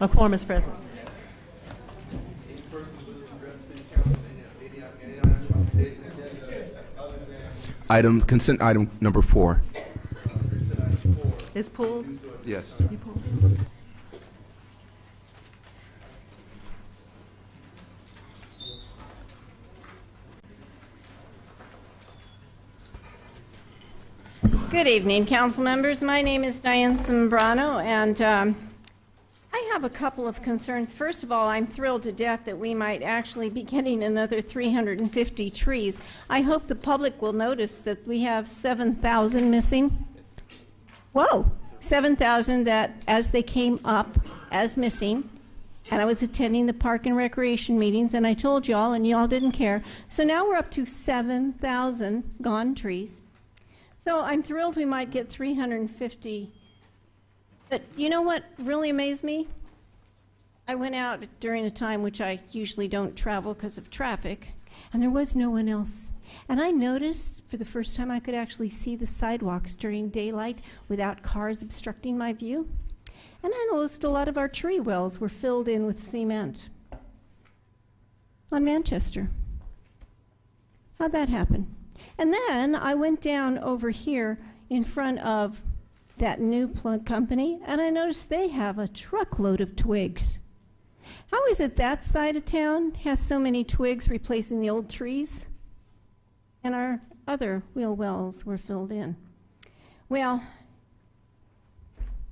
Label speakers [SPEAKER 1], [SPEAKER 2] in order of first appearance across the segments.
[SPEAKER 1] A quorum is present.
[SPEAKER 2] Consent item number 4.
[SPEAKER 1] Is pulled?
[SPEAKER 2] Yes.
[SPEAKER 1] You pulled?
[SPEAKER 3] Good evening, council members. My name is Diane Sembrano, and I have a couple of concerns. First of all, I'm thrilled to death that we might actually be getting another 350 trees. I hope the public will notice that we have 7,000 missing. Whoa, 7,000 that as they came up as missing. And I was attending the park and recreation meetings, and I told y'all, and y'all didn't care. So now we're up to 7,000 gone trees. So I'm thrilled we might get 350. But you know what really amazed me? I went out during a time which I usually don't travel because of traffic, and there was no one else. And I noticed for the first time I could actually see the sidewalks during daylight without cars obstructing my view. And I noticed a lot of our tree wells were filled in with cement on Manchester. How'd that happen? And then I went down over here in front of that new plug company, and I noticed they have a truckload of twigs. How is it that side of town has so many twigs replacing the old trees? And our other wheel wells were filled in. Well,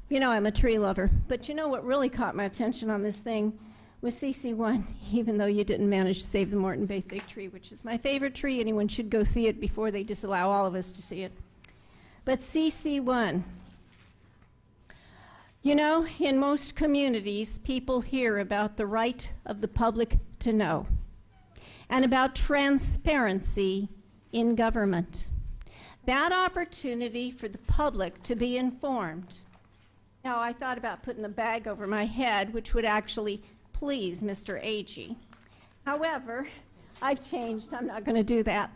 [SPEAKER 3] you know I'm a tree lover, but you know what really caught my attention on this thing was CC1, even though you didn't manage to save the Morton Bay fig tree, which is my favorite tree. Anyone should go see it before they disallow all of us to see it. But CC1, you know, in most communities, people hear about the right of the public to know and about transparency in government. That opportunity for the public to be informed. Now, I thought about putting the bag over my head, which would actually please Mr. Agee. However, I've changed. I'm not going to do that.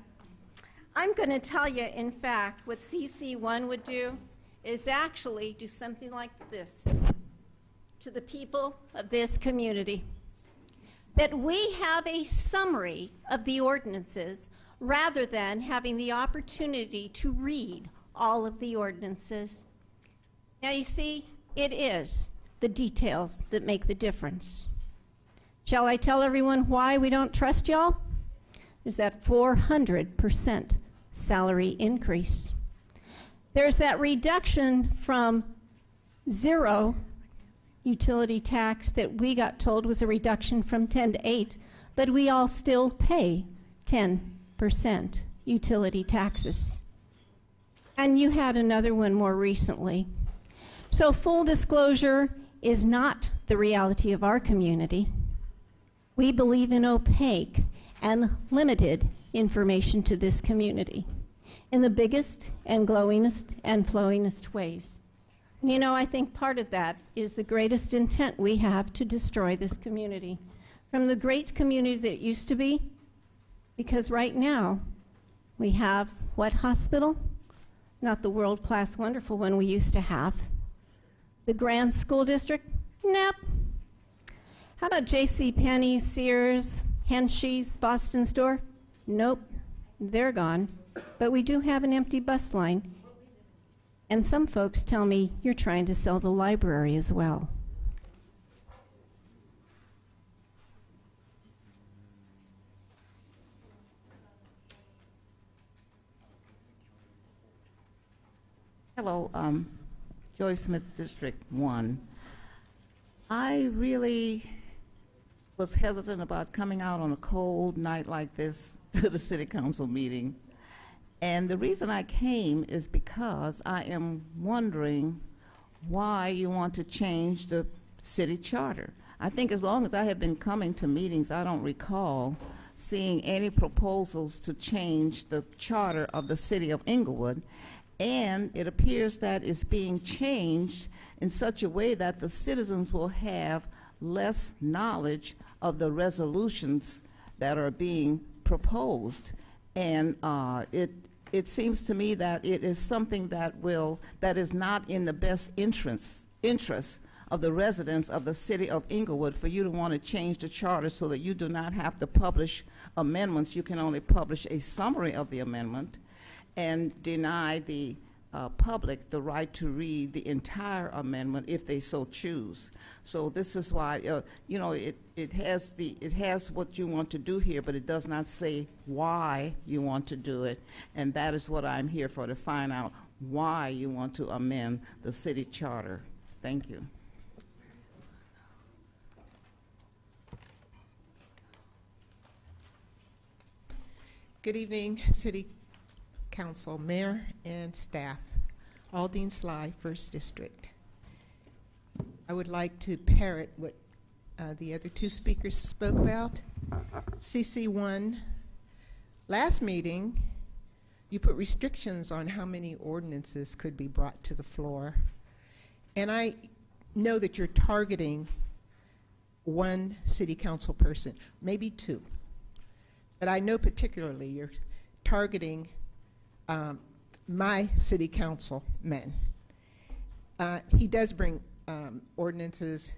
[SPEAKER 3] I'm going to tell you, in fact, what CC1 would do is actually do something like this to the people of this community. That we have a summary of the ordinances rather than having the opportunity to read all of the ordinances. Now, you see, it is the details that make the difference. Shall I tell everyone why we don't trust y'all? There's that 400% salary increase. There's that reduction from 0 utility tax that we got told was a reduction from 10 to 8, but we all still pay 10% utility taxes. And you had another one more recently. So full disclosure is not the reality of our community. We believe in opaque and limited information to this community in the biggest and glowingest and flowingest ways. And you know, I think part of that is the greatest intent we have to destroy this community. From the great community that it used to be, because right now we have what hospital? Not the world-class wonderful one we used to have. The Grand School District? Nope. How about JCPenney, Sears, Henshey's, Boston Store? Nope, they're gone. But we do have an empty bus line. And some folks tell me you're trying to sell the library as well.
[SPEAKER 4] Hello, Joy Smith, District 1. I really was hesitant about coming out on a cold night like this to the City Council meeting. And the reason I came is because I am wondering why you want to change the city charter. I think as long as I have been coming to meetings, I don't recall seeing any proposals to change the charter of the City of Inglewood. And it appears that it's being changed in such a way that the citizens will have less knowledge of the resolutions that are being proposed. And it seems to me that it is something that is not in the best interest of the residents of the city of Inglewood for you to want to change the charter so that you do not have to publish amendments. You can only publish a summary of the amendment and deny the public the right to read the entire amendment if they so choose. So this is why, you know, it has what you want to do here, but it does not say why you want to do it, and that is what I'm here for, to find out why you want to amend the city charter. Thank you.
[SPEAKER 5] Good evening, City Council, Mayor, and staff. Aldine Sly, 1st District. I would like to parrot what the other two speakers spoke about. CC1, last meeting, you put restrictions on how many ordinances could be brought to the floor. And I know that you're targeting one city council person, maybe two. But I know particularly you're targeting my city councilman. He does bring ordinances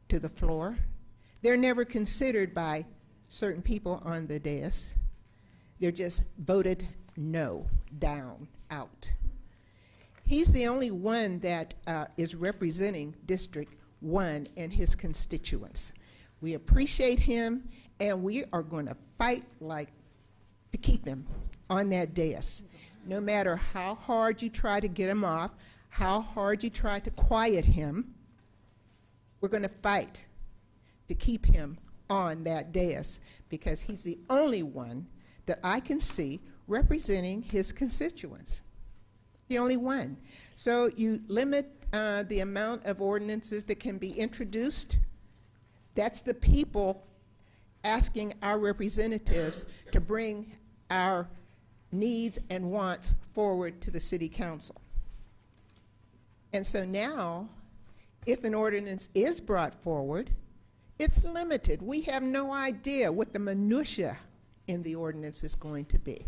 [SPEAKER 5] to the floor. They're never considered by certain people on the dais. They're just voted no, down, out. He's the only one that is representing District 1 and his constituents. We appreciate him, and we are going to fight like to keep him on that dais. No matter how hard you try to get him off, how hard you try to quiet him, we're going to fight to keep him on that dais because he's the only one that I can see representing his constituents. The only one. So you limit the amount of ordinances that can be introduced. That's the people asking our representatives to bring our needs and wants forward to the city council. And so now, if an ordinance is brought forward, it's limited. We have no idea what the minutia in the ordinance is going to be.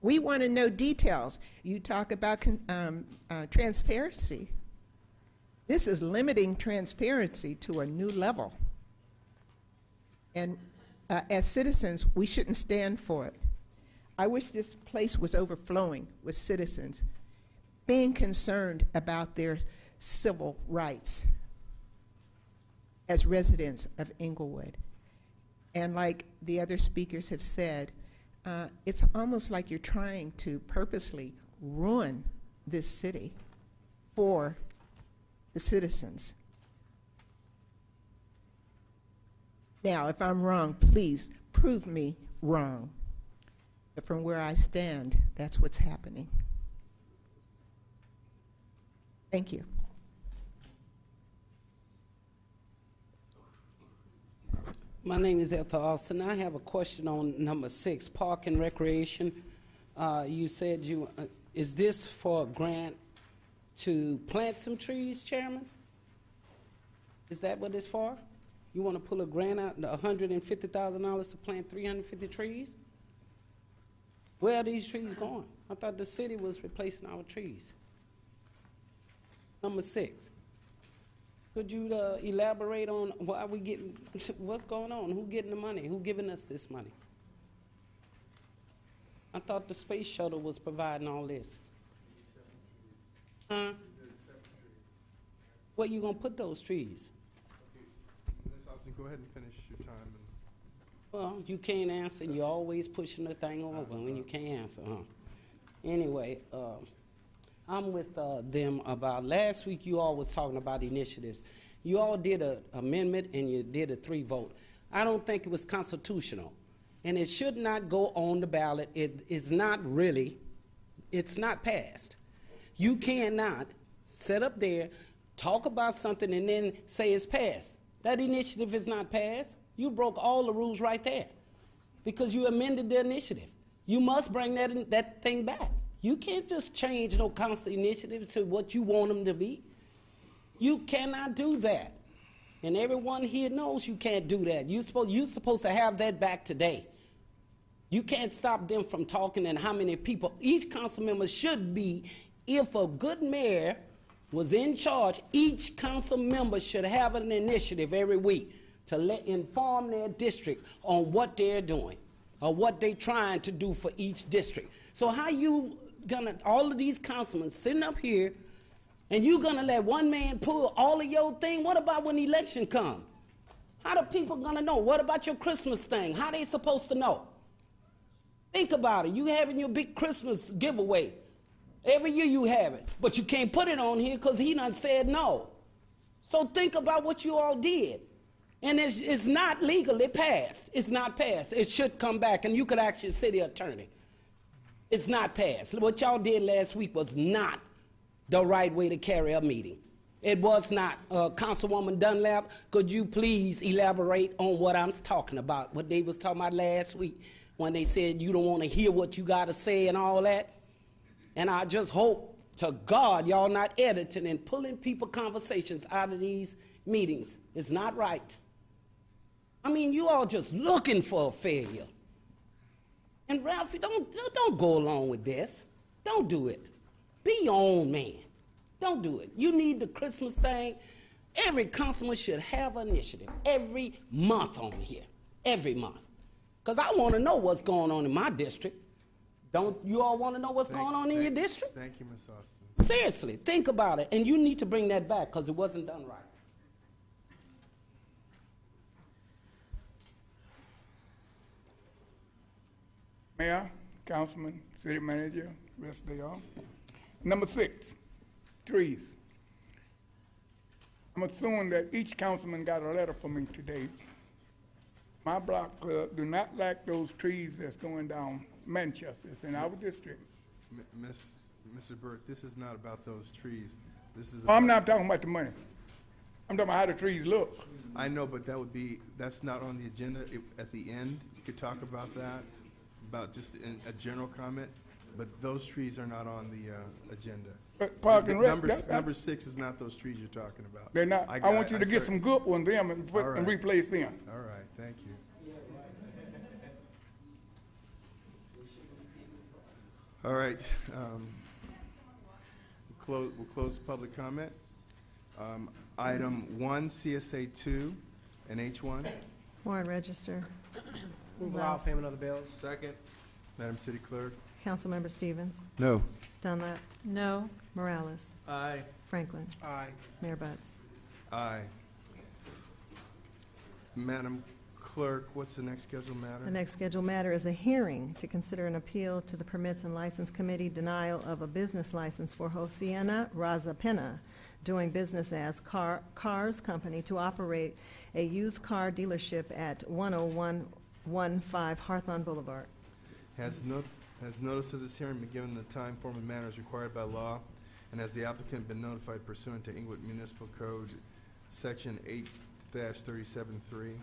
[SPEAKER 5] We want to know details. You talk about transparency. This is limiting transparency to a new level. And as citizens, we shouldn't stand for it. I wish this place was overflowing with citizens being concerned about their civil rights as residents of Inglewood. And like the other speakers have said, it's almost like you're trying to purposely ruin this city for the citizens. Now, if I'm wrong, please prove me wrong. But from where I stand, that's what's happening. Thank you.
[SPEAKER 6] My name is Ethel Austin. I have a question on number 6, Park and Recreation. You said is this for a grant to plant some trees, Chairman? Is that what it's for? You want to pull a grant out, $150,000 to plant 350 trees? Where are these trees going? I thought the city was replacing our trees. Number 6. Could you elaborate on why we getting, what's going on? Who getting the money? Who giving us this money? I thought the space shuttle was providing all this. Huh? Where you gonna put those trees?
[SPEAKER 7] Ms. Austin, go ahead and finish your time.
[SPEAKER 6] Well, you can't answer, and you're always pushing the thing over when you can't answer, huh? Anyway, I'm with them about, last week you all was talking about initiatives. You all did an amendment and you did a 3 vote. I don't think it was constitutional. And it should not go on the ballot. It is not really, it's not passed. You cannot sit up there, talk about something and then say it's passed. That initiative is not passed. You broke all the rules right there because you amended the initiative. You must bring that thing back. You can't just change no council initiatives to what you want them to be. You cannot do that. And everyone here knows you can't do that. You're supposed to have that back today. You can't stop them from talking and how many people. Each council member should be, if a good mayor was in charge, each council member should have an initiative every week to inform their district on what they're doing or what they're trying to do for each district. So how you gonna, all of these councilmen sitting up here, and you gonna let one man pull all of your thing? What about when the election comes? How the people gonna know? What about your Christmas thing? How they supposed to know? Think about it. You having your big Christmas giveaway. Every year you have it, but you can't put it on here because he done said no. So think about what you all did. And it's not legal. It passed. It's not passed. It should come back, and you could ask your city attorney. It's not passed. What y'all did last week was not the right way to carry a meeting. It was not. Councilwoman Dunlap, could you please elaborate on what I'm talking about, what they was talking about last week when they said you don't want to hear what you got to say and all that? And I just hope to God y'all not editing and pulling people conversations out of these meetings. It's not right. I mean, you all just looking for a failure. And Ralphie, don't go along with this. Don't do it. Be your own man. Don't do it. You need the Christmas thing. Every councilman should have an initiative every month on here. Every month. Because I want to know what's going on in my district. Don't you all want to know what's going on in your district?
[SPEAKER 7] Thank you, Ms. Austin.
[SPEAKER 6] Seriously, think about it. And you need to bring that back because it wasn't done right.
[SPEAKER 8] Mayor, Councilman, City Manager, rest of y'all. Number 6, trees. I'm assuming that each councilman got a letter from me today. My block club do not lack those trees that's going down Manchester. It's in our district.
[SPEAKER 7] Mr. Burt, this is not about those trees. This is.
[SPEAKER 8] I'm not talking about the money. I'm talking about how the trees look.
[SPEAKER 7] I know, but that's not on the agenda. At the end, you could talk about that, about just a general comment, but those trees are not on the agenda.
[SPEAKER 8] Park and Rec,
[SPEAKER 7] Number 6 is not those trees you're talking about.
[SPEAKER 8] They're not. I want you to get some good ones them and put and replace them.
[SPEAKER 7] All right, thank you. All right, we'll close public comment. Item 1, CSA 2, and H1.
[SPEAKER 1] Warrant register.
[SPEAKER 9] Move allow payment of the bills.
[SPEAKER 7] Second. Madam City Clerk.
[SPEAKER 1] Councilmember Stevens.
[SPEAKER 2] No.
[SPEAKER 1] Dunlap.
[SPEAKER 3] No.
[SPEAKER 1] Morales.
[SPEAKER 9] Aye.
[SPEAKER 1] Franklin.
[SPEAKER 9] Aye.
[SPEAKER 1] Mayor Butts.
[SPEAKER 7] Aye. Madam Clerk, what's the next scheduled matter?
[SPEAKER 1] The next scheduled matter is a hearing to consider an appeal to the Permits and License Committee denial of a business license for Hosiana Razapena, doing business as Cars Company, to operate a used car dealership at 10115 Hawthorne Boulevard.
[SPEAKER 7] Has notice of this hearing been given in the time, form, and manner as required by law, and has the applicant been notified pursuant to Inglewood Municipal Code, Section 8-37(3)?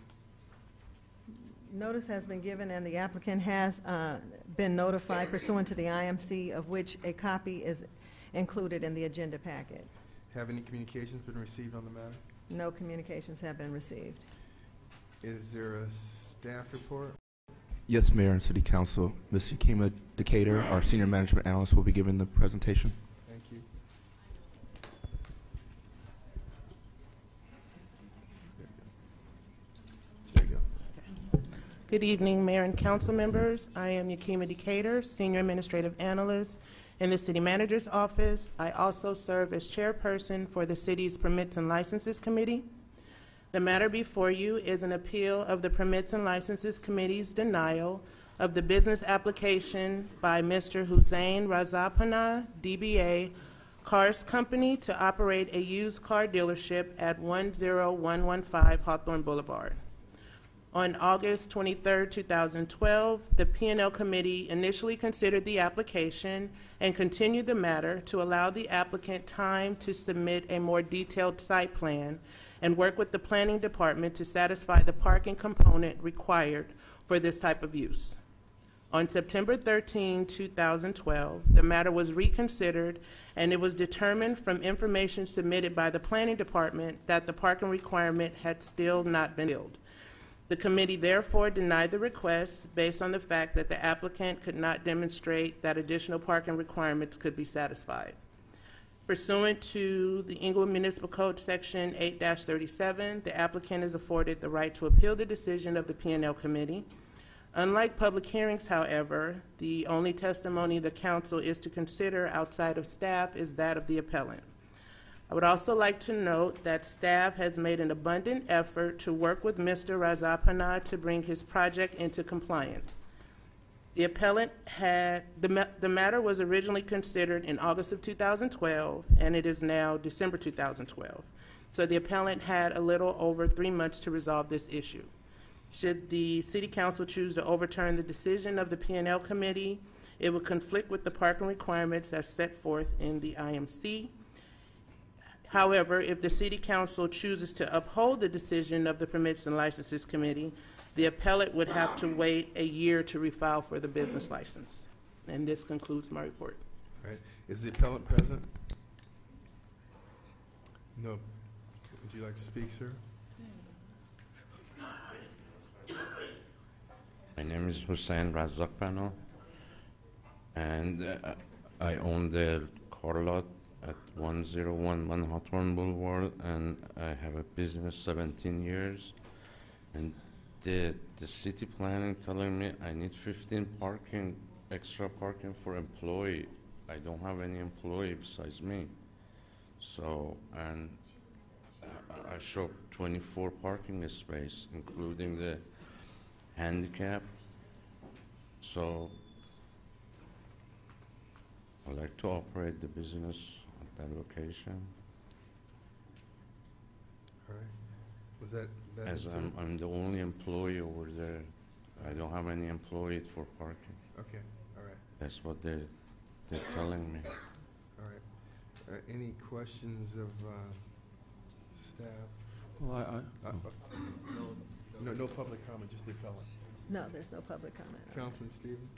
[SPEAKER 1] Notice has been given and the applicant has been notified pursuant to the IMC, of which a copy is included in the agenda packet.
[SPEAKER 7] Have any communications been received on the matter?
[SPEAKER 1] No communications have been received.
[SPEAKER 7] Is there a staff report?
[SPEAKER 2] Yes, Mayor and City Council. Ms. Yakima Decatur, our Senior Management Analyst, will be giving the presentation.
[SPEAKER 7] Thank you. There you go.
[SPEAKER 10] Good evening, Mayor and Council members. I am Yakima Decatur, Senior Administrative Analyst in the City Manager's Office. I also serve as Chairperson for the City's Permits and Licenses Committee. The matter before you is an appeal of the Permits and Licenses Committee's denial of the business application by Mr. Hussein Razapana, DBA, Cars Company, to operate a used car dealership at 10115 Hawthorne Boulevard. On August 23, 2012, the P&L Committee initially considered the application and continued the matter to allow the applicant time to submit a more detailed site plan and work with the Planning Department to satisfy the parking component required for this type of use. On September 13, 2012, the matter was reconsidered, and it was determined from information submitted by the Planning Department that the parking requirement had still not been filled. The committee therefore denied the request based on the fact that the applicant could not demonstrate that additional parking requirements could be satisfied. Pursuant to the Inglewood Municipal Code Section 8-37, the applicant is afforded the right to appeal the decision of the P&L Committee. Unlike public hearings, however, the only testimony the council is to consider outside of staff is that of the appellant. I would also like to note that staff has made an abundant effort to work with Mr. Razapana to bring his project into compliance. The appellant had, the matter was originally considered in August of 2012, and it is now December 2012. So the appellant had a little over 3 months to resolve this issue. Should the City Council choose to overturn the decision of the P&L Committee, it would conflict with the parking requirements as set forth in the IMC. However, if the City Council chooses to uphold the decision of the Permits and Licenses Committee, the appellate would have to wait a year to refile for the business license. And this concludes my report.
[SPEAKER 7] All right. Is the appellant present? No. Would you like to speak, sir?
[SPEAKER 11] My name is Hussein Razakpano, and I own the car lot at 1011 Hawthorne Boulevard, and I have a business 17 years. And the city planning telling me I need 15 extra parking for employee. I don't have any employee besides me. So, and I show 24 parking space, including the handicap. So I'd like to operate the business at that location.
[SPEAKER 7] All right. Was that
[SPEAKER 11] As I'm the only employee over there. I don't have any employee for parking.
[SPEAKER 7] Okay. All right.
[SPEAKER 11] That's what they're telling me.
[SPEAKER 7] All right. Any questions of staff?
[SPEAKER 2] Well,
[SPEAKER 7] No public comment, just the appellant.
[SPEAKER 1] No, there's no public comment.
[SPEAKER 7] Councilman Stevens?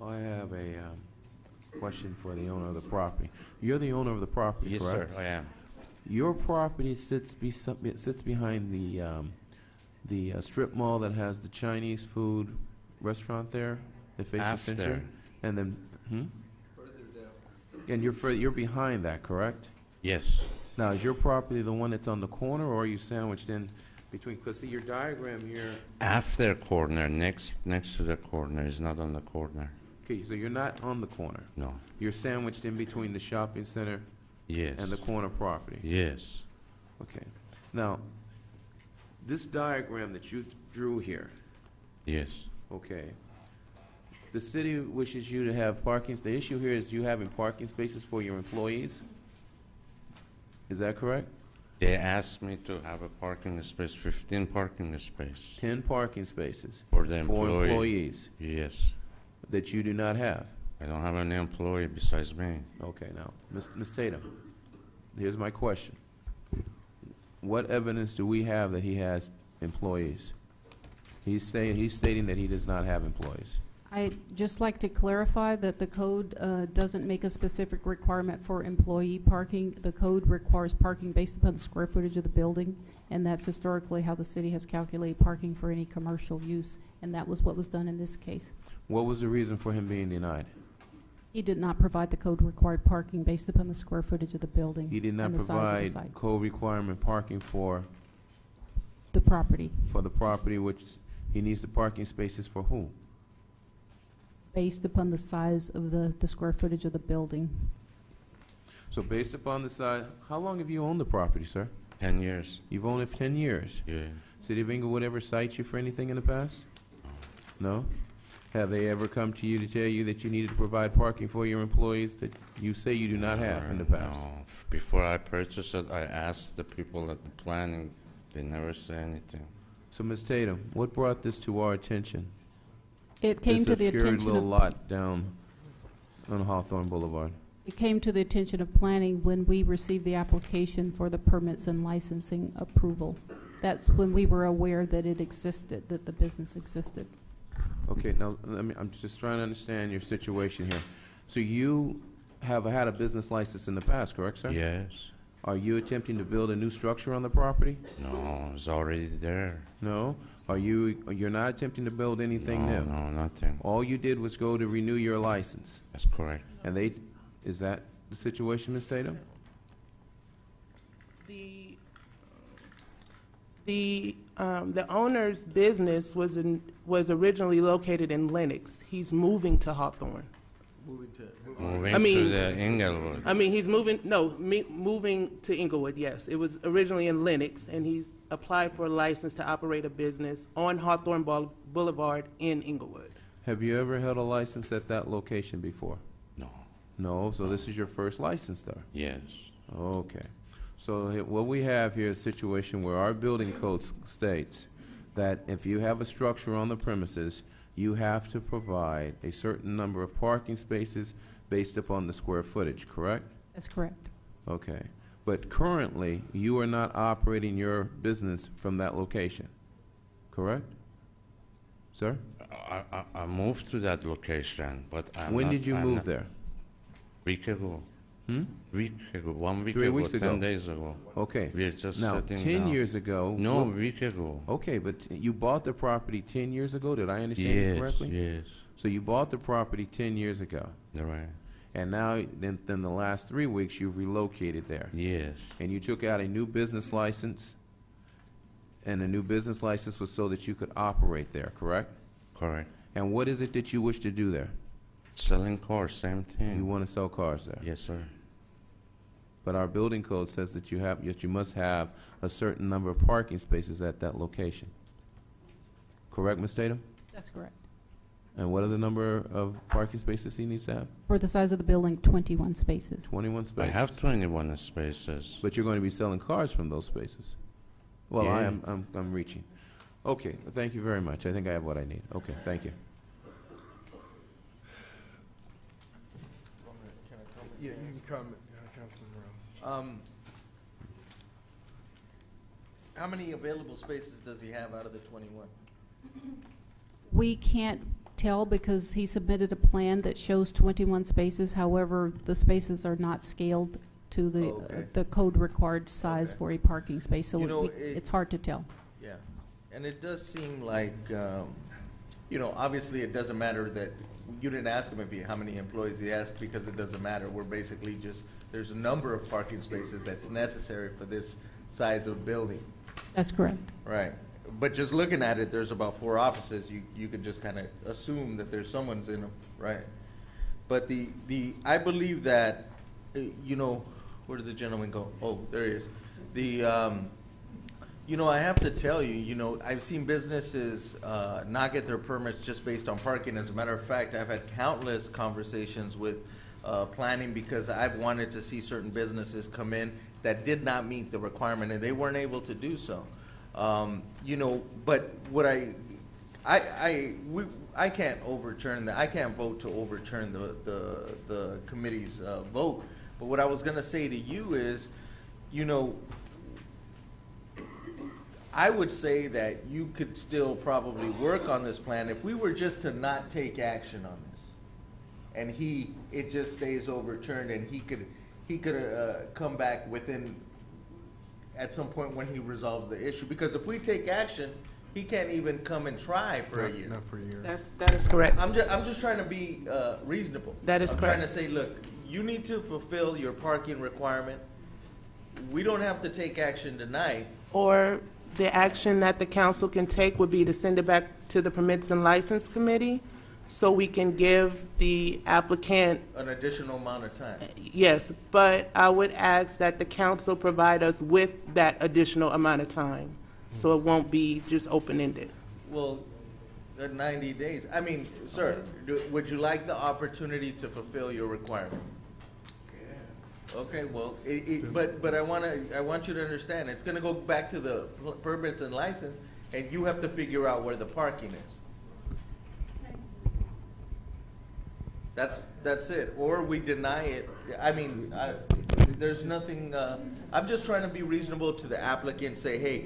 [SPEAKER 2] I have a question for the owner of the property. You're the owner of the property,
[SPEAKER 11] Yes,
[SPEAKER 2] correct?
[SPEAKER 11] sir, I am.
[SPEAKER 2] Your property sits behind the strip mall that has the Chinese food restaurant there, that faces
[SPEAKER 11] After.
[SPEAKER 2] Century? And then, Further down. And you're behind that, correct?
[SPEAKER 11] Yes.
[SPEAKER 2] Now, is your property the one that's on the corner, or are you sandwiched in between? Because see, your diagram here.
[SPEAKER 11] After corner, next to the corner, is not on the corner.
[SPEAKER 2] Okay, so you're not on the corner.
[SPEAKER 11] No.
[SPEAKER 2] You're sandwiched in between the shopping center
[SPEAKER 11] Yes.
[SPEAKER 2] and the corner property.
[SPEAKER 11] Yes.
[SPEAKER 2] Okay. Now, this diagram that you drew here,
[SPEAKER 11] Yes.
[SPEAKER 2] okay, the city wishes you to have parking. The issue here is you having parking spaces for your employees. Is that correct?
[SPEAKER 11] They asked me to have a parking space, 15 parking space
[SPEAKER 2] 10 parking spaces
[SPEAKER 11] for the
[SPEAKER 2] for employees
[SPEAKER 11] Yes.
[SPEAKER 2] that you do not have.
[SPEAKER 11] I don't have any employee besides me.
[SPEAKER 2] Okay, now, Ms. Tatum, here's my question. What evidence do we have that he has employees? He's stating that he does not have employees.
[SPEAKER 12] I'd just like to clarify that the code doesn't make a specific requirement for employee parking. The code requires parking based upon the square footage of the building, and that's historically how the city has calculated parking for any commercial use, and that was what was done in this case.
[SPEAKER 2] What was the reason for him being denied?
[SPEAKER 12] He did not provide the code required parking based upon the square footage of the building.
[SPEAKER 2] He did not
[SPEAKER 12] and the size of the
[SPEAKER 2] provide
[SPEAKER 12] site.
[SPEAKER 2] code requirement parking for
[SPEAKER 12] The property,
[SPEAKER 2] the property, which he needs the parking spaces for who?
[SPEAKER 12] based upon the size of the square footage of the building.
[SPEAKER 2] So based upon the size, how long have you owned the property, sir?
[SPEAKER 11] 10 years.
[SPEAKER 2] You've owned it for 10 years.
[SPEAKER 11] Yeah.
[SPEAKER 2] City of Inglewood ever cite you for anything in the past? No? Have they ever come to you to tell you that you needed to provide parking for your employees that you say you do not have in the past?
[SPEAKER 11] No. Before I purchased it, I asked the people at the planning. They never say anything.
[SPEAKER 2] So, Ms. Tatum, what brought this to our attention?
[SPEAKER 12] It came to the
[SPEAKER 2] This obscure
[SPEAKER 12] attention
[SPEAKER 2] little
[SPEAKER 12] of
[SPEAKER 2] lot down on Hawthorne Boulevard.
[SPEAKER 12] It came to the attention of planning when we received the application for the permits and licensing approval. That's when we were aware that it existed, that the business existed.
[SPEAKER 2] Okay, now, I'm just trying to understand your situation here. So you have had a business license in the past, correct, sir?
[SPEAKER 11] Yes.
[SPEAKER 2] Are you attempting to build a new structure on the property?
[SPEAKER 11] No, it's already there.
[SPEAKER 2] No? You're not attempting to build anything new?
[SPEAKER 11] No, nothing.
[SPEAKER 2] All you did was go to renew your license.
[SPEAKER 11] That's correct.
[SPEAKER 2] And is that the situation, Ms. Tatum?
[SPEAKER 10] The owner's business was originally located in Lenox. He's moving to Hawthorne.
[SPEAKER 11] Moving
[SPEAKER 10] I mean-
[SPEAKER 11] to the Inglewood.
[SPEAKER 10] I mean, he's moving to Inglewood, yes. It was originally in Lenox, and he's applied for a license to operate a business on Hawthorne Boulevard in Inglewood.
[SPEAKER 2] Have you ever held a license at that location before?
[SPEAKER 11] No.
[SPEAKER 2] No, so this is your first license there?
[SPEAKER 11] Yes.
[SPEAKER 2] Okay. So what we have here is a situation where our building code states that if you have a structure on the premises, you have to provide a certain number of parking spaces based upon the square footage, correct?
[SPEAKER 12] That's correct.
[SPEAKER 2] Okay. But currently, you are not operating your business from that location, correct? Sir?
[SPEAKER 11] I moved to that location, but
[SPEAKER 2] When did you move there?
[SPEAKER 11] Week ago.
[SPEAKER 2] Hmm?
[SPEAKER 11] Week ago. 1 week
[SPEAKER 2] 3
[SPEAKER 11] ago.
[SPEAKER 2] weeks ago.
[SPEAKER 11] 10 days ago.
[SPEAKER 2] Okay.
[SPEAKER 11] We're just
[SPEAKER 2] Now,
[SPEAKER 11] sitting
[SPEAKER 2] 10
[SPEAKER 11] down.
[SPEAKER 2] years ago.
[SPEAKER 11] No,
[SPEAKER 2] well,
[SPEAKER 11] a week ago.
[SPEAKER 2] okay, but you bought the property 10 years ago. Did I understand you
[SPEAKER 11] Yes,
[SPEAKER 2] correctly?
[SPEAKER 11] yes.
[SPEAKER 2] So you bought the property 10 years ago.
[SPEAKER 11] Right.
[SPEAKER 2] And now, then the last 3 weeks, you've relocated there.
[SPEAKER 11] Yes.
[SPEAKER 2] And you took out a new business license, and the new business license was so that you could operate there, correct?
[SPEAKER 11] Correct.
[SPEAKER 2] And what is it that you wish to do there?
[SPEAKER 11] Selling cars, same thing.
[SPEAKER 2] You want to sell cars there?
[SPEAKER 11] Yes, sir.
[SPEAKER 2] But our building code says that you must have a certain number of parking spaces at that location. Correct, Ms. Tatum?
[SPEAKER 12] That's correct.
[SPEAKER 2] And what are the number of parking spaces he needs to have?
[SPEAKER 12] For the size of the building, 21 spaces.
[SPEAKER 2] 21
[SPEAKER 11] I
[SPEAKER 2] spaces.
[SPEAKER 11] have 21 spaces.
[SPEAKER 2] But you're going to be selling cars from those spaces. Well,
[SPEAKER 11] Yeah.
[SPEAKER 2] I'm reaching. Okay, thank you very much. I think I have what I need. Okay, thank you.
[SPEAKER 7] Yeah, you can comment, Councilman Morales.
[SPEAKER 13] How many available spaces does he have out of the 21?
[SPEAKER 12] We can't tell because he submitted a plan that shows 21 spaces. However, the spaces are not scaled to the code required size
[SPEAKER 13] Okay.
[SPEAKER 12] for a parking space, so
[SPEAKER 13] You know,
[SPEAKER 12] it's hard to tell.
[SPEAKER 13] Yeah, and it does seem like, obviously it doesn't matter that, you didn't ask him how many employees he has because it doesn't matter. We're basically there's a number of parking spaces that's necessary for this size of building.
[SPEAKER 12] That's correct.
[SPEAKER 13] Right. But just looking at it, there's about 4 offices. You can just kind of assume that there's someone's in them, right? But I believe that, where did the gentleman go? Oh, there he is. I have to tell you, I've seen businesses not get their permits just based on parking. As a matter of fact, I've had countless conversations with planning because I've wanted to see certain businesses come in that did not meet the requirement, and they weren't able to do so. But what I can't overturn that. I can't vote to overturn the committee's vote. But what I was going to say to you is, I would say that you could still probably work on this plan if we were just to not take action on this, and it just stays overturned, and he could come back at some point when he resolves the issue. Because if we take action, he can't even come and try for a year.
[SPEAKER 7] Not for a year.
[SPEAKER 10] That is correct.
[SPEAKER 13] I'm just trying to be reasonable.
[SPEAKER 10] That is
[SPEAKER 13] I'm
[SPEAKER 10] correct.
[SPEAKER 13] trying to say, look, you need to fulfill your parking requirement. We don't have to take action tonight.
[SPEAKER 10] Or the action that the council can take would be to send it back to the Permits and License Committee so we can give the applicant,
[SPEAKER 13] An additional amount of time.
[SPEAKER 10] yes, but I would ask that the council provide us with that additional amount of time, so it won't be just open-ended.
[SPEAKER 13] Well, 90 days. I mean, sir, would you like the opportunity to fulfill your requirement? Okay, well, but I want you to understand, it's going to go back to the permits and license, and you have to figure out where the parking is. That's it. Or we deny it. I mean, there's nothing. I'm just trying to be reasonable to the applicant. Say, hey,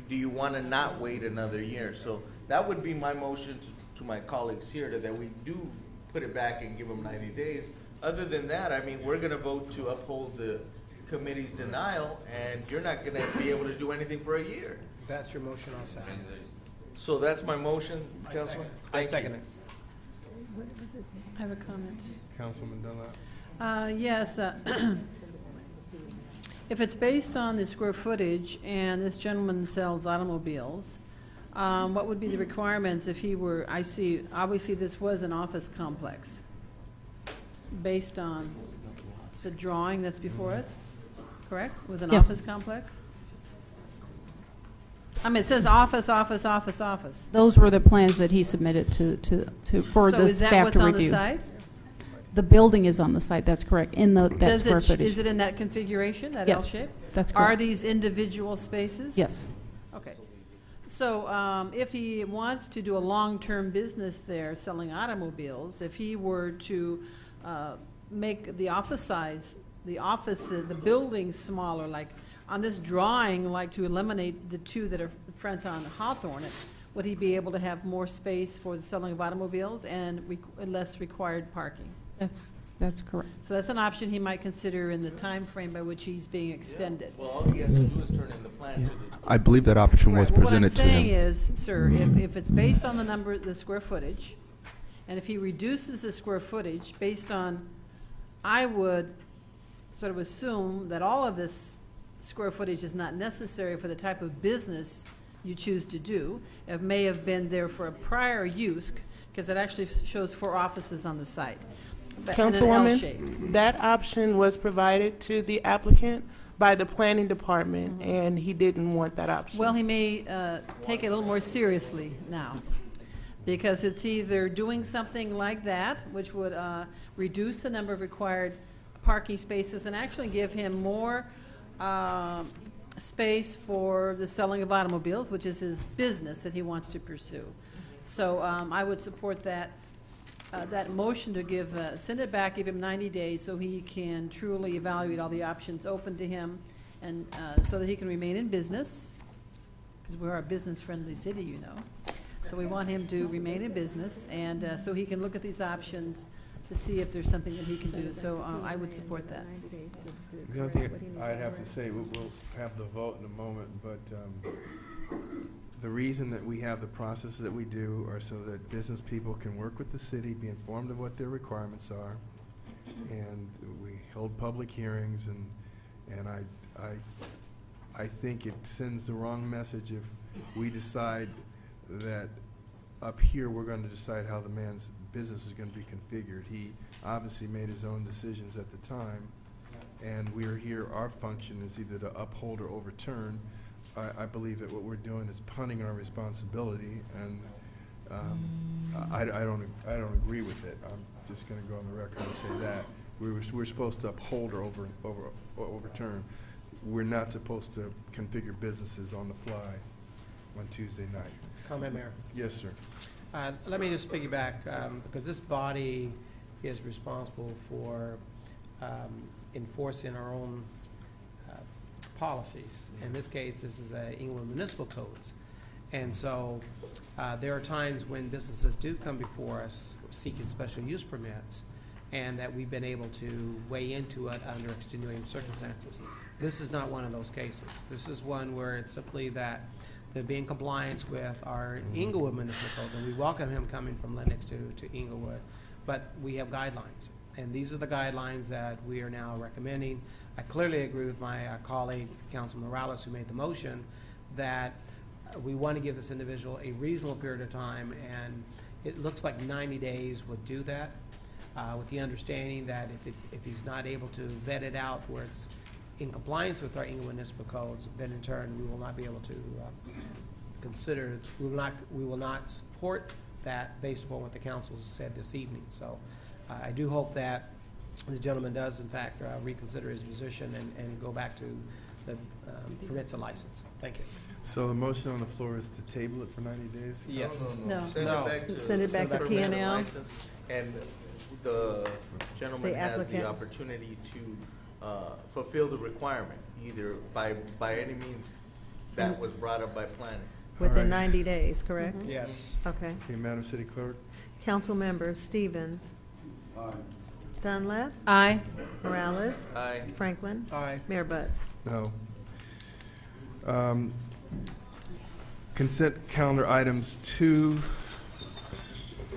[SPEAKER 13] do you want to not wait another year? So that would be my motion to my colleagues here that we do put it back and give them 90 days. Other than that, I mean, we're going to vote to uphold the committee's denial, and you're not going to be able to do anything for a year.
[SPEAKER 9] That's your motion, I'll second.
[SPEAKER 13] So that's my motion, Councilman?
[SPEAKER 9] I second it.
[SPEAKER 14] I have a comment.
[SPEAKER 7] Councilman Dunlap.
[SPEAKER 14] Yes, if it's based on the square footage and this gentleman sells automobiles, what would be the requirements if he were, I see, obviously this was an office complex, based on the drawing that's before us, correct? It was an
[SPEAKER 12] Yes.
[SPEAKER 14] office complex? I mean, it says office, office, office, office.
[SPEAKER 12] Those were the plans that he submitted for
[SPEAKER 14] So
[SPEAKER 12] the
[SPEAKER 14] is that
[SPEAKER 12] staff
[SPEAKER 14] what's
[SPEAKER 12] to
[SPEAKER 14] on the
[SPEAKER 12] review.
[SPEAKER 14] site?
[SPEAKER 12] The building is on the site, that's correct, in that
[SPEAKER 14] Does
[SPEAKER 12] square footage.
[SPEAKER 14] Is it in that configuration, that
[SPEAKER 12] Yes,
[SPEAKER 14] L shape?
[SPEAKER 12] that's
[SPEAKER 14] Are
[SPEAKER 12] correct.
[SPEAKER 14] these individual spaces?
[SPEAKER 12] Yes.
[SPEAKER 14] Okay. So if he wants to do a long-term business there selling automobiles, if he were to make the office size, the building smaller, like on this drawing, like to eliminate the two that are front on Hawthorne, would he be able to have more space for the selling of automobiles and less required parking?
[SPEAKER 12] That's correct.
[SPEAKER 14] So that's an option he might consider in the time frame by which he's being extended.
[SPEAKER 13] Well, all he has to do is turn in the plan to the.
[SPEAKER 15] I believe that option was
[SPEAKER 14] Right, well,
[SPEAKER 15] presented to
[SPEAKER 14] What I'm saying
[SPEAKER 15] him.
[SPEAKER 14] is, sir, if it's based on the square footage, and if he reduces the square footage based on, I would sort of assume that all of this square footage is not necessary for the type of business you choose to do. It may have been there for a prior use, because it actually shows 4 offices on the site. But in an L shape.
[SPEAKER 10] Councilwoman, that option was provided to the applicant by the planning department, and he didn't want that option.
[SPEAKER 14] Well, he may take it a little more seriously now, because it's either doing something like that, which would reduce the number of required parking spaces and actually give him more space for the selling of automobiles, which is his business that he wants to pursue. So I would support that motion to send it back, give him 90 days so he can truly evaluate all the options open to him, and so that he can remain in business, because we're a business-friendly city, you know. So we want him to remain in business, and so he can look at these options to see if there's something that he can do. So I would support that.
[SPEAKER 7] The only thing I'd have to say, we'll have the vote in a moment, but the reason that we have the processes that we do are so that business people can work with the city, be informed of what their requirements are, and we hold public hearings, and I think it sends the wrong message if we decide that up here we're going to decide how the man's business is going to be configured. He obviously made his own decisions at the time, and we're here, our function is either to uphold or overturn. I believe that what we're doing is punting our responsibility, and I don't agree with it. I'm just going to go on the record and say that we're supposed to uphold or overturn. We're not supposed to configure businesses on the fly on Tuesday night.
[SPEAKER 9] Comment, Mayor.
[SPEAKER 7] Yes, sir.
[SPEAKER 9] Let me just piggyback, because this body is responsible for enforcing our own policies. In this case, this is Inglewood Municipal Codes. And so there are times when businesses do come before us seeking special use permits, and that we've been able to weigh into it under extenuating circumstances. This is not one of those cases. This is one where it's simply that they'll be in compliance with our Inglewood Municipal Code, and we welcome him coming from Lennox to Inglewood, but we have guidelines. And these are the guidelines that we are now recommending. I clearly agree with my colleague, Councilman Morales, who made the motion, that we want to give this individual a reasonable period of time, and it looks like 90 days would do that, with the understanding that if he's not able to vet it out where it's in compliance with our Inglewood Municipal Codes, then in turn we will not be able to consider, we will not support that based upon what the council has said this evening. So I do hope that the gentleman does, in fact, reconsider his position and go back to the permits and license. Thank you.
[SPEAKER 7] So the motion on the floor is to table it for 90 days?
[SPEAKER 9] Yes.
[SPEAKER 14] No.
[SPEAKER 13] Send it back to
[SPEAKER 14] Send it back to
[SPEAKER 13] permit and
[SPEAKER 14] P&L.
[SPEAKER 13] license, and the gentleman
[SPEAKER 1] The
[SPEAKER 13] has
[SPEAKER 1] applicant.
[SPEAKER 13] the opportunity to fulfill the requirement, either by any means that was brought up by planning.
[SPEAKER 1] Within
[SPEAKER 7] All right.
[SPEAKER 1] 90 days, correct?
[SPEAKER 9] Yes.
[SPEAKER 1] Okay.
[SPEAKER 7] Okay, Madam City Clerk?
[SPEAKER 1] Council members Stevens. Dunlap.
[SPEAKER 14] Aye.
[SPEAKER 1] Morales.
[SPEAKER 13] Aye.
[SPEAKER 1] Franklin.
[SPEAKER 9] Aye.
[SPEAKER 1] Mayor Butts.
[SPEAKER 7] No. Consent calendar items 2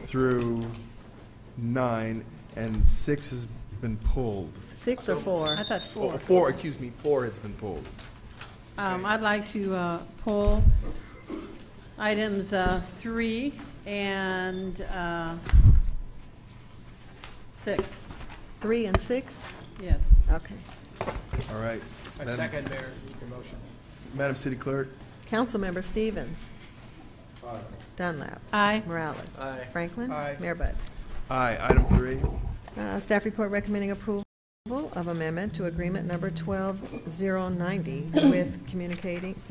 [SPEAKER 7] through 9, and 6 has been pulled.
[SPEAKER 1] 6 or 4?
[SPEAKER 14] I thought four.
[SPEAKER 7] Oh, 4, excuse me, 4 has been pulled.
[SPEAKER 14] I'd like to pull items 3 and 6.
[SPEAKER 1] 3 and 6?
[SPEAKER 14] Yes.
[SPEAKER 1] Okay.
[SPEAKER 7] All right.
[SPEAKER 9] I second, Mayor, your motion.
[SPEAKER 7] Madam City Clerk?
[SPEAKER 1] Councilmember Stevens. Dunlap.
[SPEAKER 14] Aye.
[SPEAKER 1] Morales.
[SPEAKER 13] Aye.
[SPEAKER 1] Franklin.
[SPEAKER 8] Aye.
[SPEAKER 1] Mayor Buds.
[SPEAKER 7] Aye. Item 3.
[SPEAKER 1] Staff report recommending approval of amendment to agreement number 12090 with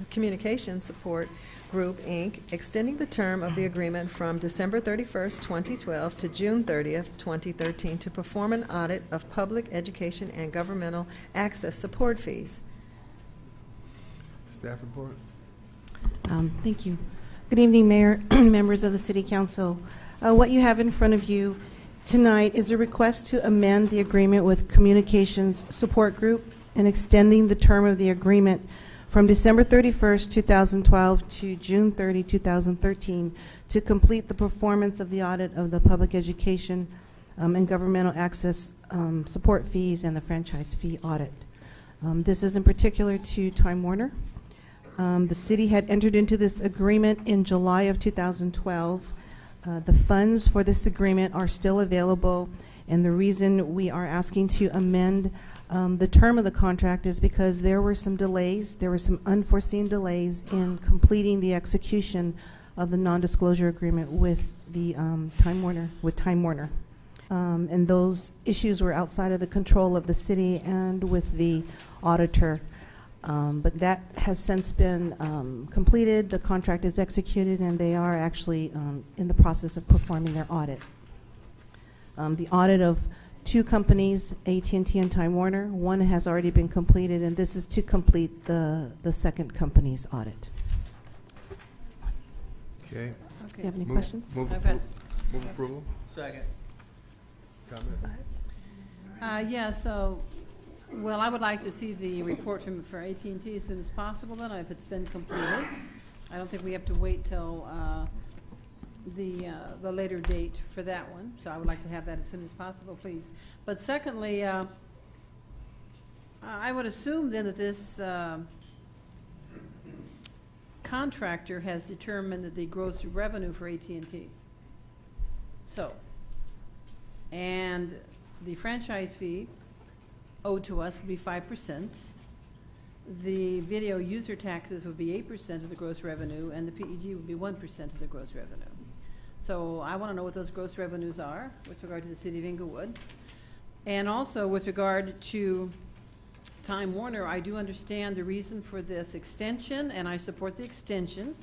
[SPEAKER 1] Communication Support Group, Inc., extending the term of the agreement from December 31st, 2012 to June 30th, 2013 to perform an audit of public education and governmental access support fees.
[SPEAKER 7] Staff report?
[SPEAKER 15] Thank you. Good evening, Mayor, members of the City Council. What you have in front of you tonight is a request to amend the agreement with Communications Support Group and extending the term of the agreement from December 31st, 2012 to June 30, 2013 to complete the performance of the audit of the public education and governmental access support fees and the franchise fee audit. This is in particular to Time Warner. The city had entered into this agreement in July of 2012. The funds for this agreement are still available, and the reason we are asking to amend the term of the contract is because there were some delays, there were some unforeseen delays in completing the execution of the non-disclosure agreement with the Time Warner. And those issues were outside of the control of the city and with the auditor. But that has since been completed, the contract is executed, and they are actually in the process of performing their audit. The audit of 2 companies, AT&T and Time Warner, one has already been completed, and this is to complete the second company's audit.
[SPEAKER 7] Okay.
[SPEAKER 15] Do you have any
[SPEAKER 7] Move-
[SPEAKER 15] questions?
[SPEAKER 7] Move
[SPEAKER 14] Okay.
[SPEAKER 7] move approval?
[SPEAKER 13] Second.
[SPEAKER 7] Comment?
[SPEAKER 14] Yeah, so, well, I would like to see the report for AT&T as soon as possible then, if it's been completed. I don't think we have to wait till the later date for that one, so I would like to have that as soon as possible, please. But secondly, I would assume then that this contractor has determined that the gross revenue for AT&T. So, and the franchise fee owed to us would be 5%. The video user taxes would be 8% of the gross revenue, and the PEG would be 1% of the gross revenue. So I want to know what those gross revenues are with regard to the city of Inglewood. And also with regard to Time Warner, I do understand the reason for this extension, and I support the extension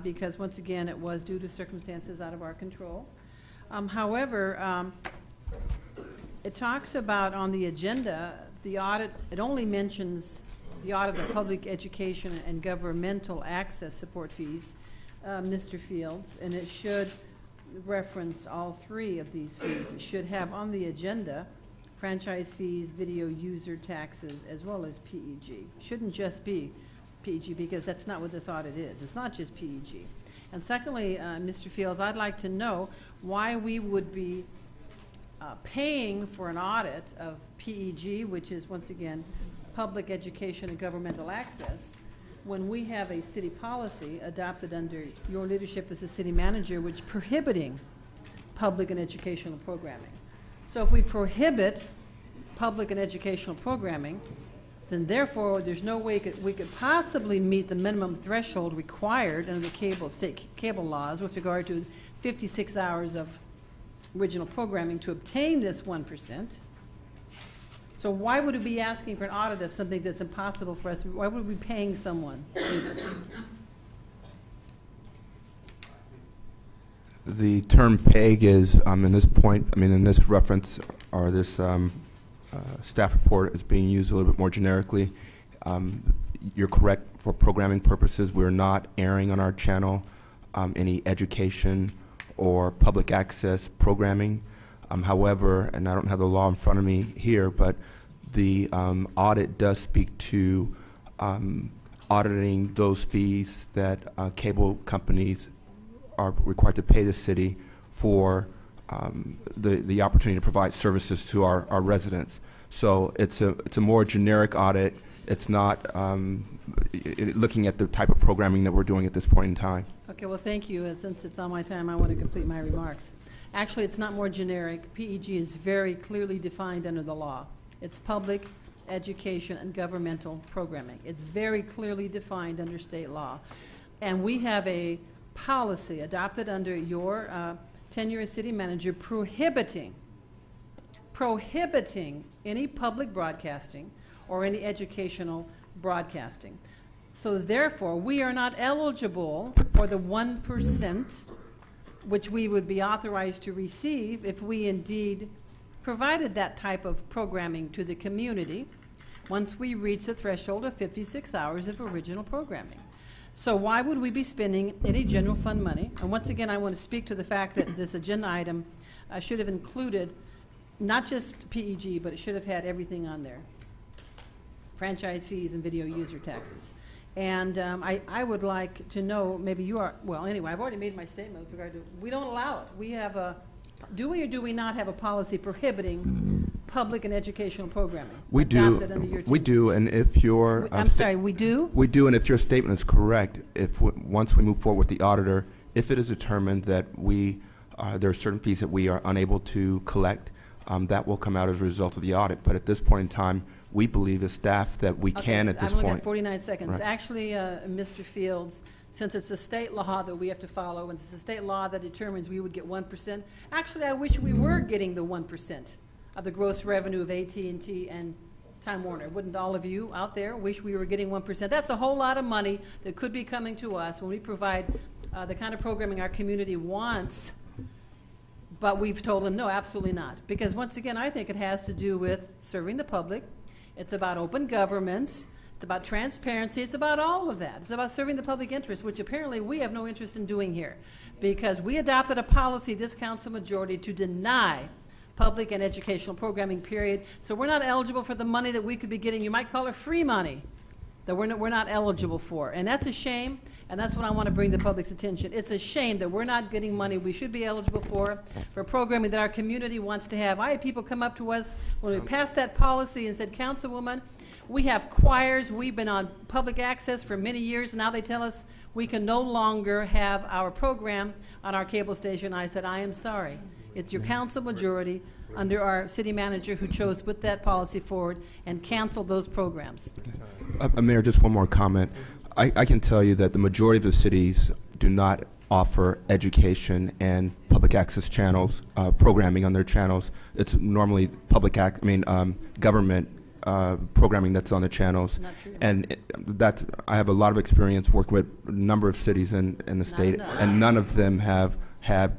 [SPEAKER 14] because, once again, it was due to circumstances out of our control. However, it talks about on the agenda, the audit, it only mentions the audit of public education and governmental access support fees, Mr. Fields, and it should reference all 3 of these fees. It should have on the agenda franchise fees, video user taxes, as well as PEG. Shouldn't just be PEG because that's not what this audit is. It's not just PEG. And secondly, Mr. Fields, I'd like to know why we would be paying for an audit of PEG, which is, once again, public education and governmental access, when we have a city policy adopted under your leadership as a city manager, which is prohibiting public and educational programming. So if we prohibit public and educational programming, then therefore there's no way we could possibly meet the minimum threshold required under the state cable laws with regard to 56 hours of original programming to obtain this 1%. So why would we be asking for an audit of something that's impossible for us? Why would we be paying someone to do this?
[SPEAKER 16] The term PEG is, in this point, in this reference, or this staff report is being used a little bit more generically. You're correct, for programming purposes, we're not airing on our channel any education or public access programming. However, and I don't have the law in front of me here, but the audit does speak to auditing those fees that cable companies are required to pay the city for the opportunity to provide services to our residents. So it's a more generic audit. It's not looking at the type of programming that we're doing at this point in time.
[SPEAKER 14] Okay, well, thank you. Since it's on my time, I want to complete my remarks. Actually, it's not more generic. PEG is very clearly defined under the law. It's public, education, and governmental programming. It's very clearly defined under state law. And we have a policy adopted under your tenure as city manager prohibiting any public broadcasting or any educational broadcasting. So therefore, we are not eligible for the 1% which we would be authorized to receive if we indeed provided that type of programming to the community once we reach the threshold of 56 hours of original programming. So why would we be spending any general fund money? And once again, I want to speak to the fact that this agenda item should have included not just PEG, but it should have had everything on there. Franchise fees and video user taxes. And I would like to know, maybe you are, well, anyway, I've already made my statement with regard to, we don't allow it. We have a, do we or do we not have a policy prohibiting public and educational programming?
[SPEAKER 16] We do.
[SPEAKER 14] Adopted under your
[SPEAKER 16] We do, and if your
[SPEAKER 14] I'm sorry, we do?
[SPEAKER 16] We do, and if your statement is correct, if once we move forward with the auditor, if it is determined that there are certain fees that we are unable to collect, that will come out as a result of the audit. But at this point in time, we believe as staff that we can at this
[SPEAKER 14] I've only
[SPEAKER 16] point.
[SPEAKER 14] got 49 seconds.
[SPEAKER 16] Right.
[SPEAKER 14] Actually, Mr. Fields, since it's a state law that we have to follow, and it's a state law that determines we would get 1%, actually, I wish we were getting the 1% of the gross revenue of AT&T and Time Warner. Wouldn't all of you out there wish we were getting 1%? That's a whole lot of money that could be coming to us when we provide the kind of programming our community wants. But we've told them, no, absolutely not. Because once again, I think it has to do with serving the public. It's about open government. It's about transparency. It's about all of that. It's about serving the public interest, which apparently we have no interest in doing here. Because we adopted a policy, this council majority, to deny public and educational programming, period. So we're not eligible for the money that we could be getting. You might call it free money that we're not eligible for. And that's a shame. And that's what I want to bring the public's attention. It's a shame that we're not getting money we should be eligible for programming that our community wants to have. I had people come up to us when we passed that policy and said, Councilwoman, we have choirs. We've been on public access for many years. And now they tell us we can no longer have our program on our cable station. I said, I am sorry. It's your council majority under our city manager who chose to put that policy forward and cancel those programs.
[SPEAKER 16] Mayor, just one more comment. I can tell you that the majority of the cities do not offer education and public access channels, programming on their channels. It's normally government programming that's on the channels.
[SPEAKER 14] Not true.
[SPEAKER 16] And I have a lot of experience working with a number of cities in the state, and none of them have had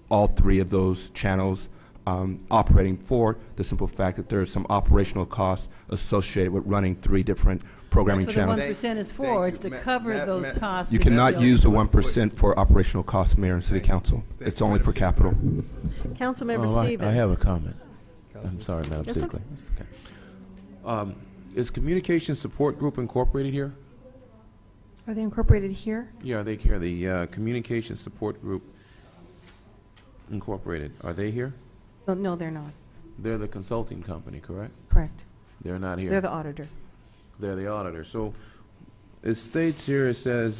[SPEAKER 16] all three of those channels operating, for the simple fact that there is some operational costs associated with running three different programming
[SPEAKER 14] That's what
[SPEAKER 16] channels.
[SPEAKER 14] the 1% is for. It's to cover those costs.
[SPEAKER 16] You
[SPEAKER 14] we
[SPEAKER 16] cannot
[SPEAKER 14] feel.
[SPEAKER 16] use the 1% for operational costs, Mayor and City Council. It's only for capital.
[SPEAKER 1] Councilmember Stevens.
[SPEAKER 2] I have a comment. I'm sorry, Madam
[SPEAKER 1] That's
[SPEAKER 2] Secretary. Okay. Is Communication Support Group incorporated here?
[SPEAKER 15] Are they incorporated here?
[SPEAKER 2] Yeah, are they here? The Communication Support Group Incorporated. Are they here?
[SPEAKER 15] Oh, no, they're not.
[SPEAKER 2] They're the consulting company, correct?
[SPEAKER 15] Correct.
[SPEAKER 2] They're not here.
[SPEAKER 15] They're the auditor.
[SPEAKER 2] They're the auditor. So it states here, it says,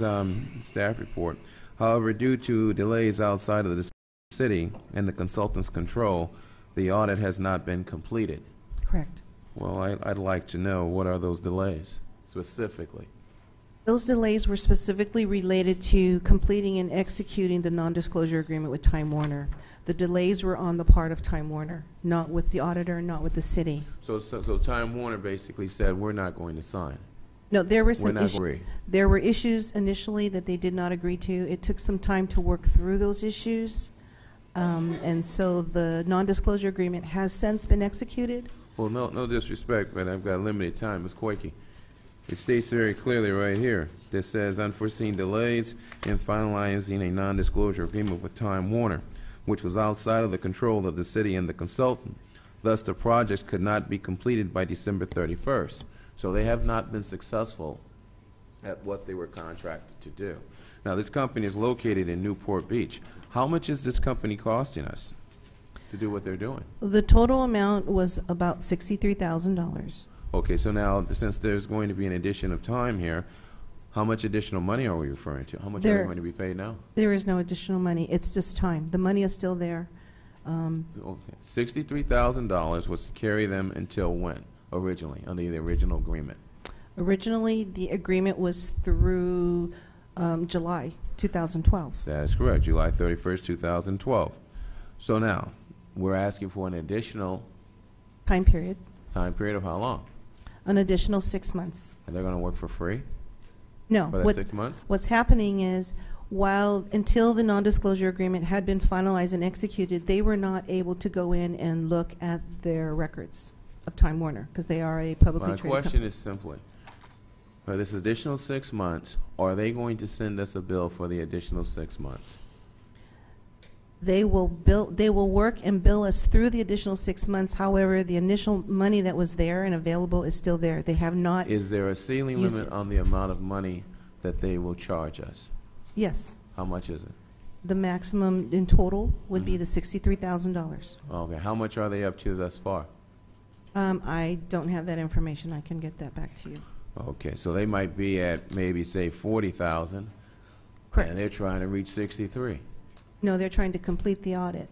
[SPEAKER 2] staff report, however, due to delays outside of the city and the consultant's control, the audit has not been completed.
[SPEAKER 15] Correct.
[SPEAKER 2] Well, I'd like to know, what are those delays specifically?
[SPEAKER 15] Those delays were specifically related to completing and executing the non-disclosure agreement with Time Warner. The delays were on the part of Time Warner, not with the auditor, not with the city.
[SPEAKER 2] So Time Warner basically said, we're not going to sign.
[SPEAKER 15] No, there were
[SPEAKER 2] We're
[SPEAKER 15] some
[SPEAKER 2] not
[SPEAKER 15] issues.
[SPEAKER 2] agree.
[SPEAKER 15] There were issues initially that they did not agree to. It took some time to work through those issues. And so the non-disclosure agreement has since been executed.
[SPEAKER 2] Well, no disrespect, but I've got limited time, Ms. Koike. It states very clearly right here that says unforeseen delays in finalizing a non-disclosure agreement with Time Warner, which was outside of the control of the city and the consultant. Thus, the project could not be completed by December 31st. So they have not been successful at what they were contracted to do. Now, this company is located in Newport Beach. How much is this company costing us to do what they're doing?
[SPEAKER 15] The total amount was about $63,000.
[SPEAKER 2] Okay, so now, since there's going to be an addition of time here, how much additional money are we referring to? How much are they going to be paid now?
[SPEAKER 15] There is no additional money. It's just time. The money is still there.
[SPEAKER 2] Okay, $63,000 was to carry them until when, originally, under the original agreement?
[SPEAKER 15] Originally, the agreement was through July 2012.
[SPEAKER 2] That is correct, July 31st, 2012. So now, we're asking for an additional
[SPEAKER 15] Time period.
[SPEAKER 2] time period of how long?
[SPEAKER 15] An additional 6 months.
[SPEAKER 2] And they're going to work for free
[SPEAKER 15] No.
[SPEAKER 2] for that 6 months?
[SPEAKER 15] What's happening is, until the non-disclosure agreement had been finalized and executed, they were not able to go in and look at their records of Time Warner because they are a publicly
[SPEAKER 2] My
[SPEAKER 15] traded
[SPEAKER 2] question
[SPEAKER 15] company.
[SPEAKER 2] is simply, for this additional 6 months, are they going to send us a bill for the additional 6 months?
[SPEAKER 15] They will work and bill us through the additional 6 months. However, the initial money that was there and available is still there. They have not.
[SPEAKER 2] Is there a ceiling
[SPEAKER 15] Use
[SPEAKER 2] limit
[SPEAKER 15] it.
[SPEAKER 2] on the amount of money that they will charge us?
[SPEAKER 15] Yes.
[SPEAKER 2] How much is it?
[SPEAKER 15] The maximum in total would be the $63,000.
[SPEAKER 2] Okay, how much are they up to thus far?
[SPEAKER 15] I don't have that information. I can get that back to you.
[SPEAKER 2] Okay, so they might be at maybe, say, 40,000.
[SPEAKER 15] Correct.
[SPEAKER 2] And they're trying to reach 63.
[SPEAKER 15] No, they're trying to complete the audit.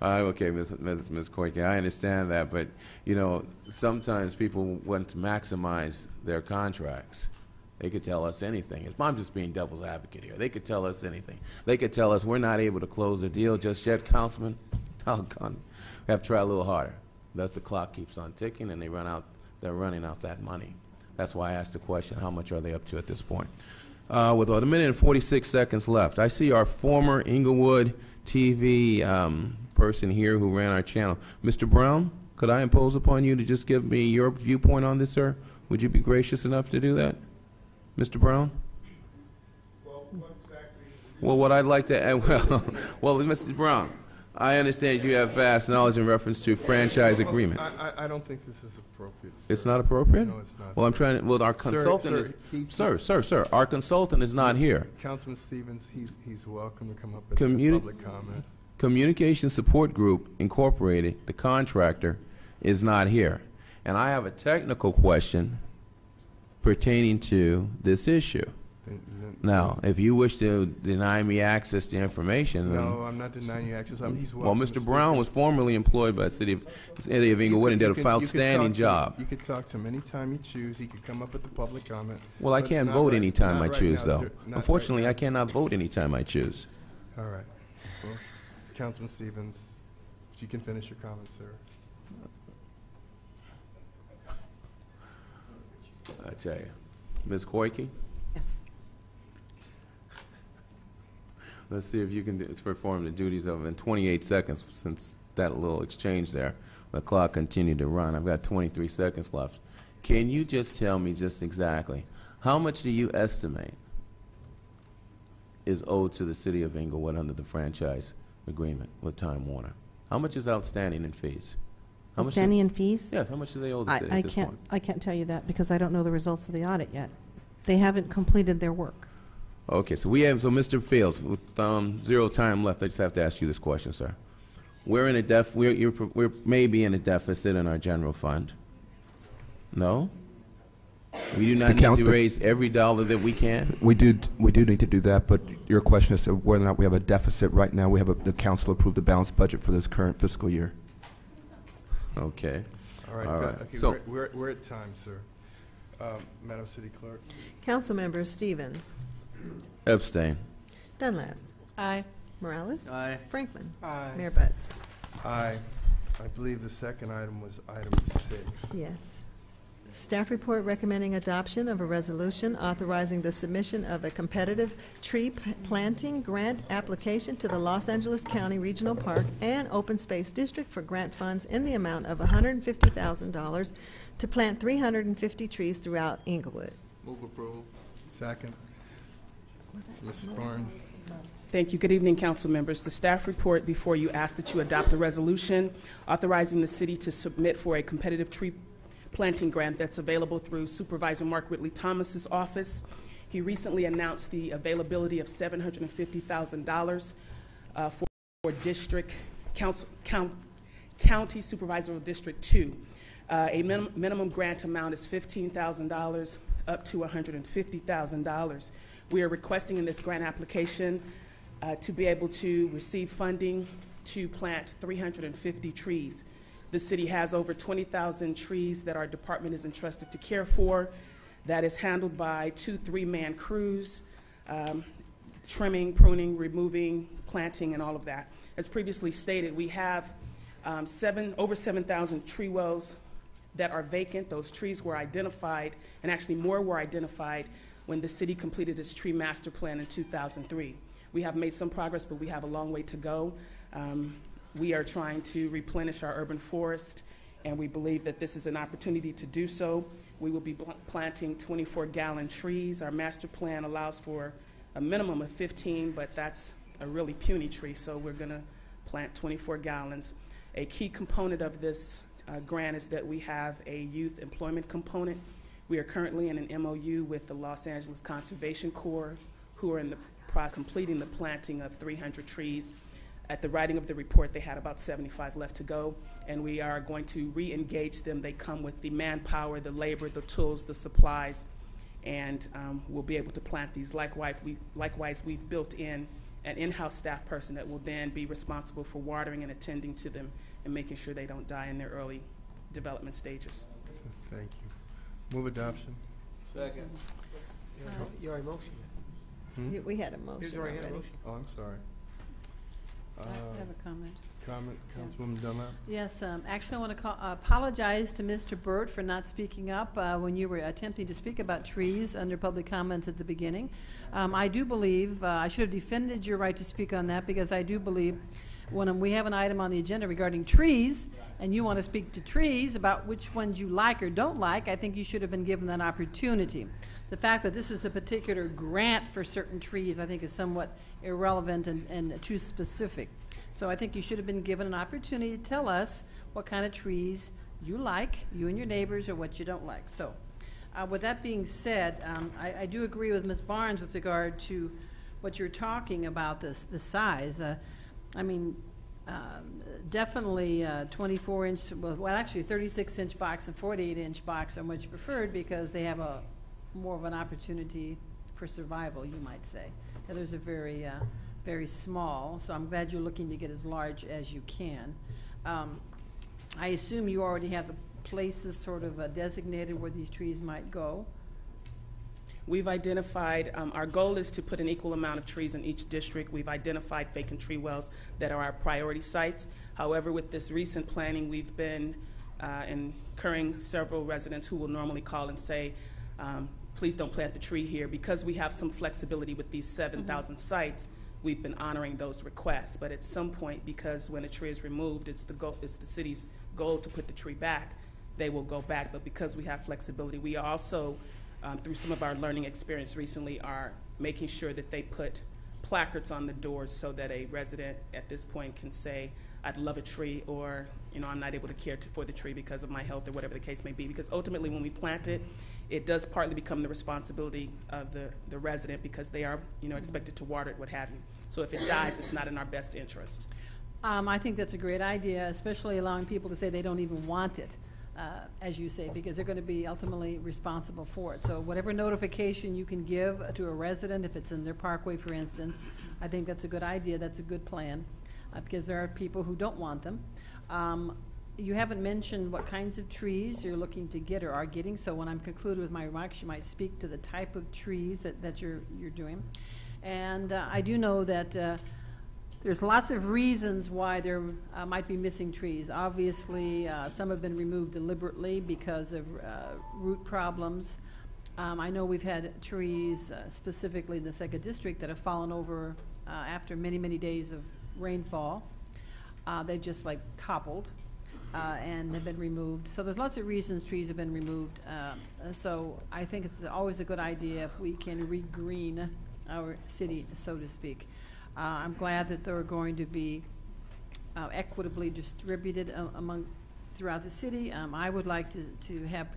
[SPEAKER 2] Okay, Ms. Koike, I understand that, but, you know, sometimes people want to maximize their contracts. They could tell us anything. I'm just being devil's advocate here. They could tell us anything. They could tell us we're not able to close the deal just yet, Councilman. Doggone. We have to try a little harder. Thus the clock keeps on ticking, and they're running out that money. That's why I asked the question, how much are they up to at this point? With about 1 minute and 46 seconds left, I see our former Inglewood TV person here who ran our channel. Mr. Brown, could I impose upon you to just give me your viewpoint on this, sir? Would you be gracious enough to do that, Mr. Brown?
[SPEAKER 7] Well, what exactly?
[SPEAKER 2] Well, what I'd like to add, well, Mr. Brown, I understand you have vast knowledge in reference to franchise agreement.
[SPEAKER 7] I don't think this is appropriate, sir.
[SPEAKER 2] It's not appropriate?
[SPEAKER 7] No, it's not.
[SPEAKER 2] Well, I'm
[SPEAKER 7] sir.
[SPEAKER 2] trying to, well, our consultant
[SPEAKER 7] Sir,
[SPEAKER 2] sir, our consultant is not here.
[SPEAKER 7] Councilman Stevens, he's welcome to come up with public comment.
[SPEAKER 2] Communication Support Group Incorporated, the contractor, is not here. And I have a technical question pertaining to this issue. Now, if you wish to deny me access to information,
[SPEAKER 7] No, I'm not denying you access. He's
[SPEAKER 2] well,
[SPEAKER 7] welcome to
[SPEAKER 2] Mr.
[SPEAKER 7] speak.
[SPEAKER 2] Brown was formerly employed by the city of Inglewood and did an outstanding job.
[SPEAKER 7] You could talk to him anytime you choose. He could come up with the public comment.
[SPEAKER 2] Well, I
[SPEAKER 7] but
[SPEAKER 2] can't
[SPEAKER 7] not
[SPEAKER 2] vote
[SPEAKER 7] right-
[SPEAKER 2] anytime
[SPEAKER 7] not
[SPEAKER 2] I
[SPEAKER 7] right
[SPEAKER 2] choose,
[SPEAKER 7] now,
[SPEAKER 2] though.
[SPEAKER 7] sir. Not
[SPEAKER 2] Unfortunately,
[SPEAKER 7] right
[SPEAKER 2] I cannot vote anytime I choose.
[SPEAKER 7] now. All right. Well, Councilman Stevens, you can finish your comments, sir.
[SPEAKER 2] I tell you. Ms. Koike,
[SPEAKER 15] Yes.
[SPEAKER 2] let's see if you can perform the duties of it in 28 seconds since that little exchange there. The clock continued to run. I've got 23 seconds left. Can you just tell me just exactly how much do you estimate is owed to the city of Inglewood under the franchise agreement with Time Warner? How much is outstanding in fees? How much
[SPEAKER 15] Outstanding in fees?
[SPEAKER 2] Yes, how much do they owe the city
[SPEAKER 15] I
[SPEAKER 2] at this point?
[SPEAKER 15] can't tell you that because I don't know the results of the audit yet. They haven't completed their work.
[SPEAKER 2] Okay, so Mr. Fields, with zero time left, I just have to ask you this question, sir. We're maybe in a deficit in our general fund. No? We do not need to raise every dollar that we can?
[SPEAKER 16] We do need to do that, but your question is whether or not we have a deficit. Right now, we have the council approved the balanced budget for this current fiscal year.
[SPEAKER 2] Okay.
[SPEAKER 7] All right. Okay,
[SPEAKER 2] So
[SPEAKER 7] we're at time, sir. Madam City Clerk.
[SPEAKER 1] Council members Stevens,
[SPEAKER 2] abstain.
[SPEAKER 1] Dunlap,
[SPEAKER 14] Aye.
[SPEAKER 1] Morales,
[SPEAKER 13] Aye.
[SPEAKER 1] Franklin,
[SPEAKER 8] Aye.
[SPEAKER 1] Mayor Butts.
[SPEAKER 7] Aye. I believe the second item was item 6.
[SPEAKER 1] Yes. Staff report recommending adoption of a resolution authorizing the submission of a competitive tree planting grant application to the Los Angeles County Regional Park and Open Space District for grant funds in the amount of $150,000 to plant 350 trees throughout Inglewood.
[SPEAKER 7] Move approval. Second. Mrs. Barnes.
[SPEAKER 17] Thank you. Good evening, council members. The staff report before you asks that you adopt the resolution authorizing the city to submit for a competitive tree planting grant that's available through Supervisor Mark Whitley Thomas's office. He recently announced the availability of $750,000 for District County Supervisor District 2. A minimum grant amount is $15,000 up to $150,000. We are requesting in this grant application to be able to receive funding to plant 350 trees. The city has over 20,000 trees that our department is entrusted to care for. That is handled by 2 3-man crews, trimming, pruning, removing, planting, and all of that. As previously stated, we have over 7,000 tree wells that are vacant. Those trees were identified, and actually more were identified when the city completed its tree master plan in 2003. We have made some progress, but we have a long way to go. We are trying to replenish our urban forest, and we believe that this is an opportunity to do so. We will be planting 24-gallon trees. Our master plan allows for a minimum of 15, but that's a really puny tree, so we're going to plant 24 gallons. A key component of this grant is that we have a youth employment component. We are currently in an MOU with the Los Angeles Conservation Corps, who are in the process of completing the planting of 300 trees. At the writing of the report, they had about 75 left to go, and we are going to re-engage them. They come with the manpower, the labor, the tools, the supplies, and we'll be able to plant these. Likewise, we've built in an in-house staff person that will then be responsible for watering and attending to them and making sure they don't die in their early development stages.
[SPEAKER 7] Thank you. Move adoption.
[SPEAKER 13] Second.
[SPEAKER 9] Your emotion.
[SPEAKER 1] We had a motion already.
[SPEAKER 7] Oh, I'm sorry.
[SPEAKER 14] I have a comment.
[SPEAKER 7] Comment, Councilwoman Dunlap?
[SPEAKER 14] Yes, actually I want to apologize to Mr. Burt for not speaking up when you were attempting to speak about trees under public comments at the beginning. I do believe, I should have defended your right to speak on that, because I do believe when we have an item on the agenda regarding trees and you want to speak to trees about which ones you like or don't like, I think you should have been given that opportunity. The fact that this is a particular grant for certain trees, I think, is somewhat irrelevant and too specific. So I think you should have been given an opportunity to tell us what kind of trees you like, you and your neighbors, or what you don't like. So with that being said, I do agree with Ms. Barnes with regard to what you're talking about, the size. I mean, definitely 24-inch, well, actually 36-inch box and 48-inch box are much preferred because they have more of an opportunity for survival, you might say. The others are very, very small, so I'm glad you're looking to get as large as you can. I assume you already have the places sort of designated where these trees might go.
[SPEAKER 17] We've identified, our goal is to put an equal amount of trees in each district. We've identified vacant tree wells that are our priority sites. However, with this recent planning, we've been incurring several residents who will normally call and say, please don't plant the tree here. Because we have some flexibility with these 7,000 sites, we've been honoring those requests. But at some point, because when a tree is removed, it's the city's goal to put the tree back, they will go back. But because we have flexibility, we also, through some of our learning experience recently, are making sure that they put placards on the doors so that a resident at this point can say, I'd love a tree, or I'm not able to care for the tree because of my health, or whatever the case may be. Because ultimately, when we plant it, it does partly become the responsibility of the resident, because they are expected to water it, what have you. So if it dies, it's not in our best interest.
[SPEAKER 14] I think that's a great idea, especially allowing people to say they don't even want it, as you say, because they're going to be ultimately responsible for it. So whatever notification you can give to a resident, if it's in their parkway, for instance, I think that's a good idea. That's a good plan, because there are people who don't want them. You haven't mentioned what kinds of trees you're looking to get or are getting, so when I'm concluded with my remarks, you might speak to the type of trees that you're doing. And I do know that there's lots of reasons why there might be missing trees. Obviously, some have been removed deliberately because of root problems. I know we've had trees, specifically in the 2nd District, that have fallen over after many, many days of rainfall. They've just like toppled and have been removed. So there's lots of reasons trees have been removed. So I think it's always a good idea if we can regreen our city, so to speak. I'm glad that they're going to be equitably distributed throughout the city. I would like to have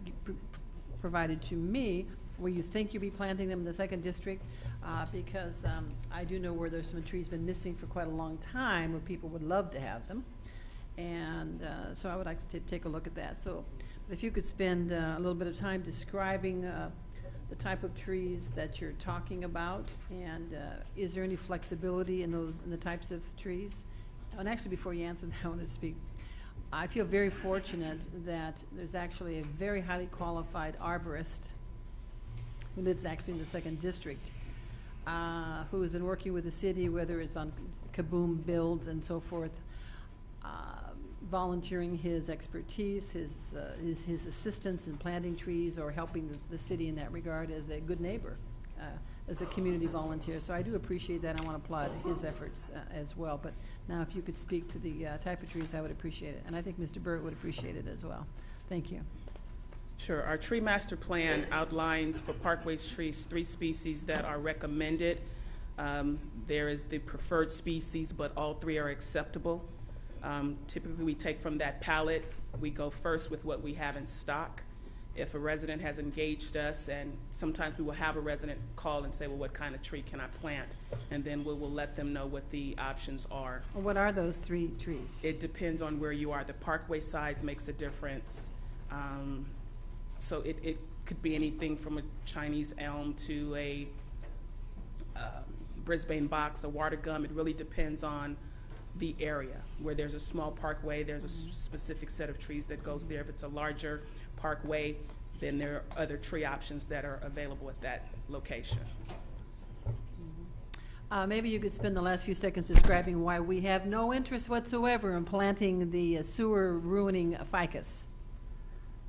[SPEAKER 14] provided to me where you think you'll be planting them in the second district, because I do know where there's some trees been missing for quite a long time where people would love to have them. And so I would like to take a look at that. So if you could spend a little bit of time describing the type of trees that you're talking about, and is there any flexibility in the types of trees? And actually, before you answer that, I want to speak. I feel very fortunate that there's actually a very highly qualified arborist who lives actually in the second district, who has been working with the city, whether it's on kaboom builds and so forth, volunteering his expertise, his assistance in planting trees or helping the city in that regard as a good neighbor, as a community volunteer. So I do appreciate that. I want to applaud his efforts as well. But now if you could speak to the type of trees, I would appreciate it. And I think Mr. Burt would appreciate it as well. Thank you.
[SPEAKER 17] Sure. Our tree master plan outlines for parkways trees 3 species that are recommended. There is the preferred species, but all 3 are acceptable. Typically, we take from that palette. We go first with what we have in stock. If a resident has engaged us, and sometimes we will have a resident call and say, well, what kind of tree can I plant? And then we will let them know what the options are.
[SPEAKER 14] What are those 3 trees?
[SPEAKER 17] It depends on where you are. The parkway size makes a difference. So it could be anything from a Chinese elm to a Brisbane box, a water gum. It really depends on the area. Where there's a small parkway, there's a specific set of trees that goes there. If it's a larger parkway, then there are other tree options that are available at that location.
[SPEAKER 14] Maybe you could spend the last few seconds describing why we have no interest whatsoever in planting the sewer-ruining ficus.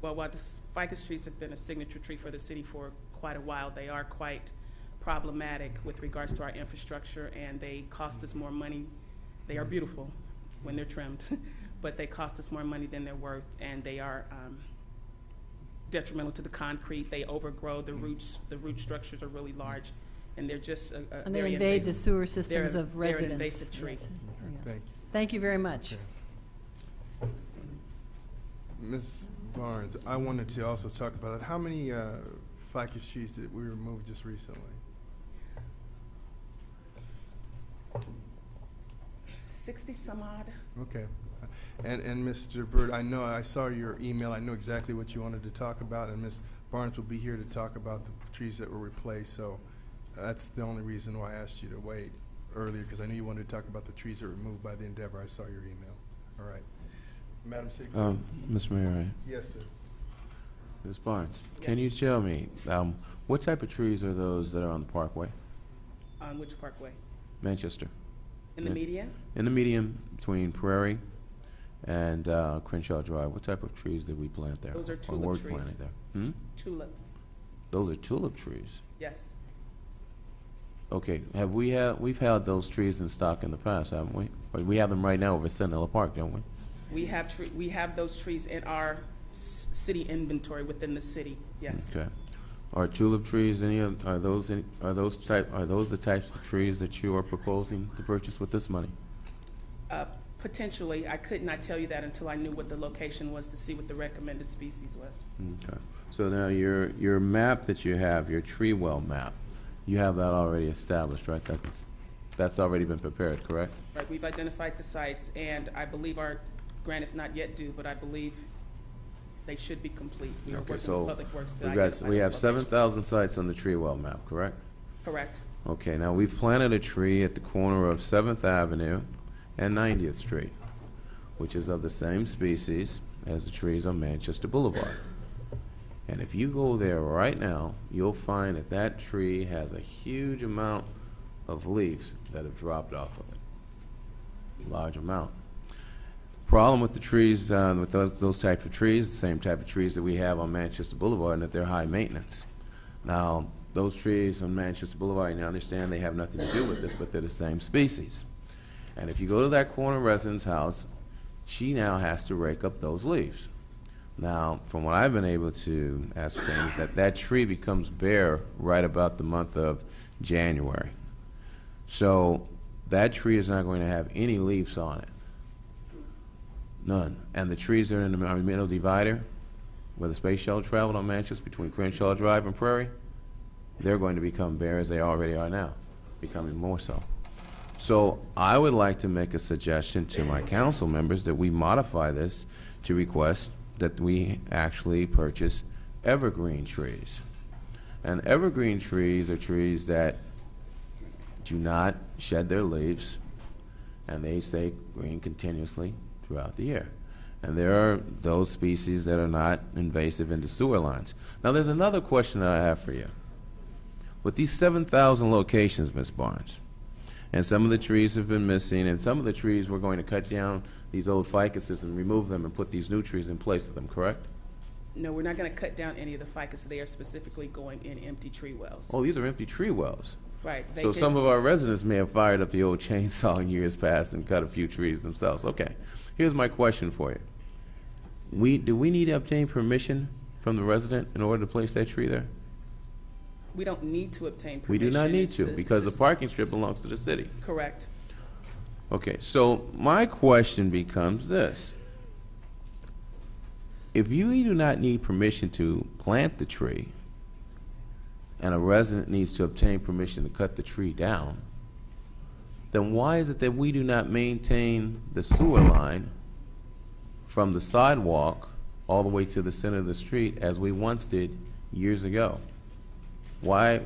[SPEAKER 17] Well, while the ficus trees have been a signature tree for the city for quite a while, they are quite problematic with regards to our infrastructure, and they cost us more money. They are beautiful when they're trimmed, but they cost us more money than they're worth, and they are detrimental to the concrete. They overgrow the roots. The root structures are really large, and they're just
[SPEAKER 14] and they invade the sewer systems of residents.
[SPEAKER 17] They're an invasive tree.
[SPEAKER 14] Yes.
[SPEAKER 7] Thank you.
[SPEAKER 14] Thank you very much.
[SPEAKER 7] Okay. Ms. Barnes, I wanted to also talk about how many ficus trees did we remove just recently?
[SPEAKER 17] 60 some odd.
[SPEAKER 7] Okay. And Mr. Burt, I saw your email. I know exactly what you wanted to talk about, and Ms. Barnes will be here to talk about the trees that were replaced. So that's the only reason why I asked you to wait earlier, because I knew you wanted to talk about the trees that were removed by the Endeavor. I saw your email. All right. Madam City Clerk.
[SPEAKER 2] Mr. Mayor.
[SPEAKER 7] Yes, sir.
[SPEAKER 2] Ms. Barnes,
[SPEAKER 17] Yes.
[SPEAKER 2] can you tell me what type of trees are those that are on the parkway?
[SPEAKER 17] On which parkway?
[SPEAKER 2] Manchester.
[SPEAKER 17] In the median?
[SPEAKER 2] In the median between Prairie and Crenshaw Drive. What type of trees did we plant there?
[SPEAKER 17] Those are
[SPEAKER 2] Or
[SPEAKER 17] tulip
[SPEAKER 2] were
[SPEAKER 17] trees.
[SPEAKER 2] planted there?
[SPEAKER 17] Tulip.
[SPEAKER 2] Those are tulip trees.
[SPEAKER 17] Yes.
[SPEAKER 2] Okay. We've had those trees in stock in the past, haven't we? But we have them right now over at Sentinel Park, don't we?
[SPEAKER 17] We have those trees in our city inventory within the city. Yes.
[SPEAKER 2] Okay. Are tulip trees are those the types of trees that you are proposing to purchase with this money?
[SPEAKER 17] Potentially. I could not tell you that until I knew what the location was to see what the recommended species was.
[SPEAKER 2] Okay. So now your map that you have, your tree well map, you have that already established, right? That's already been prepared, correct?
[SPEAKER 17] Right. We've identified the sites, and I believe our grant is not yet due, but I believe they should be complete. We are working with Public Works to identify
[SPEAKER 2] we have
[SPEAKER 17] those
[SPEAKER 2] 7,000 sites on the tree well map, correct?
[SPEAKER 17] Correct.
[SPEAKER 2] Okay, now we've planted a tree at the corner of 7th Avenue and 90th Street, which is of the same species as the trees on Manchester Boulevard. And if you go there right now, you'll find that that tree has a huge amount of leaves that have dropped off of it. Large amount. Problem with the trees, with those types of trees, the same type of trees that we have on Manchester Boulevard, and that they're high maintenance. Now, those trees on Manchester Boulevard, you understand they have nothing to do with this, but they're the same species. And if you go to that corner resident's house, she now has to rake up those leaves. Now, from what I've been able to ascertain is that tree becomes bare right about the month of January. So that tree is not going to have any leaves on it. None. And the trees that are in the middle divider, where the space shuttle traveled on Manchester between Crenshaw Drive and Prairie, they're going to become bare as they already are now, becoming more so. So I would like to make a suggestion to my council members that we modify this to request that we actually purchase evergreen trees. And evergreen trees are trees that do not shed their leaves, and they stay green continuously throughout the year. And there are those species that are not invasive into sewer lines. Now, there's another question that I have for you. With these 7,000 locations, Ms. Barnes, and some of the trees have been missing, and some of the trees we're going to cut down these old ficuses and remove them and put these new trees in place of them, correct?
[SPEAKER 17] No, we're not going to cut down any of the ficus. They are specifically going in empty tree wells.
[SPEAKER 2] Oh, these are empty tree wells.
[SPEAKER 17] Right.
[SPEAKER 2] So some of our residents may have fired up the old chainsaw in years past and cut a few trees themselves. Okay. Here's my question for you. Do we need to obtain permission from the resident in order to place that tree there?
[SPEAKER 17] We don't need to obtain permission.
[SPEAKER 2] We do not need to, because the parking strip belongs to the city.
[SPEAKER 17] Correct.
[SPEAKER 2] Okay, so my question becomes this. If you do not need permission to plant the tree, and a resident needs to obtain permission to cut the tree down, then why is it that we do not maintain the sewer line from the sidewalk all the way to the center of the street as we once did years ago? Why are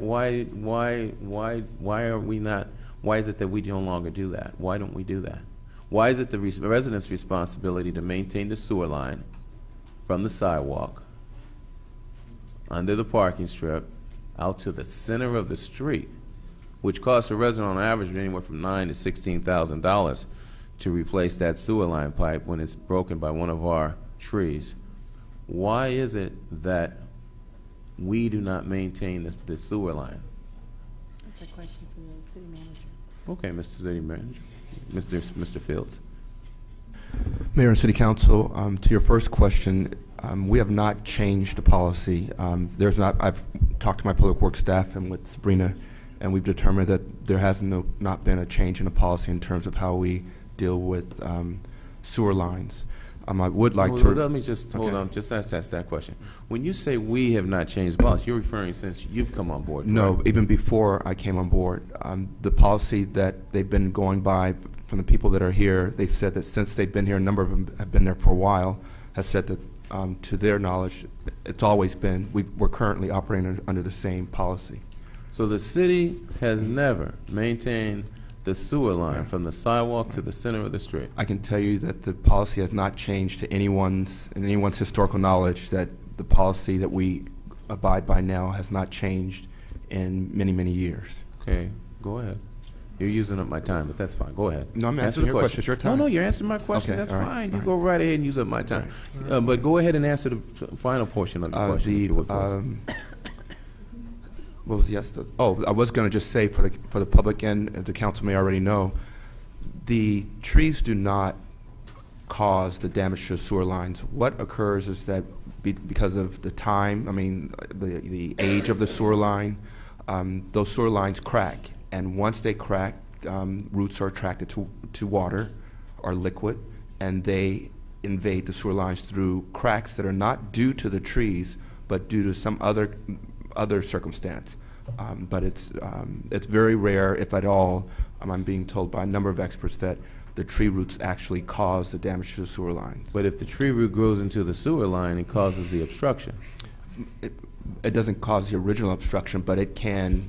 [SPEAKER 2] we not? Why is it that we no longer do that? Why don't we do that? Why is it the residents' responsibility to maintain the sewer line from the sidewalk under the parking strip out to the center of the street, which costs a resident on average anywhere from $9,000 to $16,000 to replace that sewer line pipe when it's broken by one of our trees? Why is it that we do not maintain the sewer line?
[SPEAKER 12] That's a question for the city manager.
[SPEAKER 2] Okay, Mr. City Manager, Mr. Fields.
[SPEAKER 16] Mayor and City Council, to your first question, we have not changed the policy. I've talked to my public works staff and with Sabrina, and we've determined that there has not been a change in the policy in terms of how we deal with sewer lines. I would like to.
[SPEAKER 2] Let me just hold on. Just ask that question. When you say we have not changed the policy, you're referring since you've come on board.
[SPEAKER 16] No,
[SPEAKER 2] correct?
[SPEAKER 16] even before I came on board, the policy that they've been going by from the people that are here, they've said that since they've been here, a number of them have been there for a while, have said that to their knowledge, it's always been. We're currently operating under the same policy.
[SPEAKER 2] So the city has never maintained the sewer line from the sidewalk to the center of the street.
[SPEAKER 16] I can tell you that the policy has not changed to anyone's historical knowledge, that the policy that we abide by now has not changed in many, many years.
[SPEAKER 2] Okay, go ahead. You're using up my time, but that's fine. Go ahead.
[SPEAKER 16] No, I'm
[SPEAKER 2] answer
[SPEAKER 16] answering your question. It's your time.
[SPEAKER 2] No, you're answering my question.
[SPEAKER 16] Okay,
[SPEAKER 2] That's
[SPEAKER 16] all right,
[SPEAKER 2] fine.
[SPEAKER 16] all
[SPEAKER 2] You go right ahead and use up my time. But go ahead and answer the final portion of the question.
[SPEAKER 16] What was I was going to just say for the public, and as the council may already know, the trees do not cause the damage to the sewer lines. What occurs is that because of the time, the age of the sewer line, those sewer lines crack, and once they crack, roots are attracted to water or liquid, and they invade the sewer lines through cracks that are not due to the trees, but due to some other circumstance. But it's very rare, if at all. I'm being told by a number of experts that the tree roots actually cause the damage to the sewer lines.
[SPEAKER 2] But if the tree root grows into the sewer line, it causes the obstruction.
[SPEAKER 16] It doesn't cause the original obstruction, but it can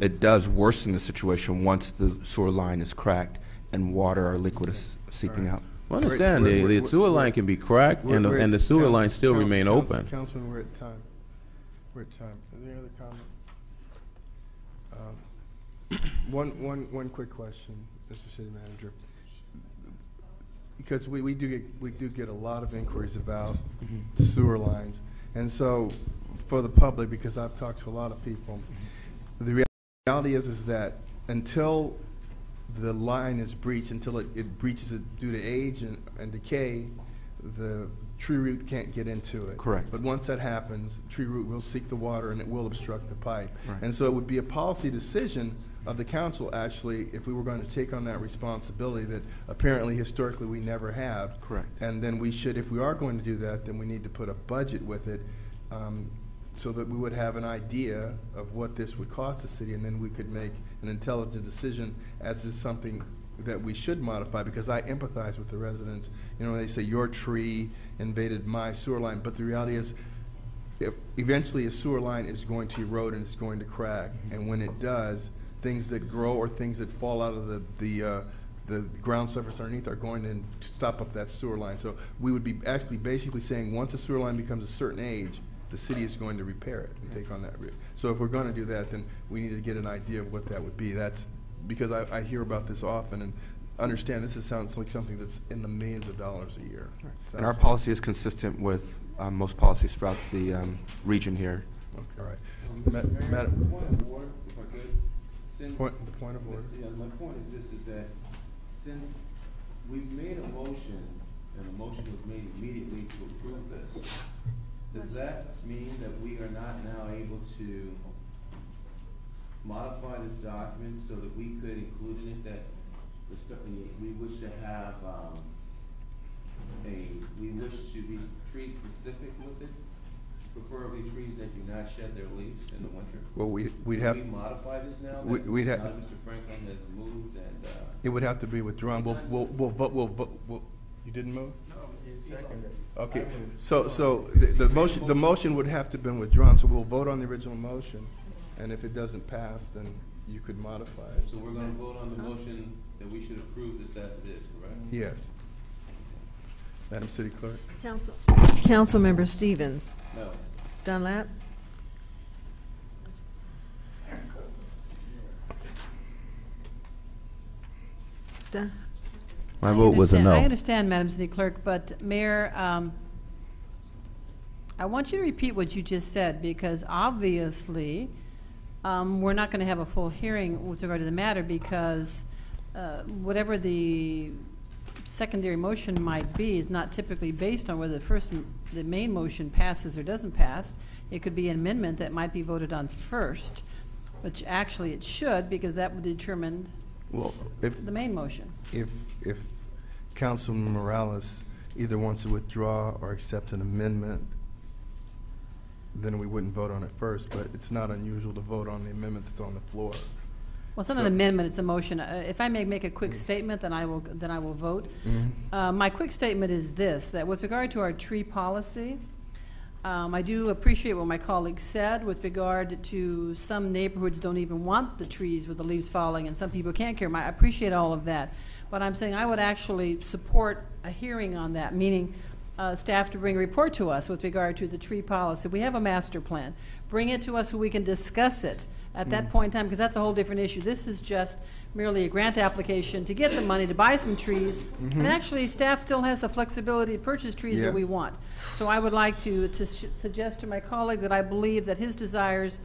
[SPEAKER 16] it does worsen the situation once the sewer line is cracked and water or liquid is seeping out.
[SPEAKER 2] Well, understand, the sewer line can be cracked and the sewer line still remain open.
[SPEAKER 7] Councilman, we're at time. Is there any other comment? One quick question, Mr. City Manager. Because we do get a lot of inquiries about sewer lines. And so for the public, because I've talked to a lot of people, the reality is that until the line is breached, until it breaches it due to age and decay, the tree root can't get into it.
[SPEAKER 16] Correct.
[SPEAKER 7] But once that happens, tree root will seek the water and it will obstruct the pipe.
[SPEAKER 16] Right.
[SPEAKER 7] And so it would be a policy decision of the council, actually, if we were going to take on that responsibility that apparently historically we never have.
[SPEAKER 16] Correct.
[SPEAKER 7] And then we should, if we are going to do that, then we need to put a budget with it so that we would have an idea of what this would cost the city, and then we could make an intelligent decision as to something that we should modify, because I empathize with the residents. You know, they say your tree invaded my sewer line, but the reality is eventually a sewer line is going to erode and it's going to crack, and when it does, things that grow or things that fall out of the ground surface underneath are going to stop up that sewer line. So we would be actually basically saying once a sewer line becomes a certain age, the city is going to repair it and take on that risk. So if we're going to do that, then we need to get an idea of what that would be. That's because I hear about this often and understand this sounds like something that's in the millions of dollars a year.
[SPEAKER 16] Right. And our policy is consistent with most policies throughout the region here.
[SPEAKER 7] Okay. All right. Madam.
[SPEAKER 2] Point of order, if I could. Since,
[SPEAKER 7] Point of order.
[SPEAKER 2] My point is this, is that since we've made a motion, and the motion was made immediately to approve this, does that mean that we are not now able to modify this document so that we could include in it that we wish to have we wish to be tree specific with it, preferably trees that do not shed their leaves in the winter?
[SPEAKER 7] Well, we'd
[SPEAKER 2] Can
[SPEAKER 7] have.
[SPEAKER 2] we modify this now?
[SPEAKER 7] We'd have.
[SPEAKER 2] Mr. Franklin has moved and.
[SPEAKER 7] It would have to be withdrawn. We'll vote. You didn't move?
[SPEAKER 2] No, it's secondary.
[SPEAKER 7] Okay. So the motion would have to have been withdrawn. So we'll vote on the original motion, and if it doesn't pass, then you could modify it.
[SPEAKER 2] So we're going to vote on the motion that we should approve this as it is, correct?
[SPEAKER 7] Yes. Madam City Clerk.
[SPEAKER 1] Councilmember Stevens.
[SPEAKER 2] No.
[SPEAKER 1] Dunlap.
[SPEAKER 13] My vote was a no.
[SPEAKER 14] I understand, Madam City Clerk, but Mayor, I want you to repeat what you just said, because obviously we're not going to have a full hearing with regard to the matter, because whatever the secondary motion might be is not typically based on whether the main motion passes or doesn't pass. It could be an amendment that might be voted on first, which actually it should, because that would determine the main motion.
[SPEAKER 7] If Councilman Morales either wants to withdraw or accept an amendment, then we wouldn't vote on it first. But it's not unusual to vote on the amendment that's on the floor.
[SPEAKER 14] Well, it's not an amendment; it's a motion. If I may make a quick statement, then I will vote.
[SPEAKER 7] Mm-hmm.
[SPEAKER 14] My quick statement is this: that with regard to our tree policy, I do appreciate what my colleague said with regard to some neighborhoods don't even want the trees with the leaves falling, and some people can't care. I appreciate all of that, but I'm saying I would actually support a hearing on that, meaning staff to bring a report to us with regard to the tree policy. We have a master plan. Bring it to us so we can discuss it at that point in time, because that's a whole different issue. This is just merely a grant application to get the money to buy some trees, and actually staff still has the flexibility to purchase trees that we want. So I would like to suggest to my colleague that I believe that his desires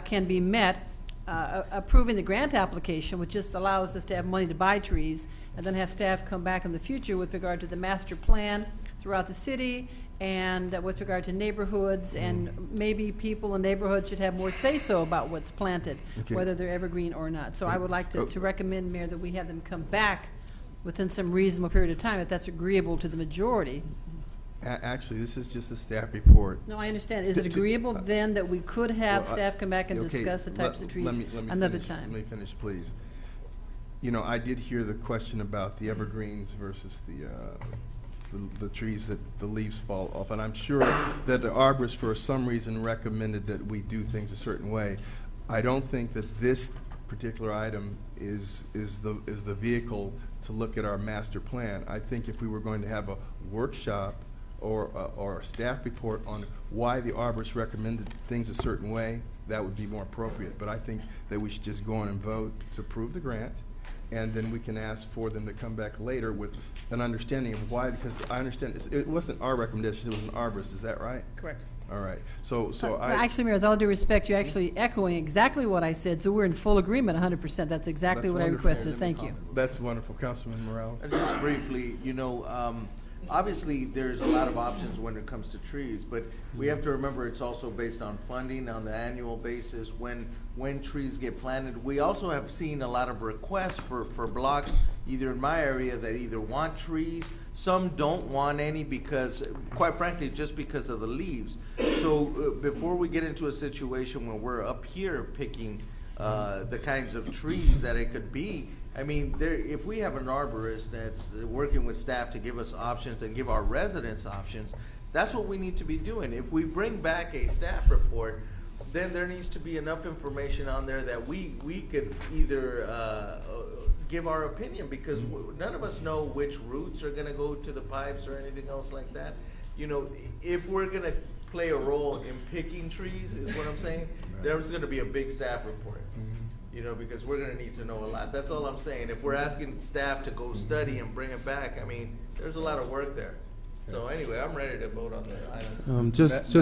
[SPEAKER 14] can be met, approving the grant application, which just allows us to have money to buy trees, and then have staff come back in the future with regard to the master plan throughout the city, and with regard to neighborhoods, and maybe people in neighborhoods should have more say-so about what's planted, whether they're evergreen or not. So I would like to recommend, Mayor, that we have them come back within some reasonable period of time, if that's agreeable to the majority.
[SPEAKER 7] Actually, this is just a staff report.
[SPEAKER 14] No, I understand. Is it agreeable then that we could have staff come back and discuss the types of trees another time?
[SPEAKER 7] Let me finish, please. You know, I did hear the question about the evergreens versus the trees that the leaves fall off, and I'm sure that the arborist for some reason recommended that we do things a certain way. I don't think that this particular item is the vehicle to look at our master plan. I think if we were going to have a workshop or a staff report on why the arborist recommended things a certain way, that would be more appropriate. But I think that we should just go on and vote to approve the grant, and then we can ask for them to come back later with an understanding of why, because I understand it wasn't our recommendation, it was an arborist, is that right?
[SPEAKER 17] Correct.
[SPEAKER 7] All right. So
[SPEAKER 14] actually, Mayor, with all due respect, you're actually echoing exactly what I said, so we're in full agreement 100%. That's exactly what I requested. Thank you.
[SPEAKER 7] That's wonderful. Councilman Morales.
[SPEAKER 13] Just briefly, you know, obviously, there's a lot of options when it comes to trees, but we have to remember it's also based on funding on the annual basis, when trees get planted. We also have seen a lot of requests for blocks, either in my area, that either want trees, some don't want any because, quite frankly, just because of the leaves. So before we get into a situation where we're up here picking the kinds of trees that it could be, I mean, if we have an arborist that's working with staff to give us options and give our residents options, that's what we need to be doing. If we bring back a staff report, then there needs to be enough information on there that we could either give our opinion, because none of us know which roots are going to go to the pipes or anything else like that. You know, if we're going to play a role in picking trees, is what I'm saying, there's going to be a big staff report. You know, because we're going to need to know a lot. That's all I'm saying. If we're asking staff to go study and bring it back, I mean, there's a lot of work there. So anyway, I'm ready to vote on the item.
[SPEAKER 2] Just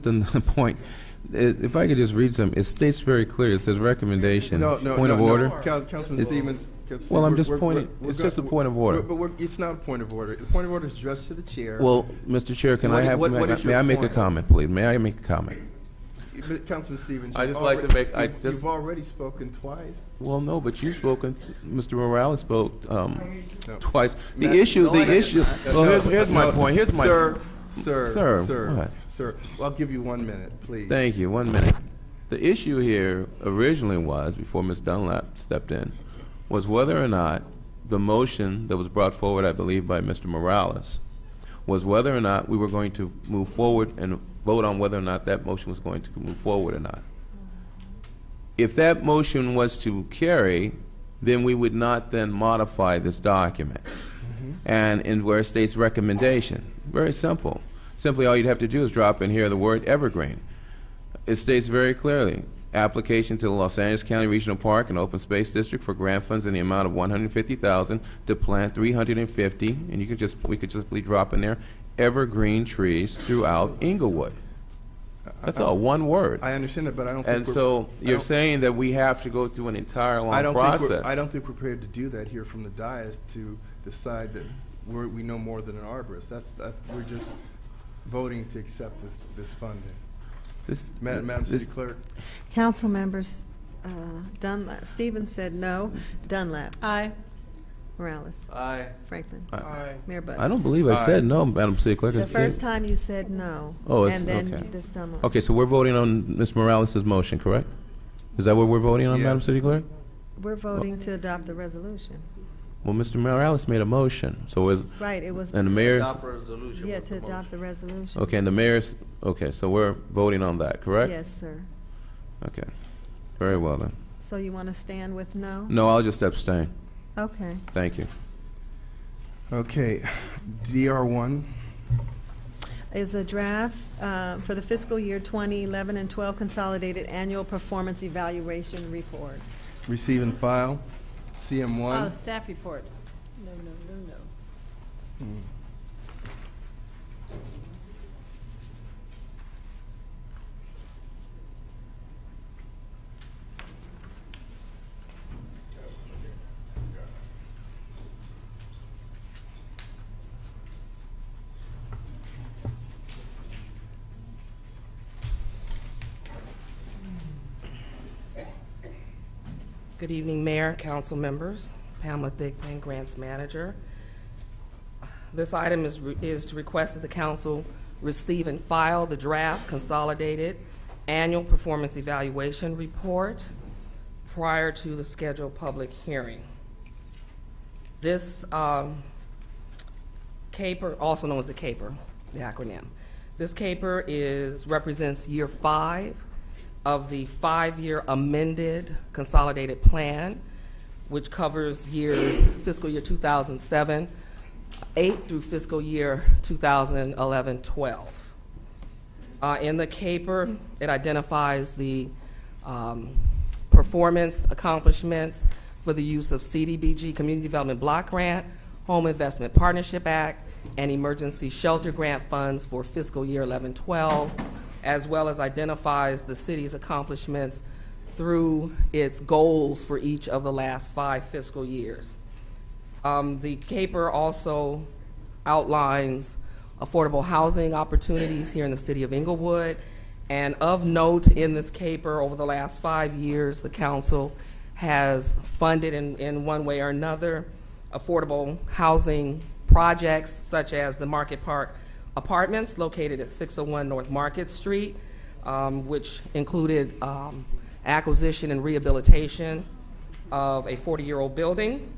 [SPEAKER 2] a point. If I could just read some, it states very clear. It says recommendations. Point of order.
[SPEAKER 7] Councilman Stevens.
[SPEAKER 2] Well, I'm just pointing. It's just a point of order.
[SPEAKER 7] But it's not a point of order. The point of order is addressed to the chair.
[SPEAKER 2] Well, Mr. Chair, may I make a comment, please? May I make a comment?
[SPEAKER 7] Councilman Stevens,
[SPEAKER 2] you've
[SPEAKER 7] already spoken twice.
[SPEAKER 2] Well, no, but you've spoken. Mr. Morales spoke twice. The issue. Well, here's my point.
[SPEAKER 7] Sir. Well, I'll give you 1 minute, please.
[SPEAKER 2] Thank you. 1 minute. The issue here originally was, before Ms. Dunlap stepped in, was whether or not the motion that was brought forward, I believe, by Mr. Morales, was whether or not we were going to move forward and vote on whether or not that motion was going to move forward or not. If that motion was to carry, then we would not then modify this document. And where it states recommendation, very simple. Simply all you'd have to do is drop in here the word evergreen. It states very clearly, application to the Los Angeles County Regional Park and Open Space District for grant funds in the amount of $150,000 to plant 350, and we could just drop in there evergreen trees throughout Inglewood. That's all, one word.
[SPEAKER 7] I understand it, but I don't think
[SPEAKER 2] And so you're saying that we have to go through an entire long process.
[SPEAKER 7] I don't think we're prepared to do that here from the dais to decide that we know more than an arborist. We're just voting to accept this funding. Madam City Clerk.
[SPEAKER 1] Council members, Dunlap. Stevens said no. Dunlap.
[SPEAKER 14] Aye.
[SPEAKER 1] Morales.
[SPEAKER 13] Aye.
[SPEAKER 1] Franklin.
[SPEAKER 8] Aye.
[SPEAKER 1] Mayor Buds.
[SPEAKER 2] I don't believe I said no, Madam City Clerk.
[SPEAKER 1] The first time you said no.
[SPEAKER 2] Oh, it's
[SPEAKER 1] and then
[SPEAKER 2] okay.
[SPEAKER 1] this time.
[SPEAKER 2] Okay, so we're voting on Ms. Morales' motion, correct? Is that what we're voting on, Madam City Clerk?
[SPEAKER 1] We're voting to adopt the resolution.
[SPEAKER 2] Well, Mr. Morales made a motion, so is
[SPEAKER 1] Right, it was.
[SPEAKER 2] and the mayor's
[SPEAKER 13] Adopt resolution.
[SPEAKER 1] Yeah,
[SPEAKER 13] was
[SPEAKER 1] to
[SPEAKER 13] the
[SPEAKER 1] adopt the
[SPEAKER 13] motion.
[SPEAKER 1] resolution.
[SPEAKER 2] okay, and the mayor's okay. So we're voting on that, correct?
[SPEAKER 1] Yes, sir.
[SPEAKER 2] Okay, very well then.
[SPEAKER 1] So you want to stand with no?
[SPEAKER 2] No, I'll just abstain.
[SPEAKER 1] Okay.
[SPEAKER 2] Thank you.
[SPEAKER 7] Okay, DR1.
[SPEAKER 1] Is a draft for the fiscal year 2011 and 12 consolidated annual performance evaluation report.
[SPEAKER 7] Receive and file. CM1.
[SPEAKER 14] Oh, staff report. No.
[SPEAKER 18] Good evening, Mayor, council members. Pamela Thigpen, Grants Manager. This item is to request that the council receive and file the draft consolidated annual performance evaluation report prior to the scheduled public hearing. This CAPER, also known as the CAPER, the acronym. This CAPER represents year 5 of the 5-year amended consolidated plan, which covers fiscal year 2007, 8 through fiscal year 2011-12. In the CAPER, it identifies the performance accomplishments for the use of CDBG, Community Development Block Grant, Home Investment Partnership Act, and Emergency Shelter Grant funds for fiscal year 11-12, as well as identifies the city's accomplishments through its goals for each of the last 5 fiscal years. The CAPER also outlines affordable housing opportunities here in the city of Inglewood. And of note in this caper, over the last 5 years, the council has funded in one way or another affordable housing projects such as the Market Park Apartments located at 601 North Market Street, which included acquisition and rehabilitation of a 40-year-old building.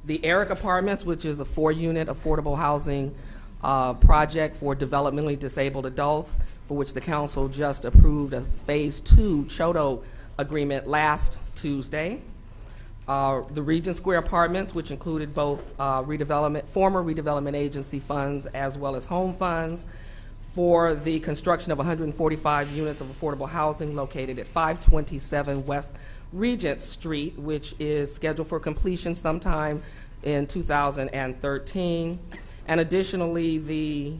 [SPEAKER 18] The Eric Apartments, which is a 4-unit affordable housing project for developmentally disabled adults, for which the council just approved a Phase 2 CHOTO agreement last Tuesday. The Regent Square Apartments, which included both former redevelopment agency funds as well as home funds, for the construction of 145 units of affordable housing located at 527 West Regent Street, which is scheduled for completion sometime in 2013. And additionally, the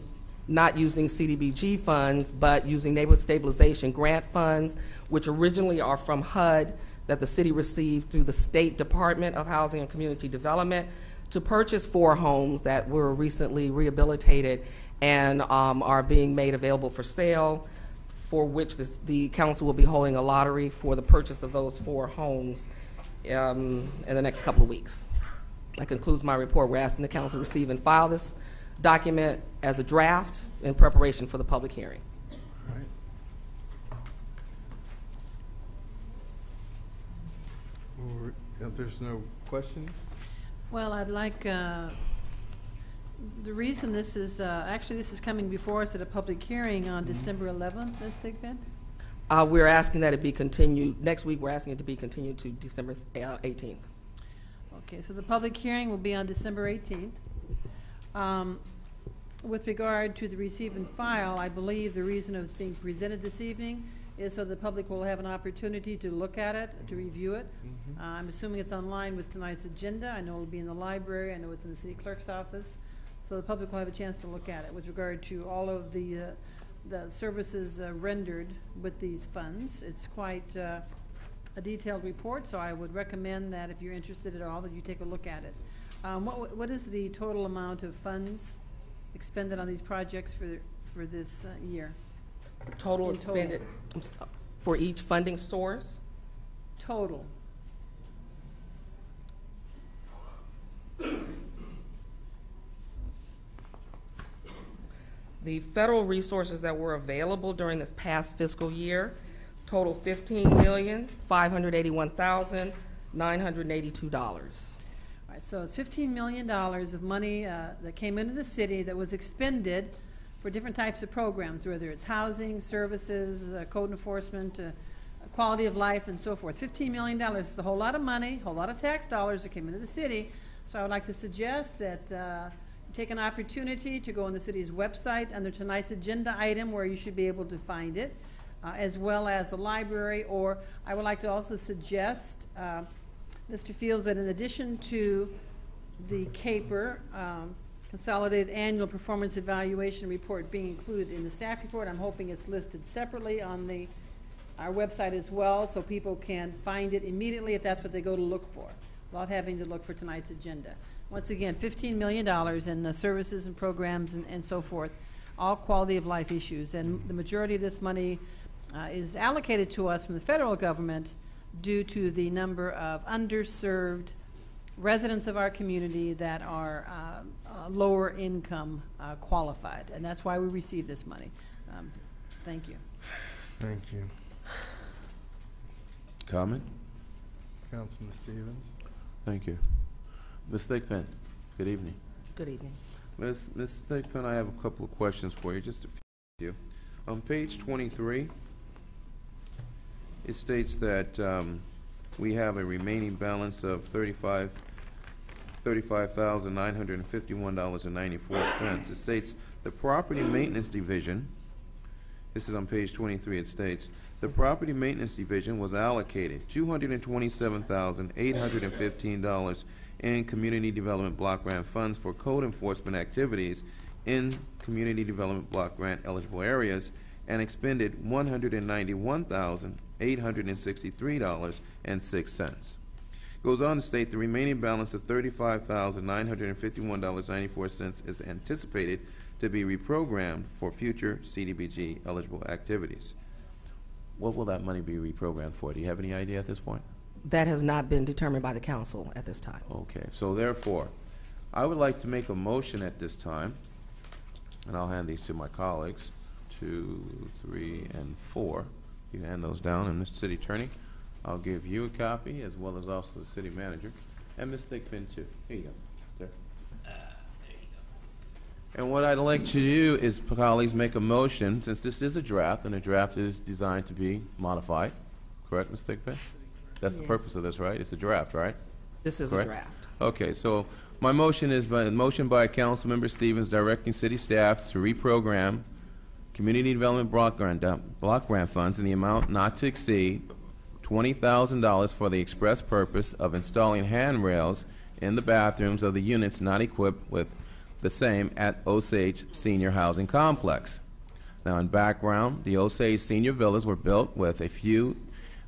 [SPEAKER 18] not using CDBG funds, but using neighborhood stabilization grant funds, which originally are from HUD, that the city received through the State Department of Housing and Community Development, to purchase 4 homes that were recently rehabilitated and are being made available for sale, for which the council will be holding a lottery for the purchase of those 4 homes in the next couple of weeks. That concludes my report. We're asking the council to receive and file this document as a draft in preparation for the public hearing.
[SPEAKER 7] All right. If there's no questions?
[SPEAKER 14] Well, I'd like, the reason this is, actually this is coming before us at a public hearing on December 11th, Ms. Thigpen?
[SPEAKER 18] We're asking that it be continued, next week we're asking it to be continued to December 18th.
[SPEAKER 14] Okay, so the public hearing will be on December 18th. With regard to the receive and file, I believe the reason it's being presented this evening is so the public will have an opportunity to look at it, to review it. I'm assuming it's online with tonight's agenda. I know it'll be in the library. I know it's in the city clerk's office. So the public will have a chance to look at it with regard to all of the services rendered with these funds. It's quite a detailed report, so I would recommend that if you're interested at all, that you take a look at it. What is the total amount of funds expended on these projects for this year?
[SPEAKER 18] Total expended for each funding source?
[SPEAKER 14] Total.
[SPEAKER 18] The federal resources that were available during this past fiscal year total $15,581,982. All
[SPEAKER 14] right, so it's $15 million of money that came into the city that was expended for different types of programs, whether it's housing, services, code enforcement, quality of life, and so forth. $15 million is a whole lot of money, a whole lot of tax dollars that came into the city. So I would like to suggest that you take an opportunity to go on the city's website under tonight's agenda item where you should be able to find it, as well as the library, or I would like to also suggest, Mr. Fields, that in addition to the CAPER, Consolidated Annual Performance Evaluation Report being included in the staff report, I'm hoping it's listed separately on our website as well, so people can find it immediately if that's what they go to look for, without having to look for tonight's agenda. Once again, $15 million in services and programs and so forth, all quality of life issues, and the majority of this money is allocated to us from the federal government due to the number of underserved residents of our community that are lower income qualified, and that's why we receive this money. Thank you.
[SPEAKER 7] Thank you.
[SPEAKER 2] Comment?
[SPEAKER 7] Councilman Stevens.
[SPEAKER 2] Thank you. Ms. Thigpen, good evening.
[SPEAKER 18] Good evening.
[SPEAKER 2] Ms. Thigpen, I have a couple of questions for you, just a few. On page 23, it states that we have a remaining balance of $35,951.94. It states the Property Maintenance Division, this is on page 23, it states, the Property Maintenance Division was allocated $227,815 in Community Development Block Grant funds for code enforcement activities in Community Development Block Grant eligible areas and expended $191,863.06. Goes on to state the remaining balance of $35,951.94 is anticipated to be reprogrammed for future CDBG eligible activities. What will that money be reprogrammed for? Do you have any idea at this point?
[SPEAKER 18] That has not been determined by the council at this time.
[SPEAKER 2] Okay, so therefore, I would like to make a motion at this time, and I'll hand these to my colleagues, 2, 3, and 4. You can hand those down, and Mr. City Attorney, I'll give you a copy as well as also the City Manager, and Ms. Thigpen too. Here you go, sir. And what I'd like to do is, colleagues, make a motion, since this is a draft, and a draft is designed to be modified. Correct, Ms. Thigpen? That's the purpose of this, right? It's a draft, right?
[SPEAKER 18] This is
[SPEAKER 2] Correct?
[SPEAKER 18] a draft.
[SPEAKER 2] Okay, so my motion is by Councilmember Stevens directing city staff to reprogram community development block grant funds in the amount not to exceed $20,000 for the express purpose of installing handrails in the bathrooms of the units not equipped with the same at Osage Senior Housing Complex. Now, in background, the Osage Senior Villas were built with a few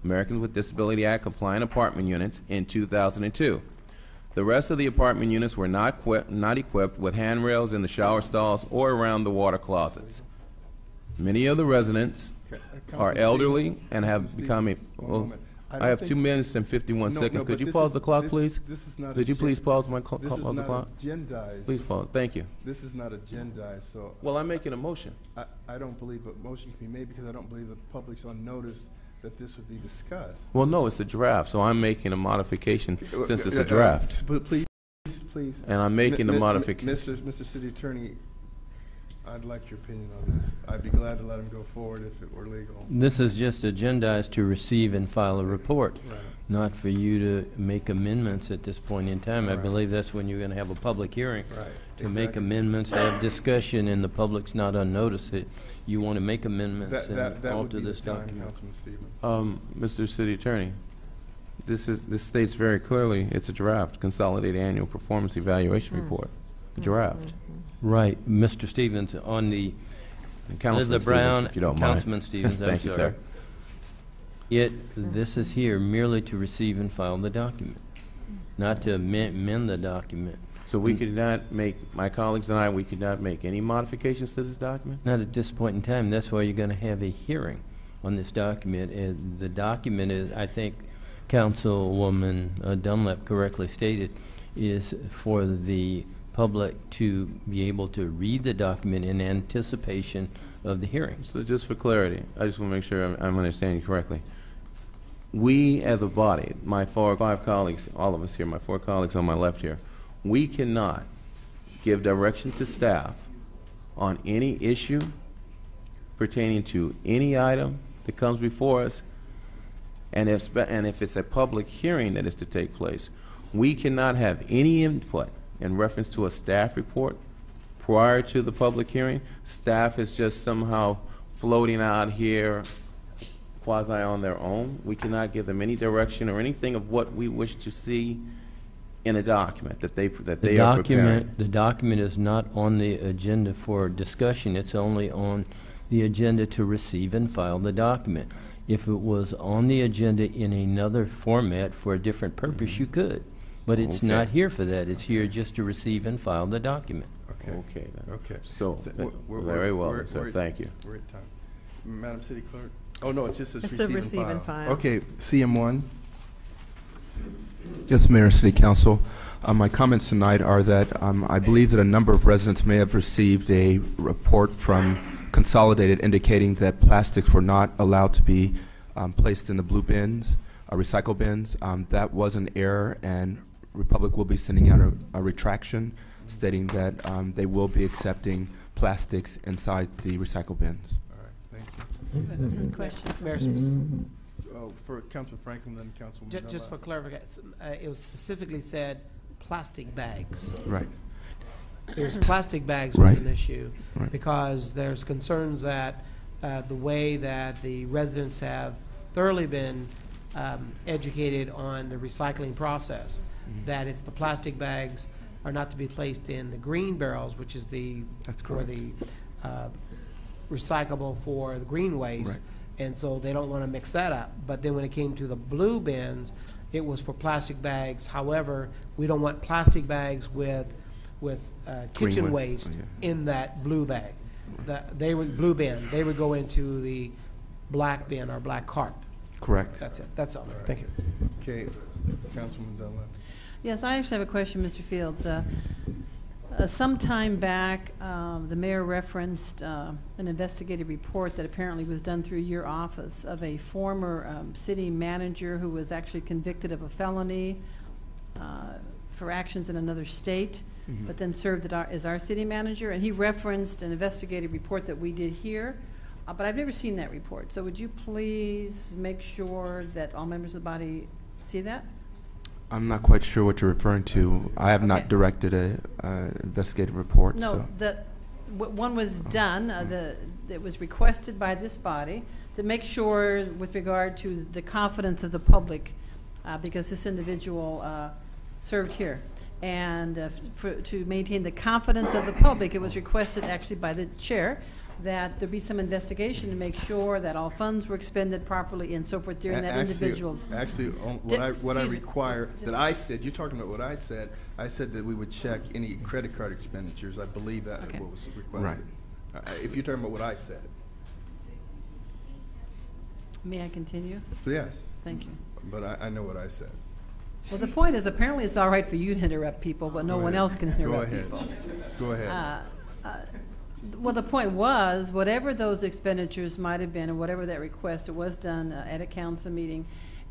[SPEAKER 2] Americans with Disability Act compliant apartment units in 2002. The rest of the apartment units were not equipped with handrails in the shower stalls or around the water closets. Many of the residents are elderly and have become a... Well, I have 2 minutes and 51 seconds. Could you pause the clock, please? Could you please pause the clock?
[SPEAKER 7] Agendized.
[SPEAKER 2] Please pause. Thank you.
[SPEAKER 7] This is not agendized, so...
[SPEAKER 2] Well, I'm making a motion.
[SPEAKER 7] I don't believe a motion can be made because I don't believe the public's on notice that this would be discussed.
[SPEAKER 2] Well, no, it's a draft, so I'm making a modification since it's a draft.
[SPEAKER 7] But please.
[SPEAKER 2] And I'm making the modification.
[SPEAKER 7] Mr. City Attorney, I'd like your opinion on this. I'd be glad to let him go forward if it were legal.
[SPEAKER 19] This is just agendized to receive and file a report,
[SPEAKER 7] Right.
[SPEAKER 19] not for you to make amendments at this point in time. I
[SPEAKER 7] Right.
[SPEAKER 19] believe that's when you're going to have a public hearing.
[SPEAKER 7] Right.
[SPEAKER 19] To make
[SPEAKER 7] Exactly.
[SPEAKER 19] amendments, have discussion, and the public's not on notice. You want to make amendments and
[SPEAKER 7] That would
[SPEAKER 19] alter
[SPEAKER 7] be the
[SPEAKER 19] this
[SPEAKER 7] time,
[SPEAKER 19] document.
[SPEAKER 7] Councilman Stevens.
[SPEAKER 2] Mr. City Attorney, this states very clearly it's a draft, consolidated annual performance evaluation report. A draft.
[SPEAKER 19] Right, Mr. Stevens, on the
[SPEAKER 2] Councilman
[SPEAKER 19] Elizabeth Brown,
[SPEAKER 2] Stevens, if you don't mind.
[SPEAKER 19] Councilman Stevens, I'm
[SPEAKER 2] Thank you,
[SPEAKER 19] sorry.
[SPEAKER 2] sir.
[SPEAKER 19] This is here merely to receive and file the document, not to amend the document.
[SPEAKER 2] So we could not make, my colleagues and I, we could not make any modifications to this document?
[SPEAKER 19] Not at this point in time. That's why you're going to have a hearing on this document. And the document is, I think Councilwoman Dunlap correctly stated, is for the public to be able to read the document in anticipation of the hearing.
[SPEAKER 2] So just for clarity, I just want to make sure I'm understanding correctly. We as a body, my 4 or 5 colleagues, all of us here, my 4 colleagues on my left here, we cannot give direction to staff on any issue pertaining to any item that comes before us, and if it's a public hearing that is to take place, we cannot have any input in reference to a staff report prior to the public hearing. Staff is just somehow floating out here quasi on their own. We cannot give them any direction or anything of what we wish to see in a document that they are preparing.
[SPEAKER 19] The document is not on the agenda for discussion. It's only on the agenda to receive and file the document. If it was on the agenda in another format for a different purpose, you could. But it's
[SPEAKER 2] Okay.
[SPEAKER 19] not here for that. It's here just to receive and file the document.
[SPEAKER 7] Okay.
[SPEAKER 2] Okay, then.
[SPEAKER 7] Okay.
[SPEAKER 2] So,
[SPEAKER 7] We're-
[SPEAKER 2] very well,
[SPEAKER 7] we're-
[SPEAKER 2] sir.
[SPEAKER 7] we're-
[SPEAKER 2] Thank you.
[SPEAKER 7] We're at time. Madam City Clerk? Oh, no, it's just
[SPEAKER 1] It's a
[SPEAKER 7] receive
[SPEAKER 1] receive
[SPEAKER 7] and
[SPEAKER 1] and
[SPEAKER 7] file.
[SPEAKER 1] file.
[SPEAKER 7] Okay, CM1.
[SPEAKER 16] Yes, Mayor, City Council. My comments tonight are that I believe that a number of residents may have received a report from Consolidated indicating that plastics were not allowed to be placed in the blue bins, recycle bins. That was an error, and Republic will be sending out a retraction stating that they will be accepting plastics inside the recycle bins.
[SPEAKER 7] All right, thank you.
[SPEAKER 14] Question.
[SPEAKER 7] For Councilman Franklin, then Councilman
[SPEAKER 9] Just
[SPEAKER 7] Dunlap.
[SPEAKER 9] for clarification, it was specifically said plastic bags.
[SPEAKER 16] Right.
[SPEAKER 9] There's plastic bags was
[SPEAKER 16] Right.
[SPEAKER 9] an issue
[SPEAKER 16] Right.
[SPEAKER 9] because there's concerns that the way that the residents have thoroughly been educated on the recycling process, that it's the plastic bags are not to be placed in the green barrels, which is
[SPEAKER 16] That's
[SPEAKER 9] for
[SPEAKER 16] correct.
[SPEAKER 9] the recyclable for the green waste.
[SPEAKER 16] Right.
[SPEAKER 9] And so they don't want to mix that up. But then when it came to the blue bins, it was for plastic bags. However, we don't want plastic bags with kitchen waste in that blue bag. They would blue bin. They would go into the black bin or black cart.
[SPEAKER 16] Correct.
[SPEAKER 9] That's it. That's all. Thank you.
[SPEAKER 7] Okay, Councilman Dunlap.
[SPEAKER 14] Yes, I actually have a question, Mr. Fields. Some time back, the mayor referenced an investigative report that apparently was done through your office of a former city manager who was actually convicted of a felony for actions in another state, but then served as our city manager. And he referenced an investigative report that we did here, but I've never seen that report. So would you please make sure that all members of the body see that?
[SPEAKER 16] I'm not quite sure what you're referring to. I have not directed a investigative report.
[SPEAKER 14] No,
[SPEAKER 16] so.
[SPEAKER 14] One was done. It was requested by this body to make sure, with regard to the confidence of the public, because this individual served here, and to maintain the confidence of the public, it was requested actually by the chair that there be some investigation to make sure that all funds were expended properly and so forth during that individual's.
[SPEAKER 7] Actually, what I require, that I said, you're talking about what I said that we would check any credit card expenditures. I believe that is what was requested. Right. If you're talking about what I said.
[SPEAKER 14] May I continue?
[SPEAKER 7] Yes.
[SPEAKER 14] Thank you.
[SPEAKER 7] But I know what I said.
[SPEAKER 14] Well, the point is, apparently it's all right for you to interrupt people, but no one else can interrupt people.
[SPEAKER 7] Go ahead.
[SPEAKER 14] Well, the point was, whatever those expenditures might have been, and whatever that request, it was done at a council meeting,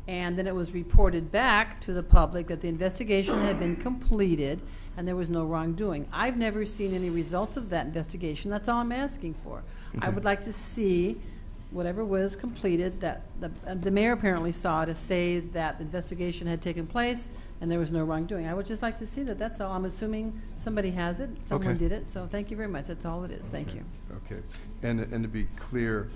[SPEAKER 14] and then it was reported back to the public that the investigation had been completed and there was no wrongdoing. I've never seen any results of that investigation. That's all I'm asking for. Okay. I would like to see whatever was completed, that the mayor apparently saw to say that the investigation had taken place and there was no wrongdoing. I would just like to see that. That's all. I'm assuming somebody has it. Someone did it. So thank you very much. That's all it is. Thank you.
[SPEAKER 7] Okay. And to be clear,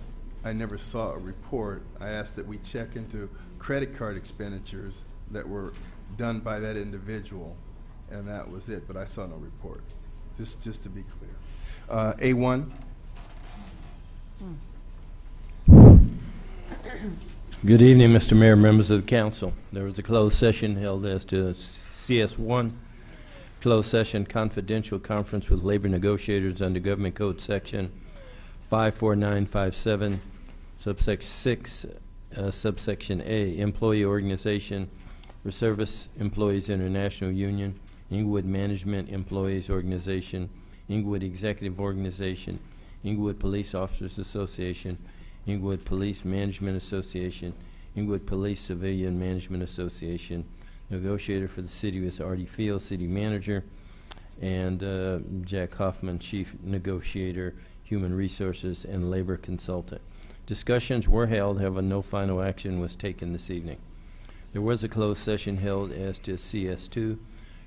[SPEAKER 7] I never saw a report. I asked that we check into credit card expenditures that were done by that individual, and that was it. But I saw no report. Just to be clear. A1.
[SPEAKER 19] Good evening, Mr. Mayor, members of the council. There was a closed session held as to CS1, closed session confidential conference with labor negotiators under Government Code Section 54957, subsection 6, subsection A, Employee Organization for Service Employees International Union, Inglewood Management Employees Organization, Inglewood Executive Organization, Inglewood Police Officers Association, Inglewood Police Management Association, Inglewood Police Civilian Management Association. Negotiator for the city was Artie Field, city manager, and Jack Hoffman, chief negotiator, human resources, and labor consultant. Discussions were held, however, no final action was taken this evening. There was a closed session held as to CS2,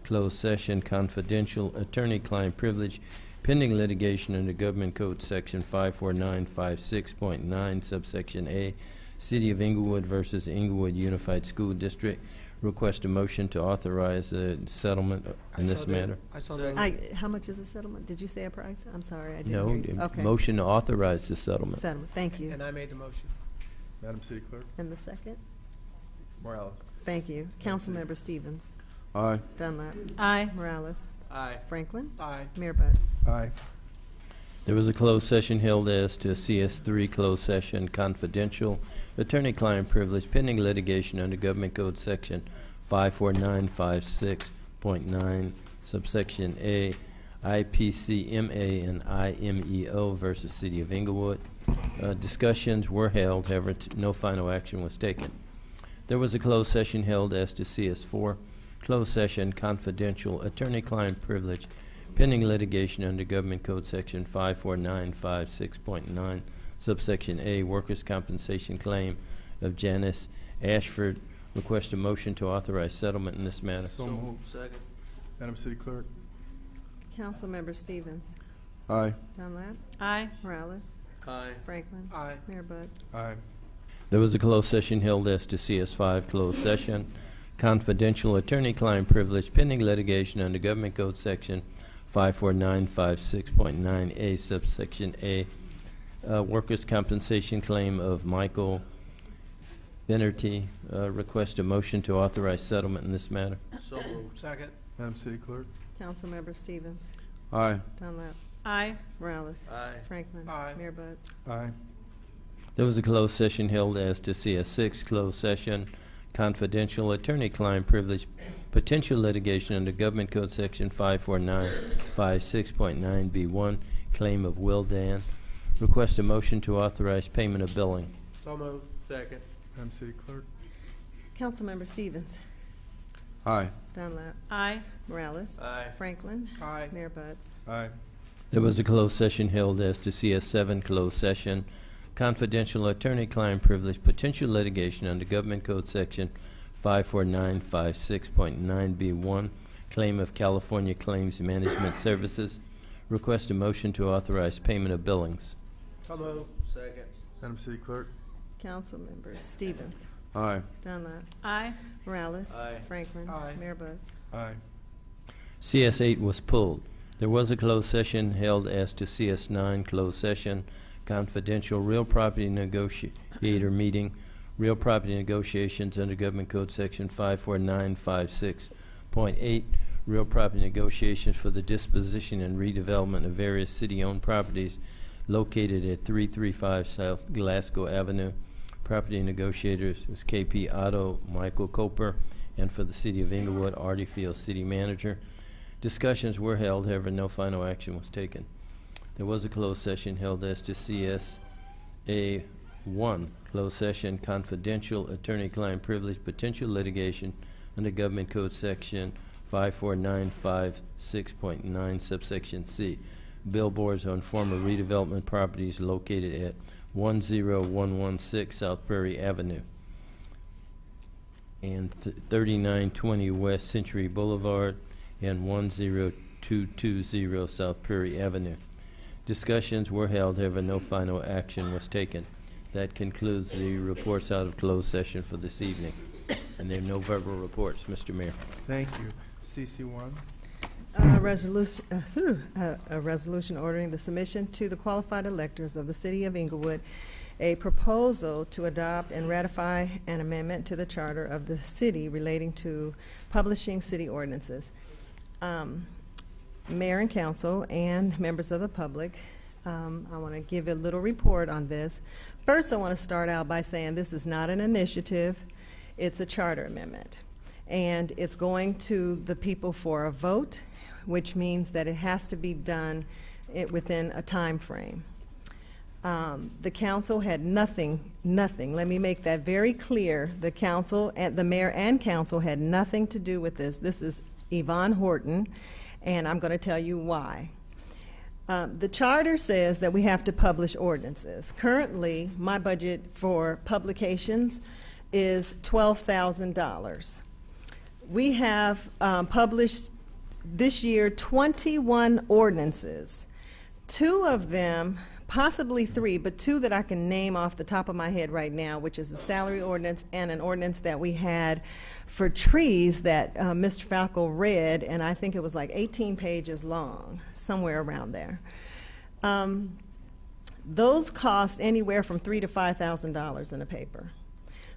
[SPEAKER 19] closed session confidential attorney-client privilege, pending litigation under Government Code Section 54956.9, subsection A, City of Inglewood versus Inglewood Unified School District. Request a motion to authorize a settlement in this matter.
[SPEAKER 1] How much is the settlement? Did you say a price? I'm sorry, I didn't
[SPEAKER 19] No,
[SPEAKER 1] hear you. Okay.
[SPEAKER 19] motion to authorize the settlement.
[SPEAKER 1] Settlement, thank you.
[SPEAKER 9] And I made the motion.
[SPEAKER 7] Madam City Clerk.
[SPEAKER 1] And the second?
[SPEAKER 7] Morales.
[SPEAKER 1] Thank you. Councilmember Stevens.
[SPEAKER 2] Aye.
[SPEAKER 1] Dunlap.
[SPEAKER 14] Aye.
[SPEAKER 1] Morales.
[SPEAKER 9] Aye.
[SPEAKER 1] Franklin.
[SPEAKER 9] Aye.
[SPEAKER 1] Mayor Butts.
[SPEAKER 7] Aye.
[SPEAKER 19] There was a closed session held as to CS3, closed session confidential attorney-client privilege, pending litigation under Government Code Section 54956.9, subsection A, IPCMA and IMEO versus City of Inglewood. Discussions were held, however, no final action was taken. There was a closed session held as to CS4, closed session confidential attorney-client privilege, pending litigation under Government Code Section 54956.9, subsection A, workers' compensation claim of Janice Ashford. Request a motion to authorize settlement in this matter.
[SPEAKER 7] So moved. Second. Madam City Clerk.
[SPEAKER 1] Councilmember Stevens.
[SPEAKER 2] Aye.
[SPEAKER 1] Dunlap.
[SPEAKER 14] Aye.
[SPEAKER 1] Morales.
[SPEAKER 7] Aye.
[SPEAKER 1] Franklin.
[SPEAKER 9] Aye.
[SPEAKER 1] Mayor Butts.
[SPEAKER 7] Aye.
[SPEAKER 19] There was a closed session held as to CS5, closed session confidential attorney-client privilege, pending litigation under Government Code Section 54956.9A, subsection A, workers' compensation claim of Michael Venerty, request a motion to authorize settlement in this matter.
[SPEAKER 13] So moved.
[SPEAKER 9] Second.
[SPEAKER 7] Madam City Clerk?
[SPEAKER 1] Councilmember Stevens.
[SPEAKER 2] Aye.
[SPEAKER 1] Dunlap.
[SPEAKER 14] Aye.
[SPEAKER 1] Morales.
[SPEAKER 13] Aye.
[SPEAKER 1] Franklin.
[SPEAKER 9] Aye.
[SPEAKER 1] Mayor Buds.
[SPEAKER 7] Aye.
[SPEAKER 19] There was a closed session held as to CS6, closed session, confidential attorney-client privilege, potential litigation under Government Code Section 54956.9B1, claim of Will Dan. Request a motion to authorize payment of billing.
[SPEAKER 9] So moved. Second.
[SPEAKER 7] Madam City Clerk?
[SPEAKER 1] Councilmember Stevens.
[SPEAKER 2] Aye.
[SPEAKER 1] Dunlap.
[SPEAKER 14] Aye.
[SPEAKER 1] Morales.
[SPEAKER 13] Aye.
[SPEAKER 1] Franklin.
[SPEAKER 9] Aye.
[SPEAKER 1] Mayor Buds.
[SPEAKER 7] Aye.
[SPEAKER 19] There was a closed session held as to CS7, closed session, confidential attorney-client privilege, potential litigation under Government Code Section 54956.9B1, claim of California Claims Management Services. Request a motion to authorize payment of billings.
[SPEAKER 9] So moved.
[SPEAKER 13] Second.
[SPEAKER 7] Madam City Clerk?
[SPEAKER 1] Councilmember Stevens.
[SPEAKER 2] Aye.
[SPEAKER 1] Dunlap.
[SPEAKER 14] Aye.
[SPEAKER 1] Morales.
[SPEAKER 13] Aye.
[SPEAKER 1] Franklin.
[SPEAKER 9] Aye.
[SPEAKER 1] Mayor Buds.
[SPEAKER 7] Aye.
[SPEAKER 19] CS8 was pulled. There was a closed session held as to CS9, closed session, confidential real property negotiator meeting, real property negotiations under Government Code Section 54956.8, real property negotiations for the disposition and redevelopment of various city-owned properties located at 335 South Glasgow Avenue. Property negotiators was KP Otto, Michael Coper, and for the City of Inglewood, Artie Field, City Manager. Discussions were held, however, no final action was taken. There was a closed session held as to CSA1, closed session, confidential attorney-client privilege, potential litigation under Government Code Section 54956.9, subsection C, billboards on former redevelopment properties located at 10116 South Prairie Avenue and 3920 West Century Boulevard and 10220 South Prairie Avenue. Discussions were held, however, no final action was taken. That concludes the reports out of closed session for this evening. And there are no verbal reports, Mr. Mayor.
[SPEAKER 7] Thank you. CC1?
[SPEAKER 1] A resolution ordering the submission to the qualified electors of the City of Inglewood a proposal to adopt and ratify an amendment to the charter of the city relating to publishing city ordinances. Mayor and council and members of the public, I want to give a little report on this. First, I want to start out by saying this is not an initiative, it's a charter amendment. And it's going to the people for a vote, which means that it has to be done within a time frame. The council had nothing, let me make that very clear. The council, and the mayor and council had nothing to do with this. This is Yvonne Horton, and I'm going to tell you why. The charter says that we have to publish ordinances. Currently, my budget for publications is $12,000. We have published this year 21 ordinances. 2 of them, possibly 3, but 2 that I can name off the top of my head right now, which is a salary ordinance and an ordinance that we had for trees that Mr. Falco read, and I think it was like 18 pages long, somewhere around there. Those cost anywhere from $3,000 to $5,000 in a paper.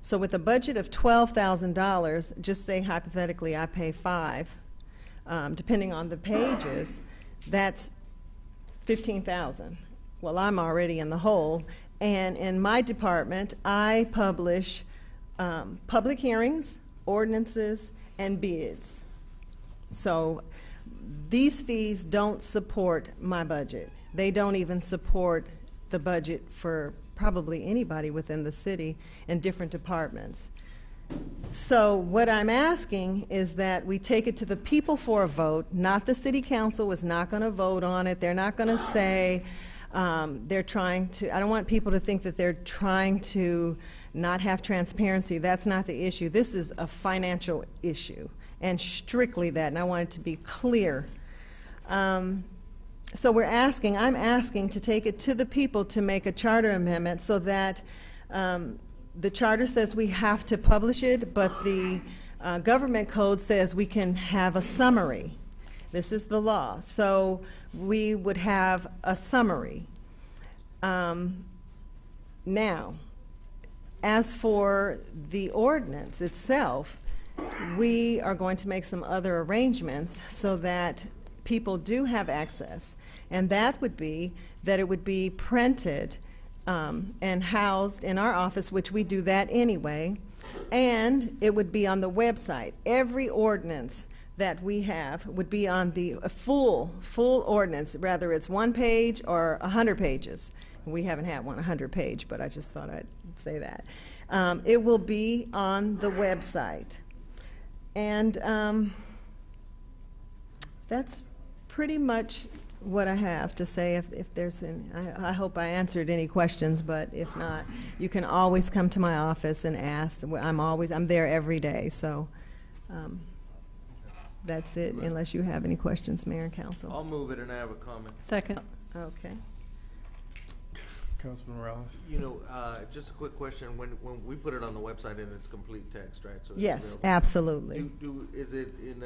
[SPEAKER 1] So with a budget of $12,000, just say hypothetically I pay $5, depending on the pages, that's $15,000. Well, I'm already in the hole, and in my department, I publish public hearings, ordinances, and bids. So these fees don't support my budget. They don't even support the budget for probably anybody within the city in different departments. So what I'm asking is that we take it to the people for a vote. Not the city council is not going to vote on it. They're not going to say they're trying to, I don't want people to think that they're trying to not have transparency. That's not the issue. This is a financial issue, and strictly that, and I want it to be clear. So I'm asking to take it to the people to make a charter amendment so that the charter says we have to publish it, but the government code says we can have a summary. This is the law. So we would have a summary. Now, As for the ordinance itself, we are going to make some other arrangements so that people do have access, and that would be that it would be printed and housed in our office, which we do that anyway, and it would be on the website. Every ordinance that we have would be on the full ordinance, whether it's 1 page or 100 pages. We haven't had one 100-page, but I just thought I'd say that. It will be on the website. And that's pretty much what I have to say. If there's any, I hope I answered any questions, but if not, you can always come to my office and ask. I'm there every day, so that's it, unless you have any questions, Mayor and Council.
[SPEAKER 13] I'll move it, and I have a comment.
[SPEAKER 14] Second.
[SPEAKER 1] Okay.
[SPEAKER 7] Councilman Morales?
[SPEAKER 13] You know, just a quick question. When we put it on the website and it's complete text, right? So it's
[SPEAKER 1] Yes,
[SPEAKER 13] available.
[SPEAKER 1] absolutely.
[SPEAKER 13] Is it in?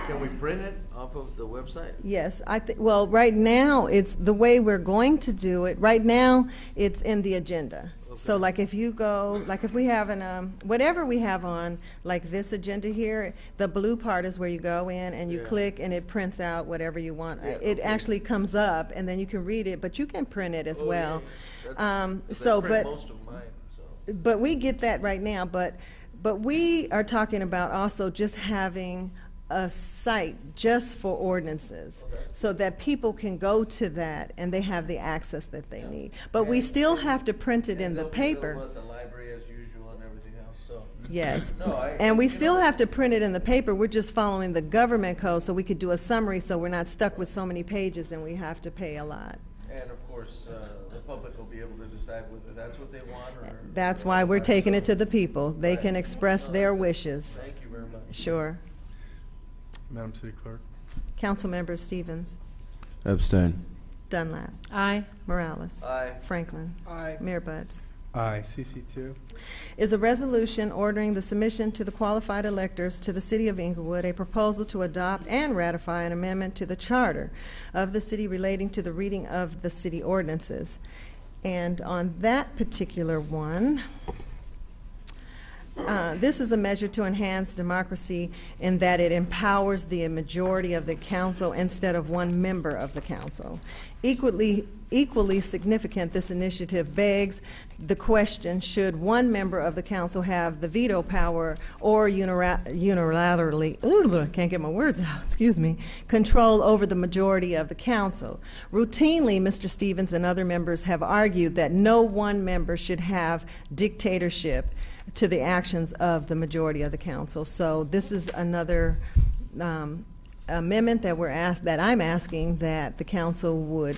[SPEAKER 13] Can we print it off of the website?
[SPEAKER 1] Yes, well, right now, it's the way we're going to do it. Right now, it's in the agenda. Okay. So like if you go, like if we have whatever we have on, like this agenda here, the blue part is where you go in and you click and it prints out whatever you want. Yeah, it actually comes up and then you can read it, but you can print it as well.
[SPEAKER 13] Yeah.
[SPEAKER 1] But we get that right now, but we are talking about also just having a site just for ordinances so that people can go to that and they have the access that they need. But we still have to print it in the paper.
[SPEAKER 13] At the library as usual and everything else. So.
[SPEAKER 1] Yes. And we still have to print it in the paper. We're just following the government code so we could do a summary so we're not stuck with so many pages and we have to pay a lot.
[SPEAKER 13] And of course, the public will be able to decide whether that's what they want or.
[SPEAKER 1] That's why we're taking it to the people. They can express their wishes.
[SPEAKER 13] Thank you very much.
[SPEAKER 1] Sure.
[SPEAKER 7] Madam City Clerk.
[SPEAKER 1] Councilmember Stevens.
[SPEAKER 2] Abstain.
[SPEAKER 1] Dunlap.
[SPEAKER 14] Aye.
[SPEAKER 1] Morales.
[SPEAKER 13] Aye.
[SPEAKER 1] Franklin.
[SPEAKER 8] Aye.
[SPEAKER 1] Mayor Buds.
[SPEAKER 7] Aye. CC2.
[SPEAKER 1] Is a resolution ordering the submission to the qualified electors to the City of Inglewood a proposal to adopt and ratify an amendment to the charter of the city relating to the reading of the city ordinances. And on that particular one, this is a measure to enhance democracy in that it empowers the majority of the council instead of one member of the council. Equally significant, this initiative begs the question, should one member of the council have the veto power or unilaterally, can't get my words out, excuse me, control over the majority of the council? Routinely, Mr. Stevens and other members have argued that no one member should have dictatorship to the actions of the majority of the council. So this is another amendment that I'm asking that the council would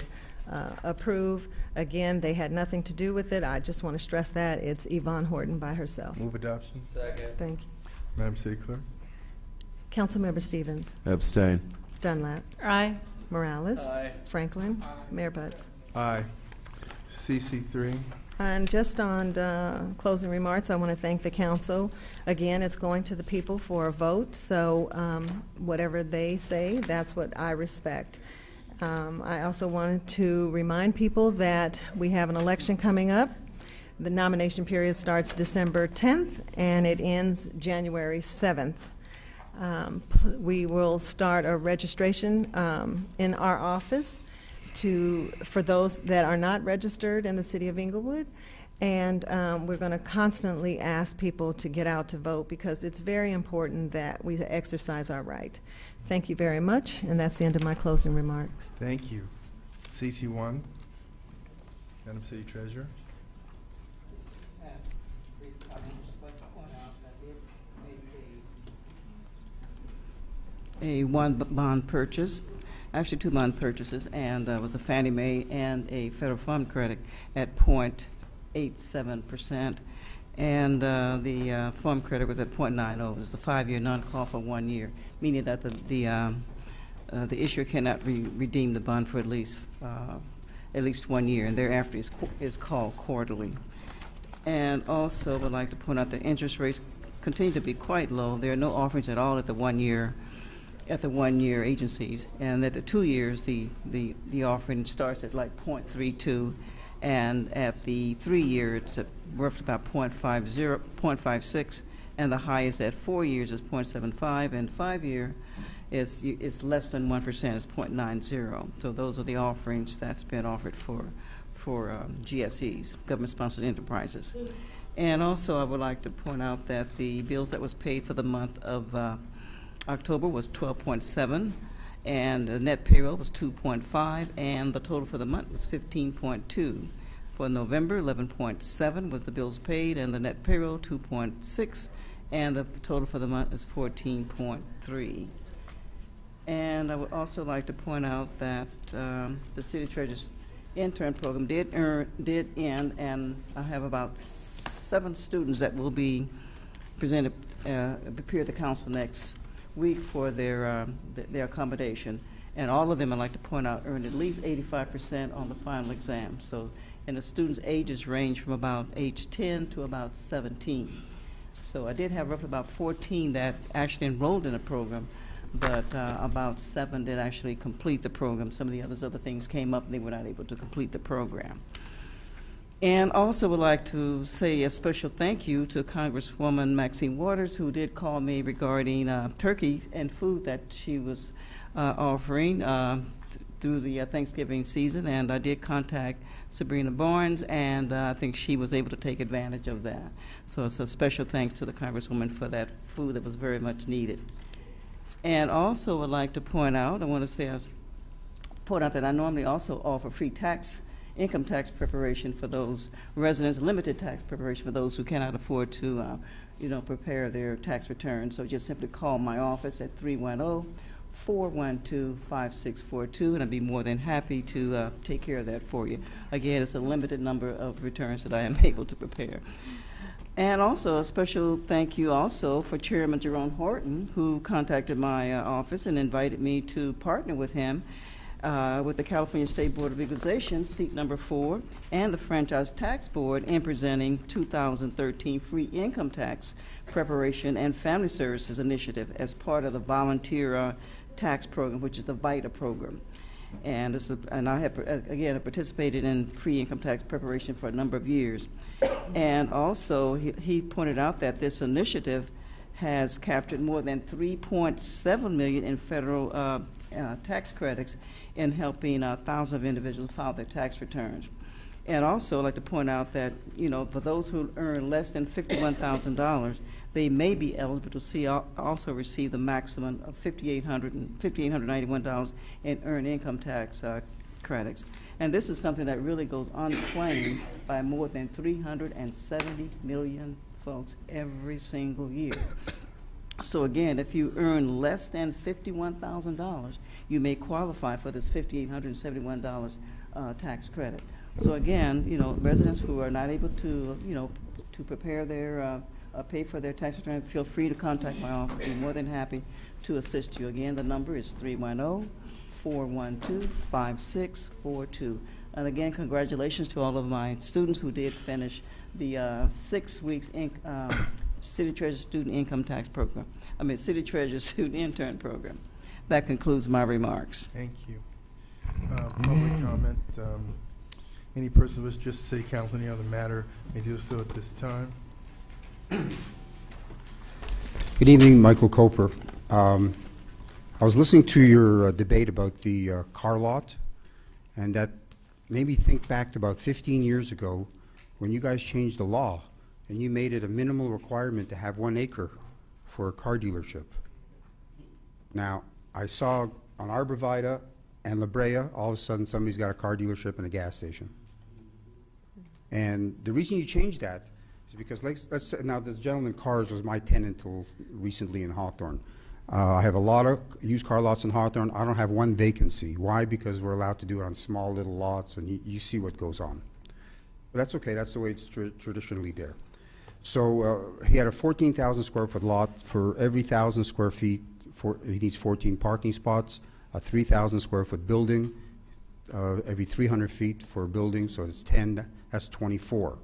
[SPEAKER 1] approve. Again, they had nothing to do with it. I just want to stress that. It's Yvonne Horton by herself.
[SPEAKER 7] Move adoption.
[SPEAKER 13] Second.
[SPEAKER 1] Thank you.
[SPEAKER 7] Madam City Clerk.
[SPEAKER 1] Councilmember Stevens.
[SPEAKER 2] Abstain.
[SPEAKER 1] Dunlap.
[SPEAKER 14] Aye.
[SPEAKER 1] Morales.
[SPEAKER 13] Aye.
[SPEAKER 1] Franklin. Mayor Buds.
[SPEAKER 7] Aye. CC3.
[SPEAKER 1] And just on closing remarks, I want to thank the council. Again, it's going to the people for a vote, so whatever they say, that's what I respect. I also wanted to remind people that we have an election coming up. The nomination period starts December 10th, and it ends January 7th. We will start a registration in our office for those that are not registered in the city of Inglewood, and we're going to constantly ask people to get out to vote because it's very important that we exercise our right. Thank you very much, and that's the end of my closing remarks.
[SPEAKER 7] Thank you. CC1. Madam City Treasurer.
[SPEAKER 20] A one bond purchase, actually two bond purchases, and was a Fannie Mae and a federal fund credit at 0.87%, and the fund credit was at 0.90. It was a 5-year non-call for 1 year, meaning that the issuer cannot redeem the bond for at least 1 year, and thereafter is called quarterly. And also would like to point out that interest rates continue to be quite low. There are no offerings at all at the 1 year. At the 1 year agencies, and at the 2 years, the offering starts at like 0.32, and at the 3-year, it's worth about 0.56, and the highest at 4 years is 0.75, and 5-year is less than 1%, it's 0.90. So those are the offerings that's been offered for GSEs, government-sponsored enterprises. And also, I would like to point out that the bills that was paid for the month of October was 12.7, and the net payroll was 2.5, and the total for the month was 15.2. For November, 11.7 was the bills paid, and the net payroll 2.6, and the total for the month is 14.3. And I would also like to point out that the City Treasurer's intern program did end, and I have about 7 students that will be presented, appear at the council next week for their accommodation. And all of them, I'd like to point out, earned at least 85% on the final exam. So, and the students' ages range from about age 10 to about 17. So I did have roughly about 14 that actually enrolled in the program, but about 7 did actually complete the program. Some of the other things came up and they were not able to complete the program. And also would like to say a special thank you to Congresswoman Maxine Waters, who did call me regarding turkey and food that she was offering through the Thanksgiving season. And I did contact Sabrina Barnes, and I think she was able to take advantage of that. So it's a special thanks to the Congresswoman for that food that was very much needed. And also would like to point out, that I normally also offer free income tax preparation for those residents, limited tax preparation for those who cannot afford to, prepare their tax returns. So just simply call my office at 310-412-5642, and I'd be more than happy to take care of that for you. Again, it's a limited number of returns that I am able to prepare. And also a special thank you also for Chairman Jerome Horton, who contacted my office and invited me to partner with him with the California State Board of Equalization, seat number 4, and the Franchise Tax Board in presenting 2013 free income tax preparation and family services initiative as part of the volunteer tax program, which is the VITA program. And I have again participated in free income tax preparation for a number of years. And also he pointed out that this initiative has captured more than $3.7 million in federal tax credits in helping thousands of individuals file their tax returns. And also I'd like to point out that, for those who earn less than $51,000, they may be eligible to also receive the maximum of $5,891 in earned income tax credits. And this is something that really goes unclaimed by more than 370 million folks every single year. So again, if you earn less than $51,000, you may qualify for this $5,871 tax credit. So again, residents who are not able to, to prepare their pay for their tax return, feel free to contact my office. I'd be more than happy to assist you. Again, the number is 310-412-5642. And again, congratulations to all of my students who did finish the 6 weeks City Treasurer Student Income Tax Program. City Treasurer Student Intern Program. That concludes my remarks.
[SPEAKER 7] Thank you. Public comment. Any person who wishes to address the City Council on any other matter may do so at this time.
[SPEAKER 21] Good evening, Michael Coper. I was listening to your debate about the car lot, and that made me think back to about 15 years ago when you guys changed the law and you made it a minimal requirement to have 1 acre for a car dealership. Now, I saw on Arborvitae and La Brea, all of a sudden somebody's got a car dealership and a gas station. And the reason you changed that is because, let's say, now this gentleman Cars was my tenant until recently in Hawthorne. I have a lot of used car lots in Hawthorne. I don't have 1 vacancy. Why? Because we're allowed to do it on small little lots, and you see what goes on. But that's okay. That's the way it's traditionally there. So he had a 14,000 square foot lot. For every 1,000 square feet, he needs 14 parking spots, a 3,000 square foot building, every 300 feet for a building, so it's 10, that's 24.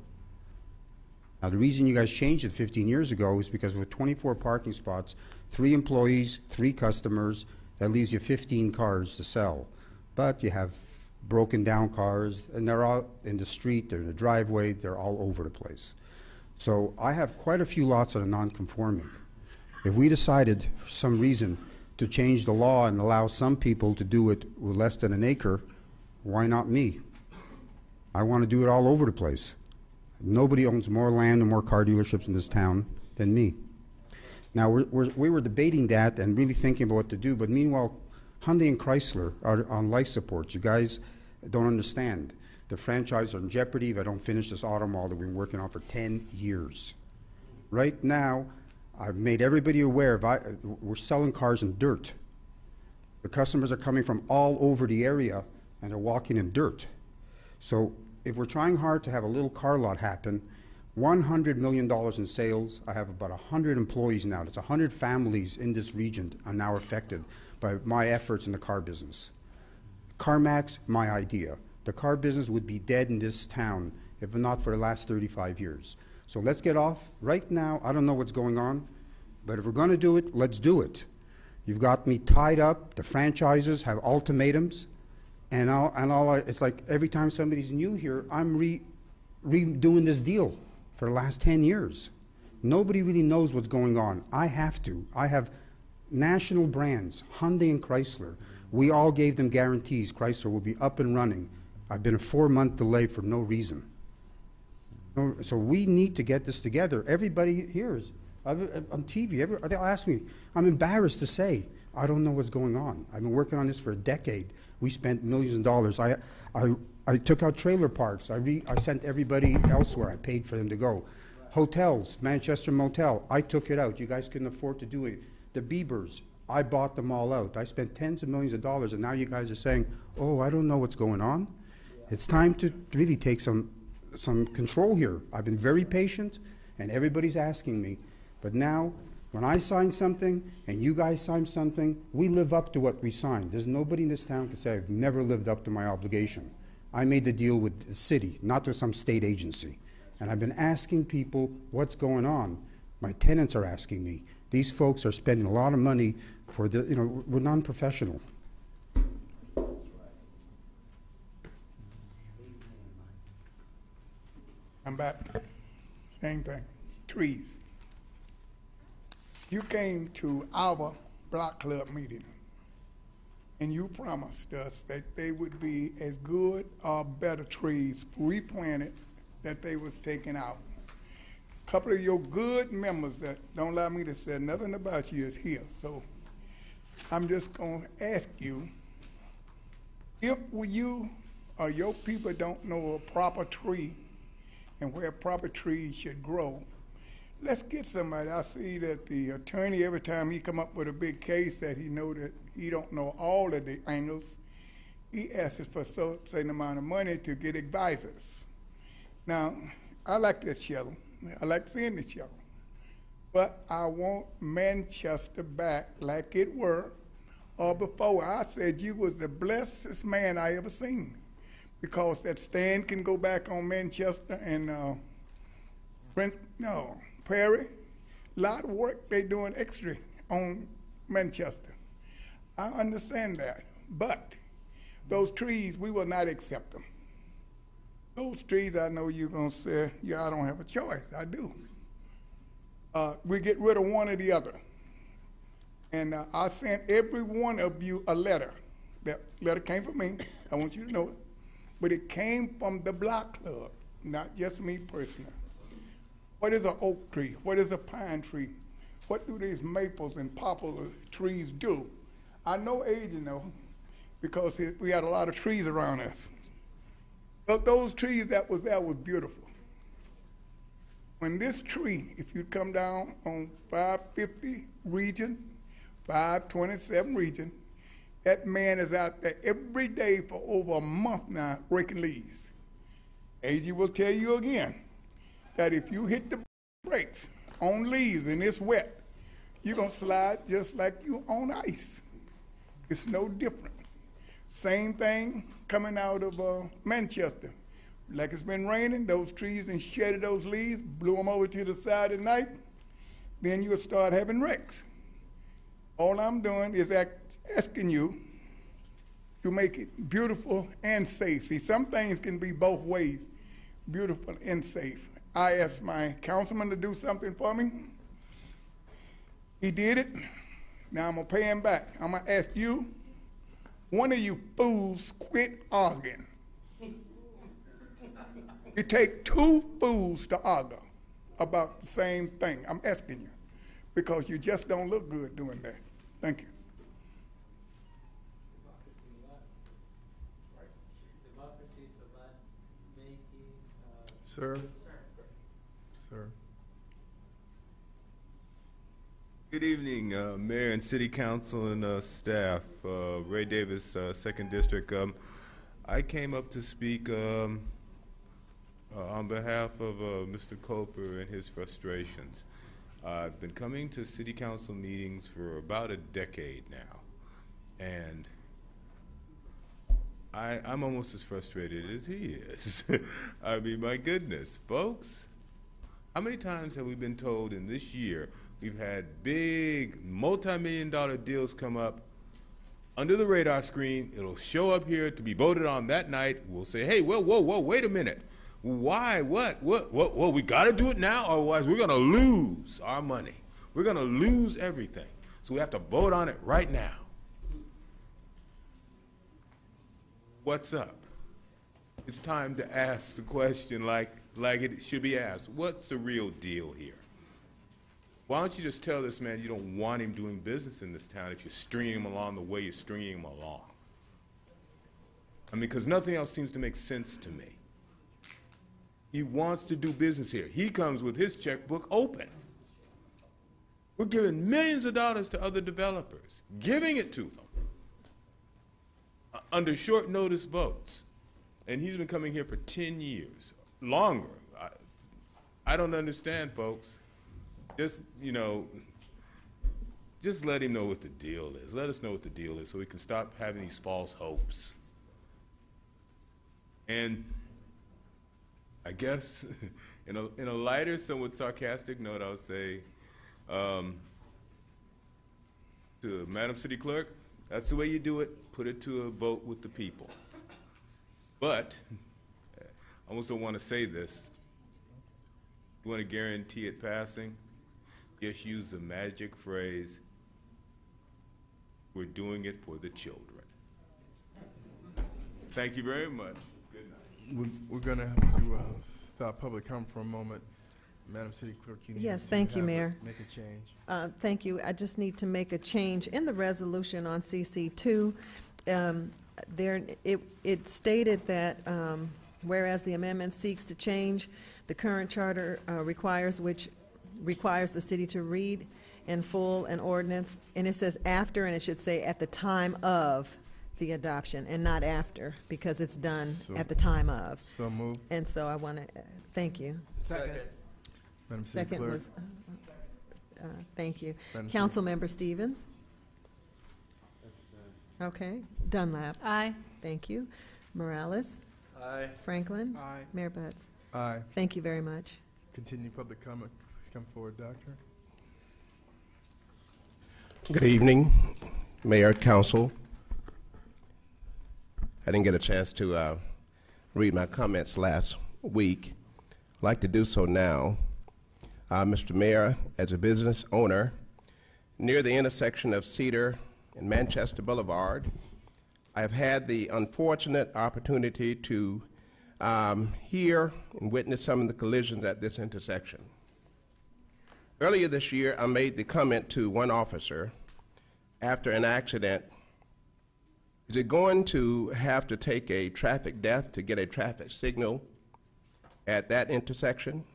[SPEAKER 21] Now the reason you guys changed it 15 years ago is because with 24 parking spots, 3 employees, 3 customers, that leaves you 15 cars to sell. But you have broken down cars, and they're out in the street, they're in the driveway, they're all over the place. So I have quite a few lots that are non-conforming. If we decided for some reason to change the law and allow some people to do it with less than an acre, why not me? I want to do it all over the place. Nobody owns more land and more car dealerships in this town than me. Now, we were debating that and really thinking about what to do, but meanwhile, Hyundai and Chrysler are on life support. You guys don't understand. The franchise are in jeopardy if I don't finish this auto model that we've been working on for 10 years. Right now, I've made everybody aware we're selling cars in dirt. The customers are coming from all over the area, and they're walking in dirt. So if we're trying hard to have a little car lot happen, $100 million in sales, I have about 100 employees now. That's 100 families in this region are now affected by my efforts in the car business. CarMax, my idea. The car business would be dead in this town if not for the last 35 years. So let's get off. Right now, I don't know what's going on, but if we're going to do it, let's do it. You've got me tied up. The franchises have ultimatums. It's like every time somebody's new here, I'm redoing this deal for the last 10 years. Nobody really knows what's going on. I have to. I have national brands, Hyundai and Chrysler. We all gave them guarantees. Chrysler will be up and running. I've been a 4-month delay for no reason. So we need to get this together. Everybody hears. On TV, they'll ask me. I'm embarrassed to say, I don't know what's going on. I've been working on this for a decade. We spent millions of dollars. I took out trailer parks. I sent everybody elsewhere. I paid for them to go. Hotels, Manchester Motel, I took it out. You guys couldn't afford to do it. The Biebers, I bought them all out. I spent tens of millions of dollars, and now you guys are saying, oh, I don't know what's going on. It's time to really take some control here. I've been very patient, and everybody's asking me. But now, when I sign something and you guys sign something, we live up to what we signed. There's nobody in this town who can say I've never lived up to my obligation. I made the deal with the city, not with some state agency. And I've been asking people what's going on. My tenants are asking me. These folks are spending a lot of money for we're non-professional.
[SPEAKER 8] I'm back. Same thing. Trees. You came to our block club meeting, and you promised us that they would be as good or better trees replanted that they was taken out. A couple of your good members that don't allow me to say nothing about you is here. So I'm just going to ask you, if you or your people don't know a proper tree and where proper trees should grow, let's get somebody. I see that the attorney, every time he come up with a big case that he know that he don't know all of the angles, he asks for a certain amount of money to get advisors. Now, I like this yellow. I like seeing this yellow. But I want Manchester back like it were or before. I said you was the blessedest man I ever seen, because that stand can go back on Manchester and Perry. A lot of work they doing extra on Manchester. I understand that. But those trees, we will not accept them. Those trees, I know you're going to say, yeah, I don't have a choice. I do. We get rid of one or the other. And I sent every one of you a letter. That letter came from me. I want you to know it. But it came from the block club, not just me personally. What is an oak tree? What is a pine tree? What do these maples and poplar trees do? I know aging though, because we had a lot of trees around us. But those trees that was there was beautiful. When this tree, if you come down on 550 region, 527 region, that man is out there every day for over a month now breaking leaves. AG will tell you again that if you hit the brakes on leaves and it's wet, you're going to slide just like you on ice. It's no different. Same thing coming out of Manchester. Like it's been raining, those trees and shedded those leaves, blew them over to the side at night, then you'll start having wrecks. All I'm doing is asking you to make it beautiful and safe. See, some things can be both ways, beautiful and safe. I asked my councilman to do something for me. He did it. Now I'm going to pay him back. I'm going to ask you, one of you fools quit arguing. It takes two fools to argue about the same thing. I'm asking you because you just don't look good doing that. Thank you.
[SPEAKER 7] Sir? Sir?
[SPEAKER 4] Good evening, Mayor and City Council and staff. Ray Davis, 2nd District. I came up to speak on behalf of Mr. Coper and his frustrations. I've been coming to City Council meetings for about a decade now, and I'm almost as frustrated as he is. I mean, my goodness, folks, how many times have we been told in this year we've had big multi-million-dollar deals come up under the radar screen? It'll show up here to be voted on that night. We'll say, hey, whoa, wait a minute. Why? What? Well, we got to do it now, otherwise we're going to lose our money. We're going to lose everything. So we have to vote on it right now. What's up? It's time to ask the question like it should be asked. What's the real deal here? Why don't you just tell this man you don't want him doing business in this town if you're stringing him along the way you're stringing him along? I mean, because nothing else seems to make sense to me. He wants to do business here. He comes with his checkbook open. We're giving millions of dollars to other developers, giving it to them under short notice votes. And he's been coming here for 10 years, longer. I don't understand, folks. Just, just let him know what the deal is. Let us know what the deal is so we can stop having these false hopes. And I guess in a lighter, somewhat sarcastic note, I would say to Madam City Clerk, that's the way you do it. Put it to a vote with the people. But I almost don't want to say this. You want to guarantee it passing? Just use the magic phrase, we're doing it for the children. Thank you very much. Good night.
[SPEAKER 7] We're going to have to stop public comment for a moment. Madam City Clerk, you need
[SPEAKER 1] Yes,
[SPEAKER 7] to
[SPEAKER 1] thank you, Mayor.
[SPEAKER 7] make a change.
[SPEAKER 1] Thank you. I just need to make a change in the resolution on CC2. It stated that whereas the amendment seeks to change the current charter requires the city to read in full an ordinance, and it says after, and it should say at the time of the adoption, and not after, because it's done at the time of.
[SPEAKER 7] So moved.
[SPEAKER 1] And so I want to thank you.
[SPEAKER 8] Second.
[SPEAKER 7] Madam City
[SPEAKER 1] Second
[SPEAKER 7] Clerk.
[SPEAKER 1] was, thank you.
[SPEAKER 7] Madam
[SPEAKER 1] Councilmember Stevens? Okay. Dunlap?
[SPEAKER 14] Aye.
[SPEAKER 1] Thank you. Morales?
[SPEAKER 13] Aye.
[SPEAKER 1] Franklin?
[SPEAKER 8] Aye.
[SPEAKER 1] Mayor Butts?
[SPEAKER 7] Aye.
[SPEAKER 1] Thank you very much.
[SPEAKER 7] Continue public comment. Please come forward, Doctor.
[SPEAKER 22] Good evening, Mayor, Council. I didn't get a chance to read my comments last week. I'd like to do so now. Mr. Mayor, as a business owner near the intersection of Cedar and Manchester Boulevard, I have had the unfortunate opportunity to hear and witness some of the collisions at this intersection. Earlier this year, I made the comment to one officer after an accident, is it going to have to take a traffic death to get a traffic signal at that intersection?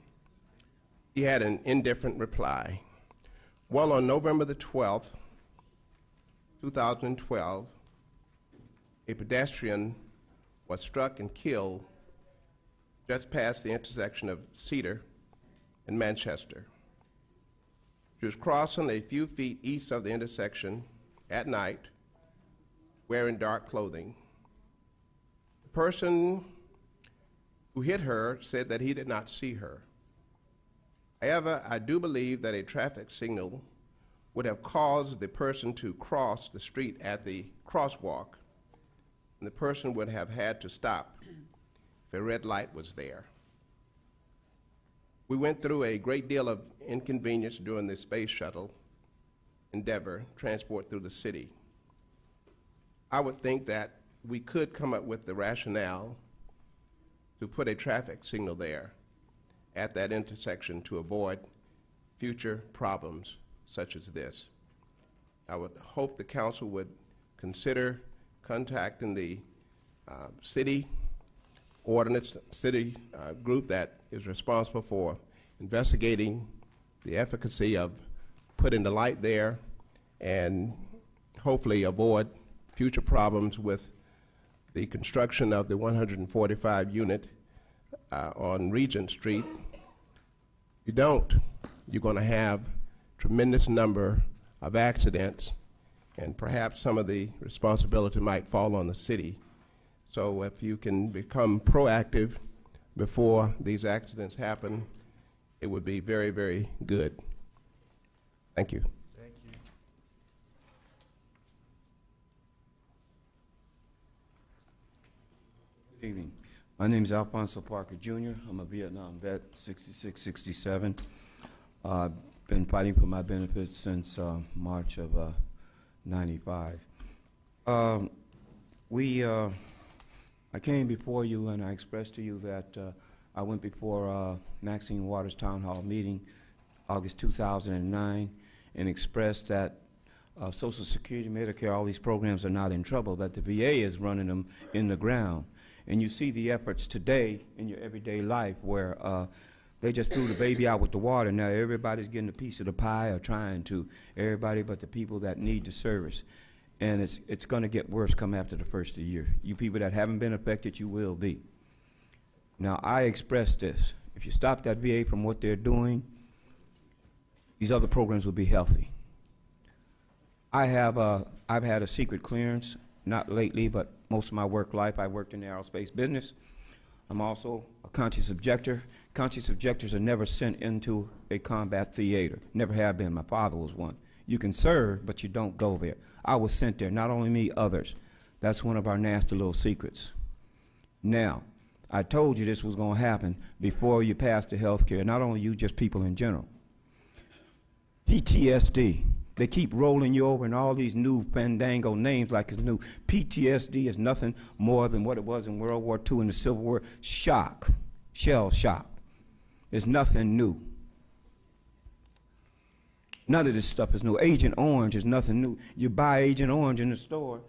[SPEAKER 22] He had an indifferent reply. Well, on November the 12th, 2012, a pedestrian was struck and killed just past the intersection of Cedar and Manchester. She was crossing a few feet east of the intersection at night, wearing dark clothing. The person who hit her said that he did not see her. However, I do believe that a traffic signal would have caused the person to cross the street at the crosswalk and the person would have had to stop if a red light was there. We went through a great deal of inconvenience during the space shuttle endeavor, transport through the city. I would think that we could come up with the rationale to put a traffic signal there at that intersection to avoid future problems such as this. I would hope the council would consider contacting the city ordinance, city group that is responsible for investigating the efficacy of putting the light there and hopefully avoid future problems with the construction of the 145 unit on Regent Street. You don't, you're going to have tremendous number of accidents, and perhaps some of the responsibility might fall on the city. So if you can become proactive before these accidents happen, it would be very, very good. Thank you.
[SPEAKER 7] Thank you.
[SPEAKER 5] Good evening. My name is Alfonso Parker Jr. I'm a Vietnam vet, 66, 67. I've been fighting for my benefits since March of 95. I came before you and I expressed to you that I went before Maxine Waters Town Hall meeting August 2009 and expressed that Social Security, Medicare, all these programs are not in trouble, that the VA is running them in the ground. And you see the efforts today in your everyday life where they just threw the baby out with the water. Now everybody's getting a piece of the pie, or trying to, everybody but the people that need the service. And it's going to get worse come after the first of the year. You people that haven't been affected, you will be. Now, I express this. If you stop that VA from what they're doing, these other programs will be healthy. I've had a secret clearance, not lately, but most of my work life. I worked in the aerospace business. I'm also a conscious objector. Conscious objectors are never sent into a combat theater. Never have been. My father was one. You can serve, but you don't go there. I was sent there, not only me, others. That's one of our nasty little secrets. Now, I told you this was going to happen before you passed the health care, not only you, just people in general. PTSD. They keep rolling you over in all these new fandango names like it's new. PTSD is nothing more than what it was in World War II and the Civil War. Shock. Shell shock. It's nothing new. None of this stuff is new. Agent Orange is nothing new. You buy Agent Orange in the store,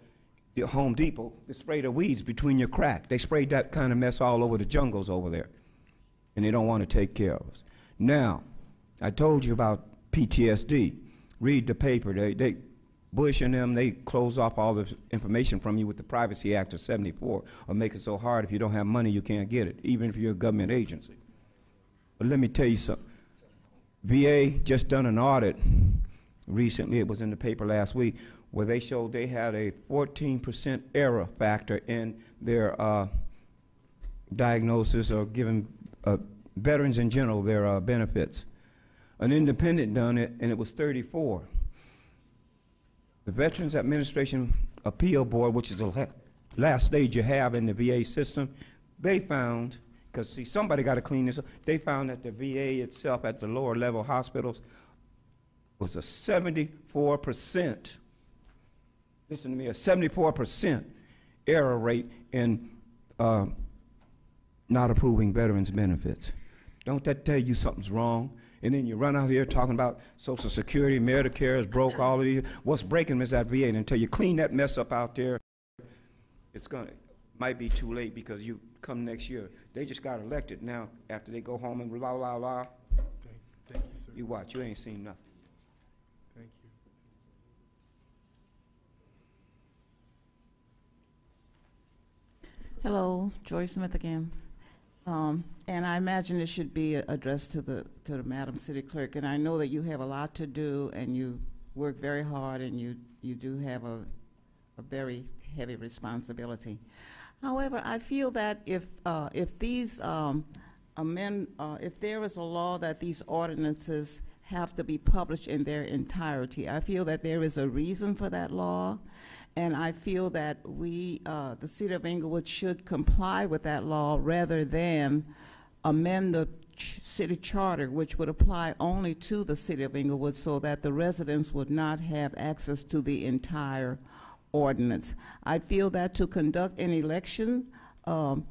[SPEAKER 5] the Home Depot, they spray the weeds between your crack. They sprayed that kind of mess all over the jungles over there. And they don't want to take care of us. Now, I told you about PTSD. Read the paper. They Bush and them, they close off all the information from you with the Privacy Act of 74, or make it so hard if you don't have money you can't get it, even if you're a government agency. But let me tell you something. VA just done an audit recently, it was in the paper last week, where they showed they had a 14% error factor in their diagnosis or giving veterans in general their benefits. An independent done it, and it was 34. The Veterans Administration Appeal Board, which is the last stage you have in the VA system, they found, because see, somebody got to clean this up, they found that the VA itself at the lower level hospitals was a 74%, listen to me, a 74% error rate in not approving veterans benefits. Don't that tell you something's wrong? And then you run out here talking about Social Security, Medicare is broke, all of these. What's breaking them is that VA. And until you clean that mess up out there, it's going to, might be too late, because you come next year. They just got elected. Now, after they go home and blah, blah, blah,
[SPEAKER 7] Thank you, sir.
[SPEAKER 5] you watch. You ain't seen nothing.
[SPEAKER 7] Thank you.
[SPEAKER 6] Hello, Joy Smith again. And I imagine it should be addressed to the Madam City Clerk. And I know that you have a lot to do, and you work very hard, and you do have a very heavy responsibility. However, I feel that if these if there is a law that these ordinances have to be published in their entirety, I feel that there is a reason for that law. And I feel that we, the city of Inglewood, should comply with that law rather than amend the city charter, which would apply only to the city of Inglewood, so that the residents would not have access to the entire ordinance. I feel that to conduct an election of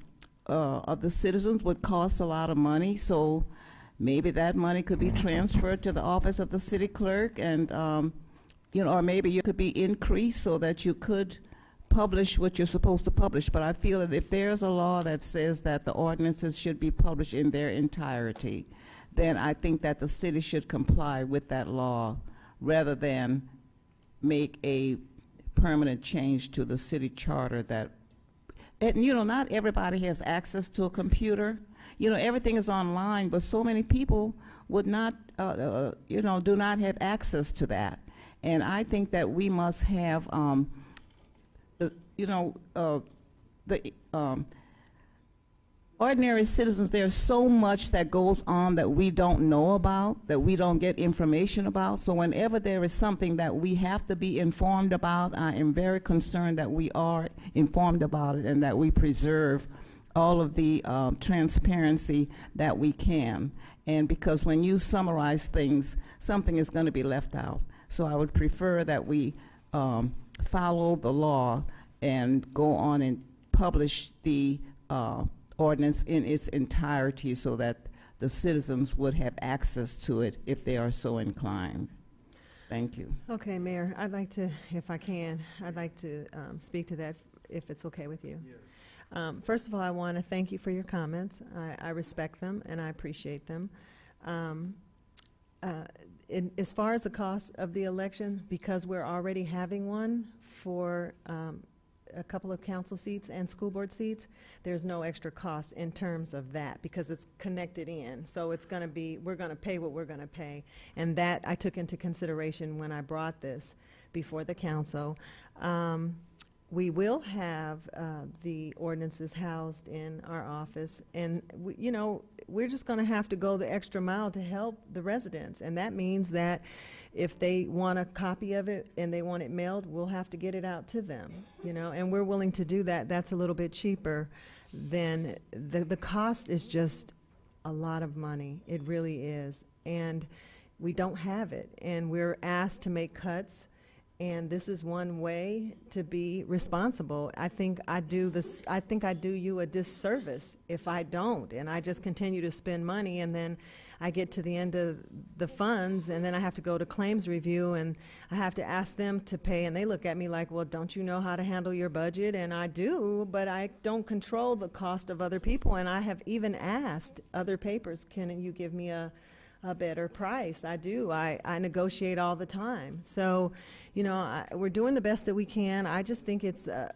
[SPEAKER 6] the citizens would cost a lot of money, so maybe that money could be transferred to the office of the city clerk, and or maybe it could be increased so that you could publish what you're supposed to publish. But I feel that if there's a law that says that the ordinances should be published in their entirety, then I think that the city should comply with that law rather than make a permanent change to the city charter that, and not everybody has access to a computer. Everything is online, but so many people would not, do not have access to that. And I think that we must have, ordinary citizens, there's so much that goes on that we don't know about, that we don't get information about. So whenever there is something that we have to be informed about, I am very concerned that we are informed about it and that we preserve all of the transparency that we can. And because when you summarize things, something is going to be left out. So I would prefer that we follow the law and go on and publish the ordinance in its entirety so that the citizens would have access to it if they are so inclined. Thank you.
[SPEAKER 1] Okay, Mayor, I'd like to, if I can, I'd like to speak to that if it's okay with you.
[SPEAKER 7] Yes.
[SPEAKER 1] First of all, I want to thank you for your comments. I respect them and I appreciate them. As far as the cost of the election, because we're already having one for a couple of council seats and school board seats, there's no extra cost in terms of that because it's connected in. So it's going to be, we're going to pay what we're going to pay. And that I took into consideration when I brought this before the council. We will have the ordinances housed in our office, and we're just going to have to go the extra mile to help the residents, and that means that if they want a copy of it and they want it mailed, we'll have to get it out to them, and we're willing to do that. That's a little bit cheaper than the cost is just a lot of money. It really is, and we don't have it, and we're asked to make cuts. And this is one way to be responsible. I think I do you a disservice if I don't, and I just continue to spend money, and then I get to the end of the funds, and then I have to go to claims review, and I have to ask them to pay, and they look at me like, well, don't you know how to handle your budget? And I do, but I don't control the cost of other people, and I have even asked other papers, can you give me a better price? I do. I negotiate all the time. So, we're doing the best that we can. I just think it's a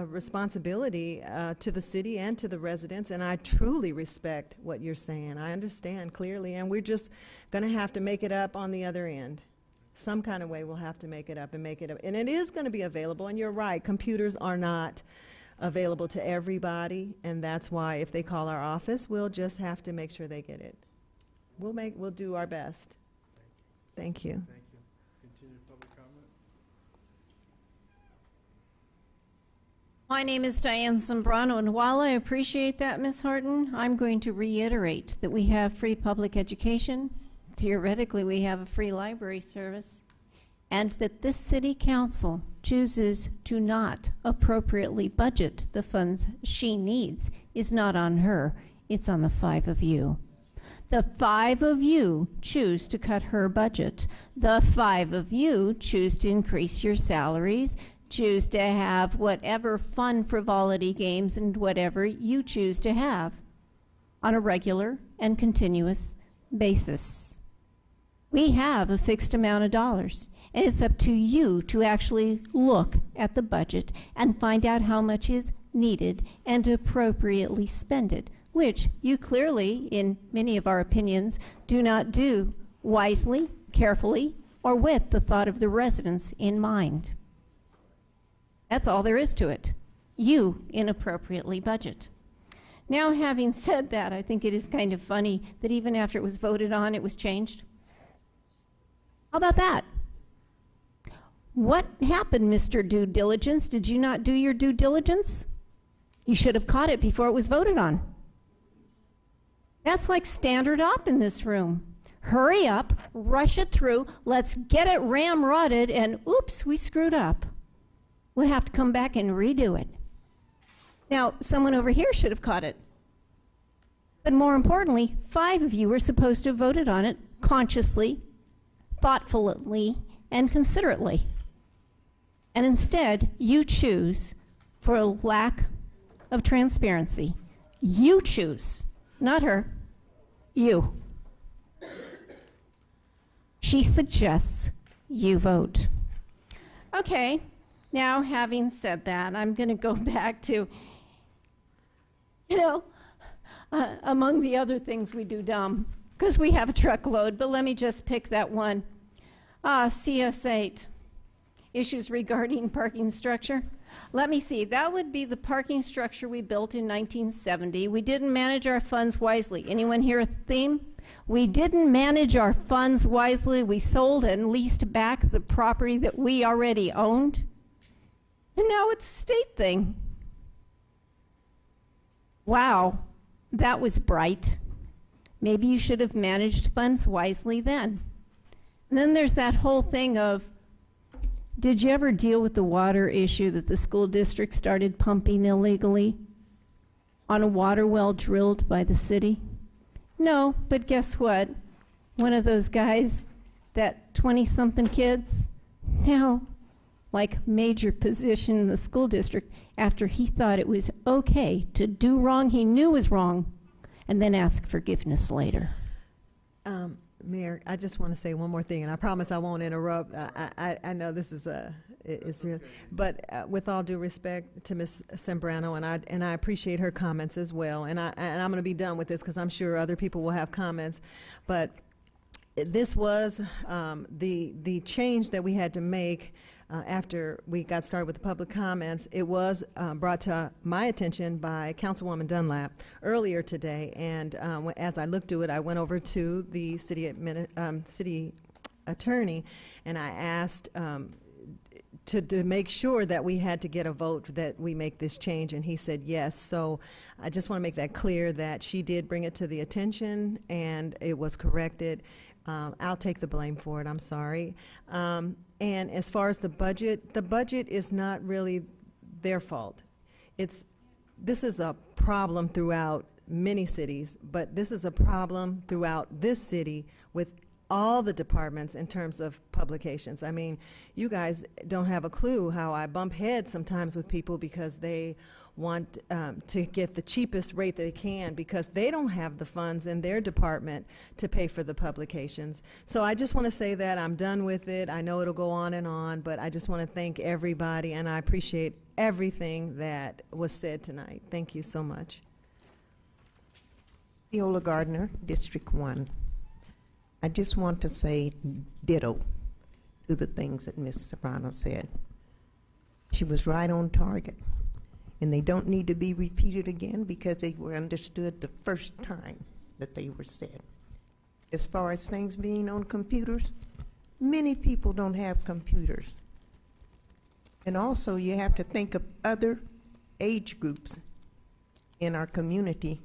[SPEAKER 1] responsibility to the city and to the residents, and I truly respect what you're saying. I understand clearly, and we're just going to have to make it up on the other end. Some kind of way we'll have to make it up. And it is going to be available, and you're right, computers are not available to everybody, and that's why if they call our office, we'll just have to make sure they get it. We'll do our best. Thank you.
[SPEAKER 7] Thank you. Continue public comment.
[SPEAKER 3] My name is Diane Zambrano, and while I appreciate that, Ms. Horton, I'm going to reiterate that we have free public education. Theoretically, we have a free library service, and that this city council chooses to not appropriately budget the funds she needs is not on her. It's on the 5 of you. The 5 of you choose to cut her budget. The 5 of you choose to increase your salaries, choose to have whatever fun frivolity games and whatever you choose to have on a regular and continuous basis. We have a fixed amount of dollars, and it's up to you to actually look at the budget and find out how much is needed and appropriately spend it, which you clearly, in many of our opinions, do not do wisely, carefully, or with the thought of the residents in mind. That's all there is to it. You inappropriately budget. Now, having said that, I think it is kind of funny that even after it was voted on, it was changed. How about that? What happened, Mr. Due Diligence? Did you not do your due diligence? You should have caught it before it was voted on. That's like standard op in this room. Hurry up, rush it through, let's get it ramrodded, and oops, we screwed up. We'll have to come back and redo it. Now, someone over here should have caught it. But more importantly, 5 of you were supposed to have voted on it consciously, thoughtfully, and considerately. And instead, you choose for a lack of transparency. You choose, not her, you. She suggests you vote. Okay, now having said that, I'm going to go back to, among the other things we do dumb, because we have a truckload, but let me just pick that one. CS8, issues regarding parking structure. Let me see, that would be the parking structure we built in 1970. We didn't manage our funds wisely. Anyone hear a theme? We didn't manage our funds wisely. We sold and leased back the property that we already owned. And now it's a state thing. Wow, that was bright. Maybe you should have managed funds wisely then. And then there's that whole thing of, did you ever deal with the water issue that the school district started pumping illegally on a water well drilled by the city? No, but guess what? One of those guys, that 20-something kids, now like major position in the school district after he thought it was okay to do wrong he knew was wrong and then ask forgiveness later.
[SPEAKER 1] Mayor, I just want to say one more thing, and I promise I won't interrupt. I know this is but with all due respect to Ms. Sembrano, and I appreciate her comments as well, and I'm going to be done with this because I'm sure other people will have comments, but this was the change that we had to make after we got started with the public comments. It was brought to my attention by Councilwoman Dunlap earlier today, and as I looked to it, I went over to the city attorney, and I asked to make sure that we had to get a vote that we make this change, and he said yes. So I just want to make that clear that she did bring it to the attention, and it was corrected. I'll take the blame for it. I'm sorry. And as far as the budget is not really their fault. This is a problem throughout many cities, but this is a problem throughout this city with all the departments in terms of publications. I mean, you guys don't have a clue how I bump heads sometimes with people because they want to get the cheapest rate they can because they don't have the funds in their department to pay for the publications. So I just want to say that I'm done with it. I know it'll go on, but I just want to thank everybody, and I appreciate everything that was said tonight. Thank you so much.
[SPEAKER 10] Viola Gardner, District 1. I just want to say ditto to the things that Ms. Soprano said. She was right on target. And they don't need to be repeated again because they were understood the first time that they were said. As far as things being on computers, many people don't have computers. And also you have to think of other age groups in our community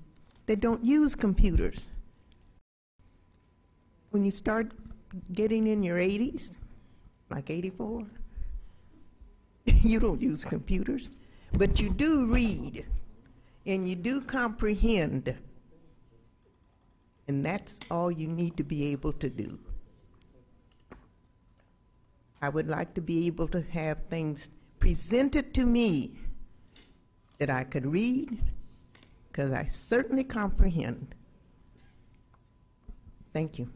[SPEAKER 10] that don't use computers. When you start getting in your 80s, like 84, you don't use computers. But you do read, and you do comprehend, and that's all you need to be able to do. I would like to be able to have things presented to me that I could read, because I certainly comprehend. Thank you.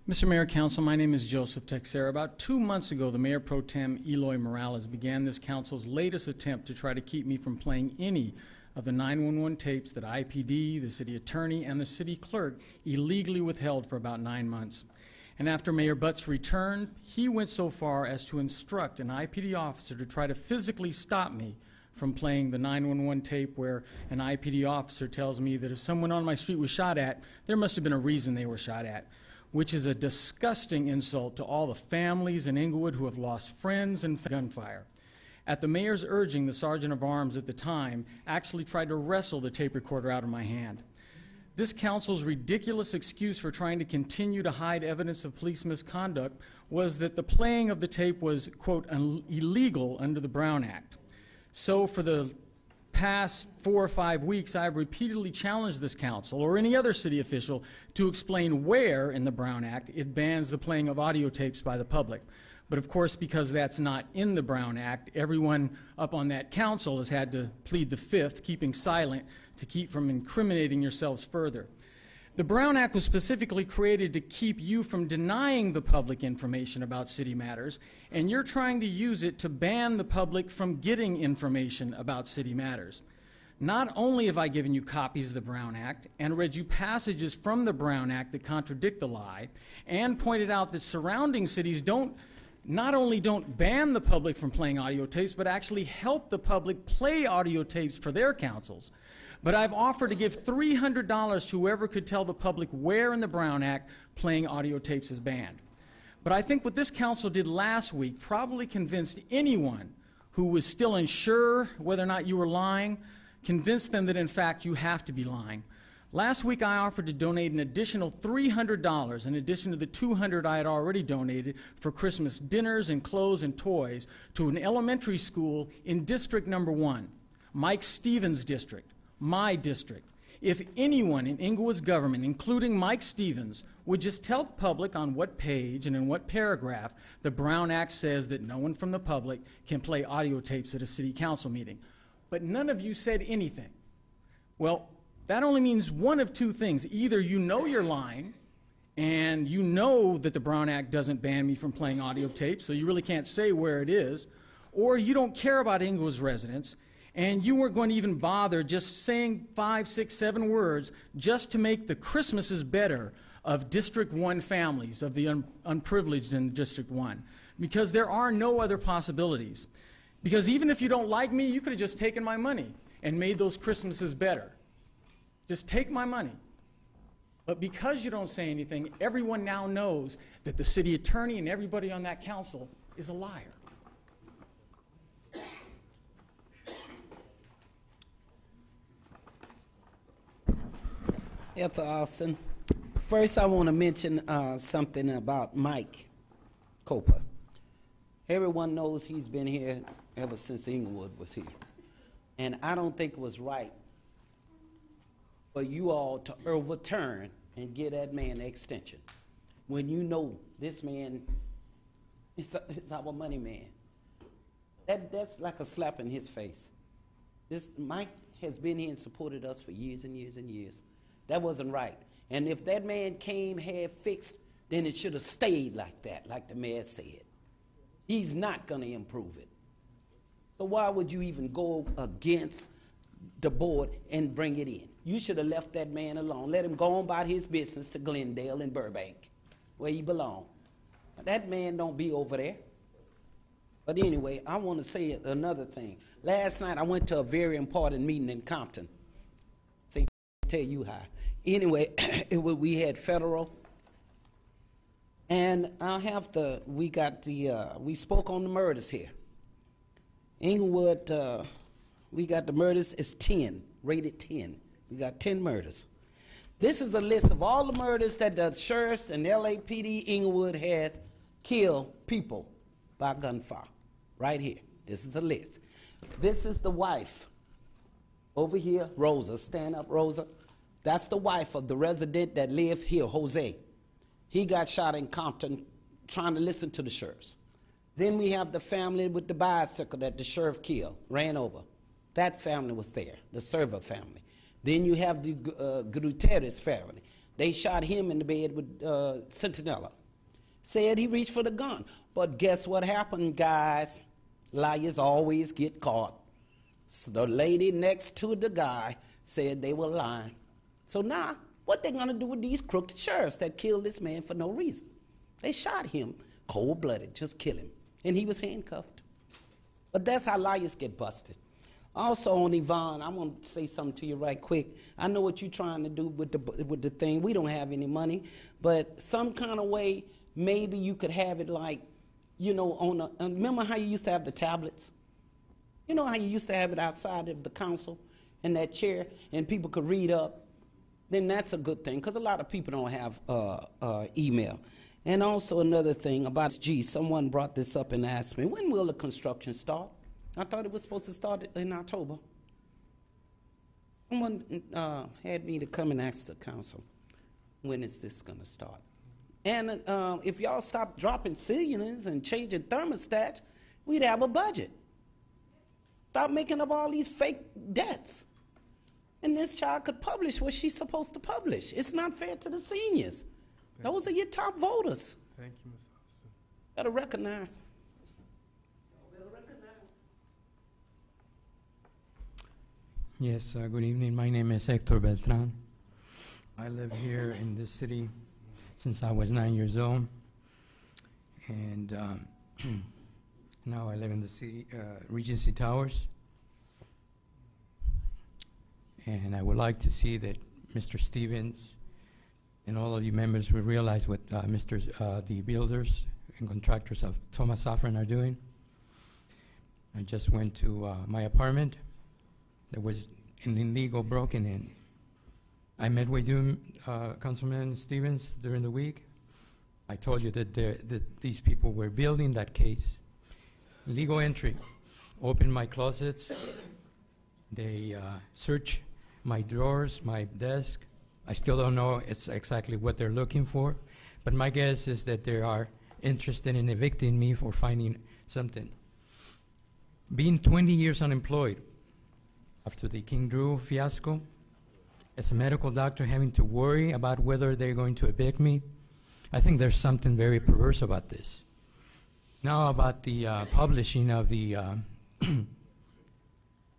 [SPEAKER 11] Mr. Mayor, Council, my name is Joseph Texera. About 2 months ago, the Mayor Pro Tem, Eloy Morales, began this council's latest attempt to try to keep me from playing any of the 911 tapes that IPD, the city attorney, and the city clerk illegally withheld for about 9 months. And after Mayor Butt's return, he went so far as to instruct an IPD officer to try to physically stop me from playing the 911 tape where an IPD officer tells me that if someone on my street was shot at, there must have been a reason they were shot at, which is a disgusting insult to all the families in Inglewood who have lost friends in gunfire. At the mayor's urging, the sergeant of arms at the time actually tried to wrestle the tape recorder out of my hand. This council's ridiculous excuse for trying to continue to hide evidence of police misconduct was that the playing of the tape was, quote, illegal under the Brown Act. So for the past 4 or 5 weeks, I've repeatedly challenged this council or any other city official to explain where in the Brown Act it bans the playing of audio tapes by the public. But of course, because that's not in the Brown Act, everyone up on that council has had to plead the fifth, keeping silent to keep from incriminating yourselves further. The Brown Act was specifically created to keep you from denying the public information about city matters, and you're trying to use it to ban the public from getting information about city matters. Not only have I given you copies of the Brown Act and read you passages from the Brown Act that contradict the lie, and pointed out that surrounding cities not only don't ban the public from playing audio tapes, but actually help the public play audio tapes for their councils. But I've offered to give $300 to whoever could tell the public where in the Brown Act playing audio tapes is banned. But I think what this council did last week probably convinced anyone who was still unsure whether or not you were lying, convinced them that in fact you have to be lying. Last week I offered to donate an additional $300 in addition to the $200 I had already donated for Christmas dinners and clothes and toys to an elementary school in District Number 1, Mike Stevens' district, my district. If anyone in Inglewood's government, including Mike Stevens, would just tell the public on what page and in what paragraph the Brown Act says that no one from the public can play audio tapes at a city council meeting. But none of you said anything. Well, that only means one of two things. Either you know you're lying, and you know that the Brown Act doesn't ban me from playing audio tapes, so you really can't say where it is, or you don't care about Inglewood's residents, and you weren't going to even bother just saying 5, 6, 7 words just to make the Christmases better of District 1 families, of the unprivileged in District 1, because there are no other possibilities. Because even if you don't like me, you could have just taken my money and made those Christmases better. Just take my money. But because you don't say anything, everyone now knows that the city attorney and everybody on that council is a liar.
[SPEAKER 12] Ethel Austin. First, I want to mention something about Mike Coper. Everyone knows he's been here ever since Inglewood was here. And I don't think it was right for you all to overturn and give that man an extension when you know this man is our money man. That's like a slap in his face. This Mike has been here and supported us for years and years and years. That wasn't right. And if that man came, had fixed, then it should have stayed like that, like the mayor said. He's not going to improve it. So why would you even go against the board and bring it in? You should have left that man alone. Let him go on about his business to Glendale and Burbank, where he belongs. That man don't be over there. But anyway, I want to say another thing. Last night I went to a very important meeting in Compton. See, tell you how. Anyway, we had federal, and we spoke on the murders here. Inglewood, we got the murders is 10, rated 10. We got 10 murders. This is a list of all the murders that the sheriffs and LAPD Inglewood has killed people by gunfire. Right here. This is a list. This is the wife. Over here, Rosa. Stand up, Rosa. That's the wife of the resident that lived here, Jose. He got shot in Compton trying to listen to the sheriffs. Then we have the family with the bicycle that the sheriff killed, ran over. That family was there, the server family. Then you have the Gutierrez family. They shot him in the bed with Centinela. Said he reached for the gun. But guess what happened, guys? Liars always get caught. So the lady next to the guy said they were lying. So now, what they gonna do with these crooked sheriffs that killed this man for no reason? They shot him cold-blooded, just kill him. And he was handcuffed. But that's how liars get busted. Also on Yvonne, I want to say something to you right quick. I know what you're trying to do with the thing. We don't have any money, but some kind of way, maybe you could have it like, you know, remember how you used to have the tablets? You know how you used to have it outside of the council in that chair and people could read up? Then that's a good thing, because a lot of people don't have email. And also another thing about, someone brought this up and asked me, when will the construction start? I thought it was supposed to start in October. Someone had me to come and ask the council, when is this going to start? And if y'all stop dropping ceilings and changing thermostats, we'd have a budget. Stop making up all these fake debts. And this child could publish what she's supposed to publish. It's not fair to the seniors. Those are your top voters.
[SPEAKER 7] Thank you, Ms. Austin.
[SPEAKER 12] Better recognize.
[SPEAKER 15] Yes, good evening. My name is Hector Beltran. I live here in this city since I was 9 years old. And now I live in the city, Regency Towers. And I would like to see that Mr. Stevens and all of you members will realize what the builders and contractors of Thomas Safran are doing. I just went to my apartment. There was an illegal broken in. I met with you, Councilman Stevens, during the week. I told you that these people were building that case. Legal entry. Opened my closets. They searched my drawers, my desk. I still don't know exactly what they're looking for, but my guess is that they are interested in evicting me for finding something. Being 20 years unemployed, after the King Drew fiasco, as a medical doctor having to worry about whether they're going to evict me, I think there's something very perverse about this. Now about the publishing of the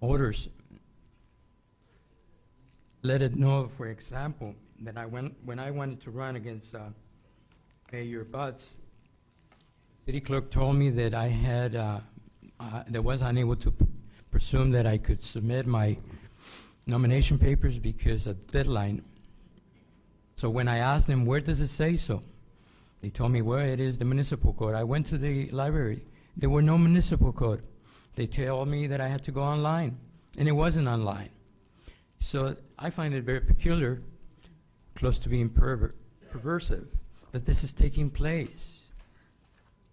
[SPEAKER 15] orders. Let it know, for example, that when I wanted to run against Mayor Butts, city clerk told me that I had, that was unable to presume that I could submit my nomination papers because of deadline. So when I asked them, where does it say so? They told me, well, it is the municipal code. I went to the library. There were no municipal code. They told me that I had to go online, and it wasn't online. So I find it very peculiar, close to being perversive, that this is taking place.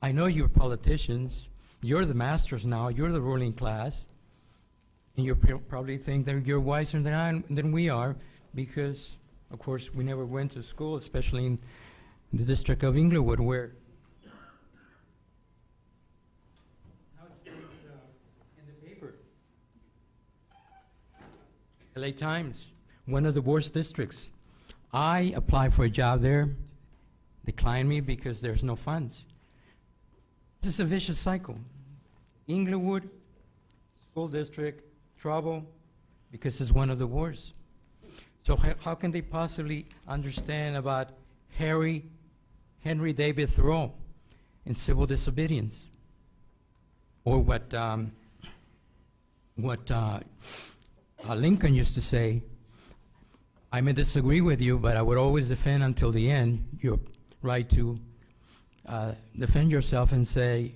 [SPEAKER 15] I know you're politicians. You're the masters now. You're the ruling class. And you probably think that you're wiser than we are because, of course, we never went to school, especially in the district of Inglewood, where now it states in the paper, LA Times, one of the worst districts. I applied for a job there, declined me because there's no funds. This is a vicious cycle. Inglewood, school district, trouble, because it's one of the worst. So how can they possibly understand about Henry David Thoreau and civil disobedience? Or what Lincoln used to say, I may disagree with you, but I would always defend until the end your right to defend yourself and say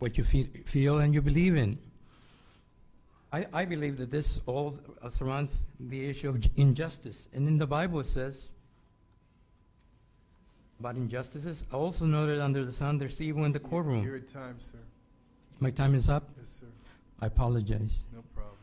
[SPEAKER 15] what you feel and you believe in. I believe that this all surrounds the issue of injustice. And in the Bible it says about injustices, also noted under the sun there's evil in the courtroom.
[SPEAKER 7] Your time, sir.
[SPEAKER 15] My time is up?
[SPEAKER 7] Yes, sir.
[SPEAKER 15] I apologize.
[SPEAKER 7] No problem.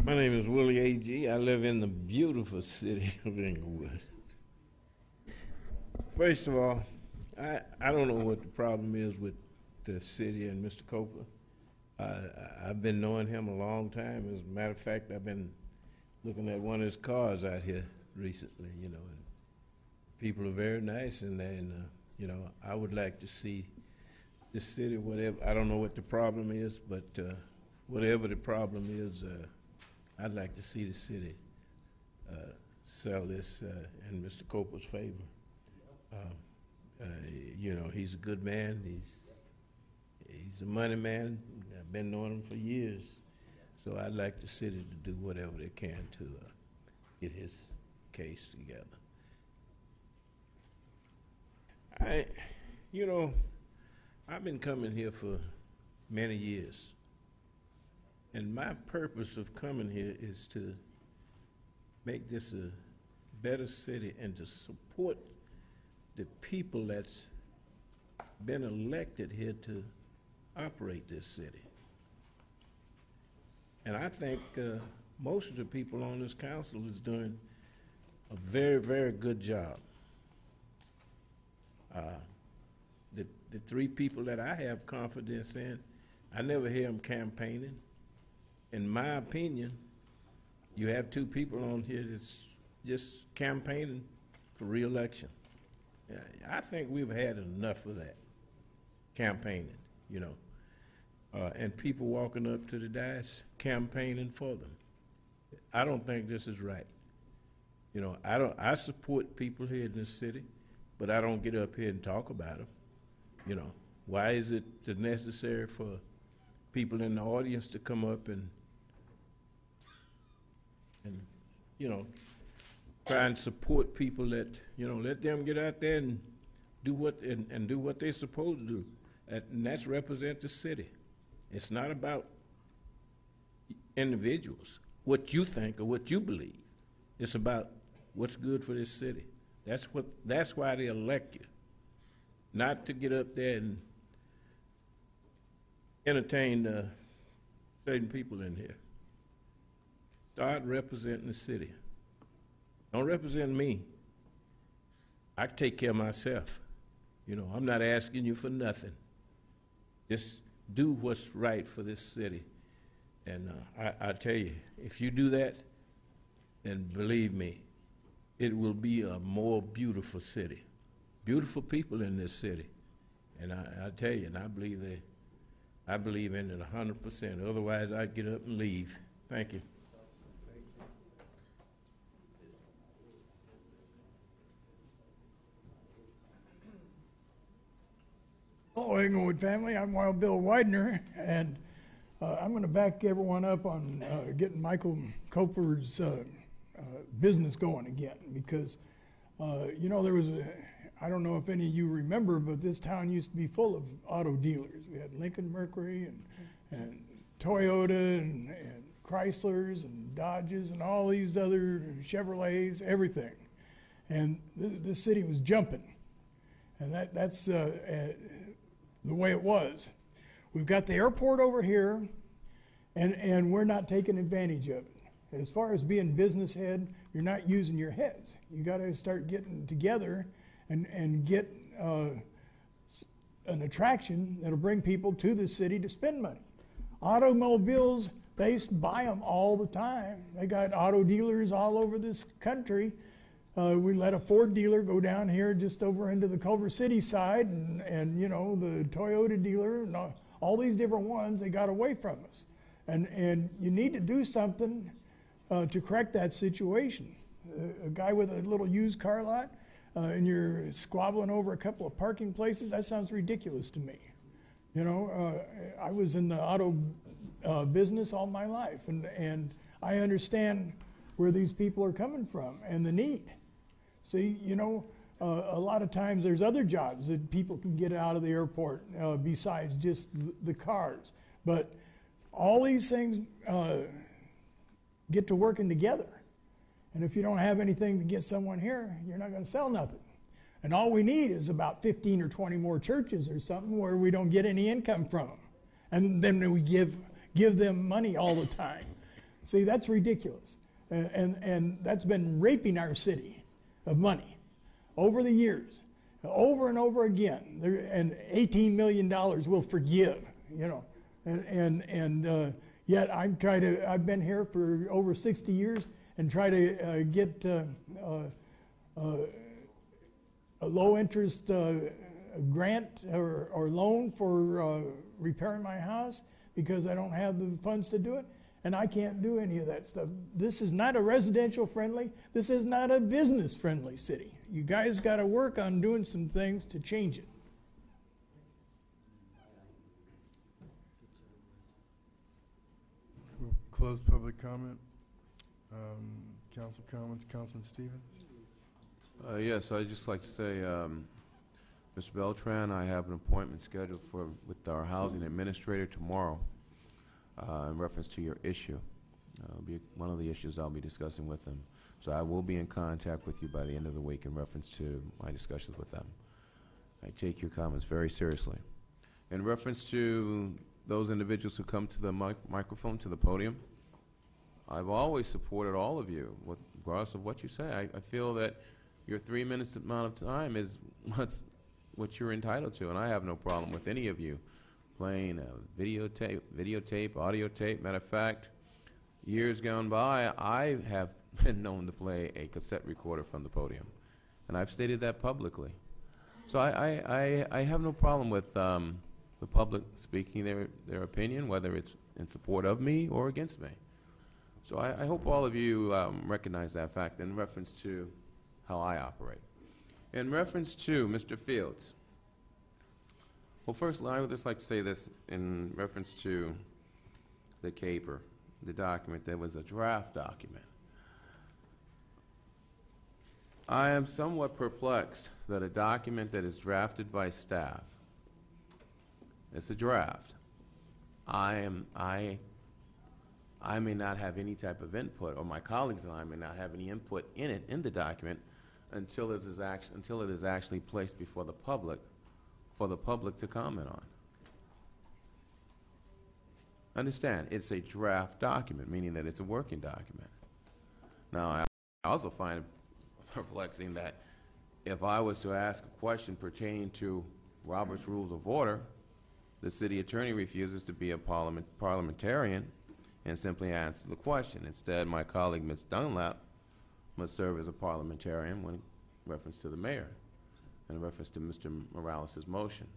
[SPEAKER 17] My name is Willie A.G. I live in the beautiful city of Inglewood. First of all, I don't know what the problem is with the city and Mr. Copa. I've been knowing him a long time. As a matter of fact, I've been looking at one of his cars out here recently, you know. And people are very nice, and you know, I would like to see this city, whatever, I don't know what the problem is, but whatever the problem is, I'd like to see the city sell this in Mr. Copeland's favor. You know, he's a good man. He's a money man. I've been knowing him for years. So I'd like the city to do whatever they can to get his case together. You know, I've been coming here for many years. And my purpose of coming here is to make this a better city and to support the people that's been elected here to operate this city. And I think most of the people on this council is doing a very, very good job. The three people that I have confidence in, I never hear them campaigning. In my opinion, you have two people on here that's just campaigning for re-election. I think we've had enough of that campaigning, you know, and people walking up to the dais campaigning for them. I don't think this is right. You know, I support people here in this city, but I don't get up here and talk about them. You know, why is it necessary for people in the audience to come up and you know, try and support people that, you know, let them get out there and do what and do what they're supposed to do, and that's represent the city. It's not about individuals, what you think or what you believe. It's about what's good for this city. That's why they elect you, not to get up there and entertain certain people in here. Start representing the city. Don't represent me. I take care of myself. You know, I'm not asking you for nothing. Just do what's right for this city. And I tell you, if you do that, then believe me, it will be a more beautiful city. Beautiful people in this city. And I tell you, and I believe in it 100%. Otherwise, I'd get up and leave. Thank you.
[SPEAKER 16] Hello, Inglewood family. I'm Wild Bill Widener, and I'm going to back everyone up on getting Michael Coper's business going again, because, you know, there was I don't know if any of you remember, but this town used to be full of auto dealers. We had Lincoln Mercury and Toyota and Chryslers and Dodges and all these other Chevrolets, everything. And this city was jumping. And that's the way it was. We've got the airport over here, and we're not taking advantage of it. As far as being business head, you're not using your heads. You got to start getting together and get an attraction that'll bring people to the city to spend money. Automobiles, they buy them all the time. They got auto dealers all over this country. We let a Ford dealer go down here just over into the Culver City side, and you know, the Toyota dealer, and all these different ones, they got away from us. And you need to do something to correct that situation. A guy with a little used car lot, and you're squabbling over a couple of parking places, that sounds ridiculous to me. You know, I was in the auto business all my life, and I understand where these people are coming from and the need. See, you know, a lot of times there's other jobs that people can get out of the airport besides just the cars. But all these things get to working together. And if you don't have anything to get someone here, you're not going to sell nothing. And all we need is about 15 or 20 more churches or something where we don't get any income from them. And then we give them money all the time. See, that's ridiculous. And that's been raping our city of money over the years, over and over again. And $18 million will forgive, you know. And yet I've been here for over 60 years and try to get a low interest grant or loan for repairing my house because I don't have the funds to do it. and I can't do any of that stuff. This is not a residential friendly, this is not a business friendly city. You guys got to work on doing some things to change it.
[SPEAKER 7] We'll close public comment. Council comments, Councilman Stevens.
[SPEAKER 2] Yes, I'd just like to say, Mr. Beltran, I have an appointment scheduled with our housing administrator tomorrow in reference to your issue. It'll be one of the issues I'll be discussing with them. So I will be in contact with you by the end of the week in reference to my discussions with them. I take your comments very seriously. In reference to those individuals who come to the microphone, to the podium, I've always supported all of you, regardless of what you say. I feel that your 3 minutes amount of time is what you're entitled to, and I have no problem with any of you playing a videotape, audio tape. Matter of fact, years gone by, I have been known to play a cassette recorder from the podium, and I've stated that publicly. So I have no problem with the public speaking their opinion, whether it's in support of me or against me. So I hope all of you recognize that fact in reference to how I operate. In reference to Mr. Fields, well, first, I would just like to say this in reference to the caper, the document that was a draft document. I am somewhat perplexed that a document that is drafted by staff, it's a draft. I may not have any type of input, or my colleagues and I may not have any input in it, in the document, until it is actually placed before the public for the public to comment on. Understand, it's a draft document, meaning that it's a working document. Now, I also find it perplexing that if I was to ask a question pertaining to Robert's Rules of Order, the city attorney refuses to be a parliamentarian and simply answer the question. Instead, my colleague, Ms. Dunlap, must serve as a parliamentarian in reference to the mayor and in reference to Mr. Morales' motion.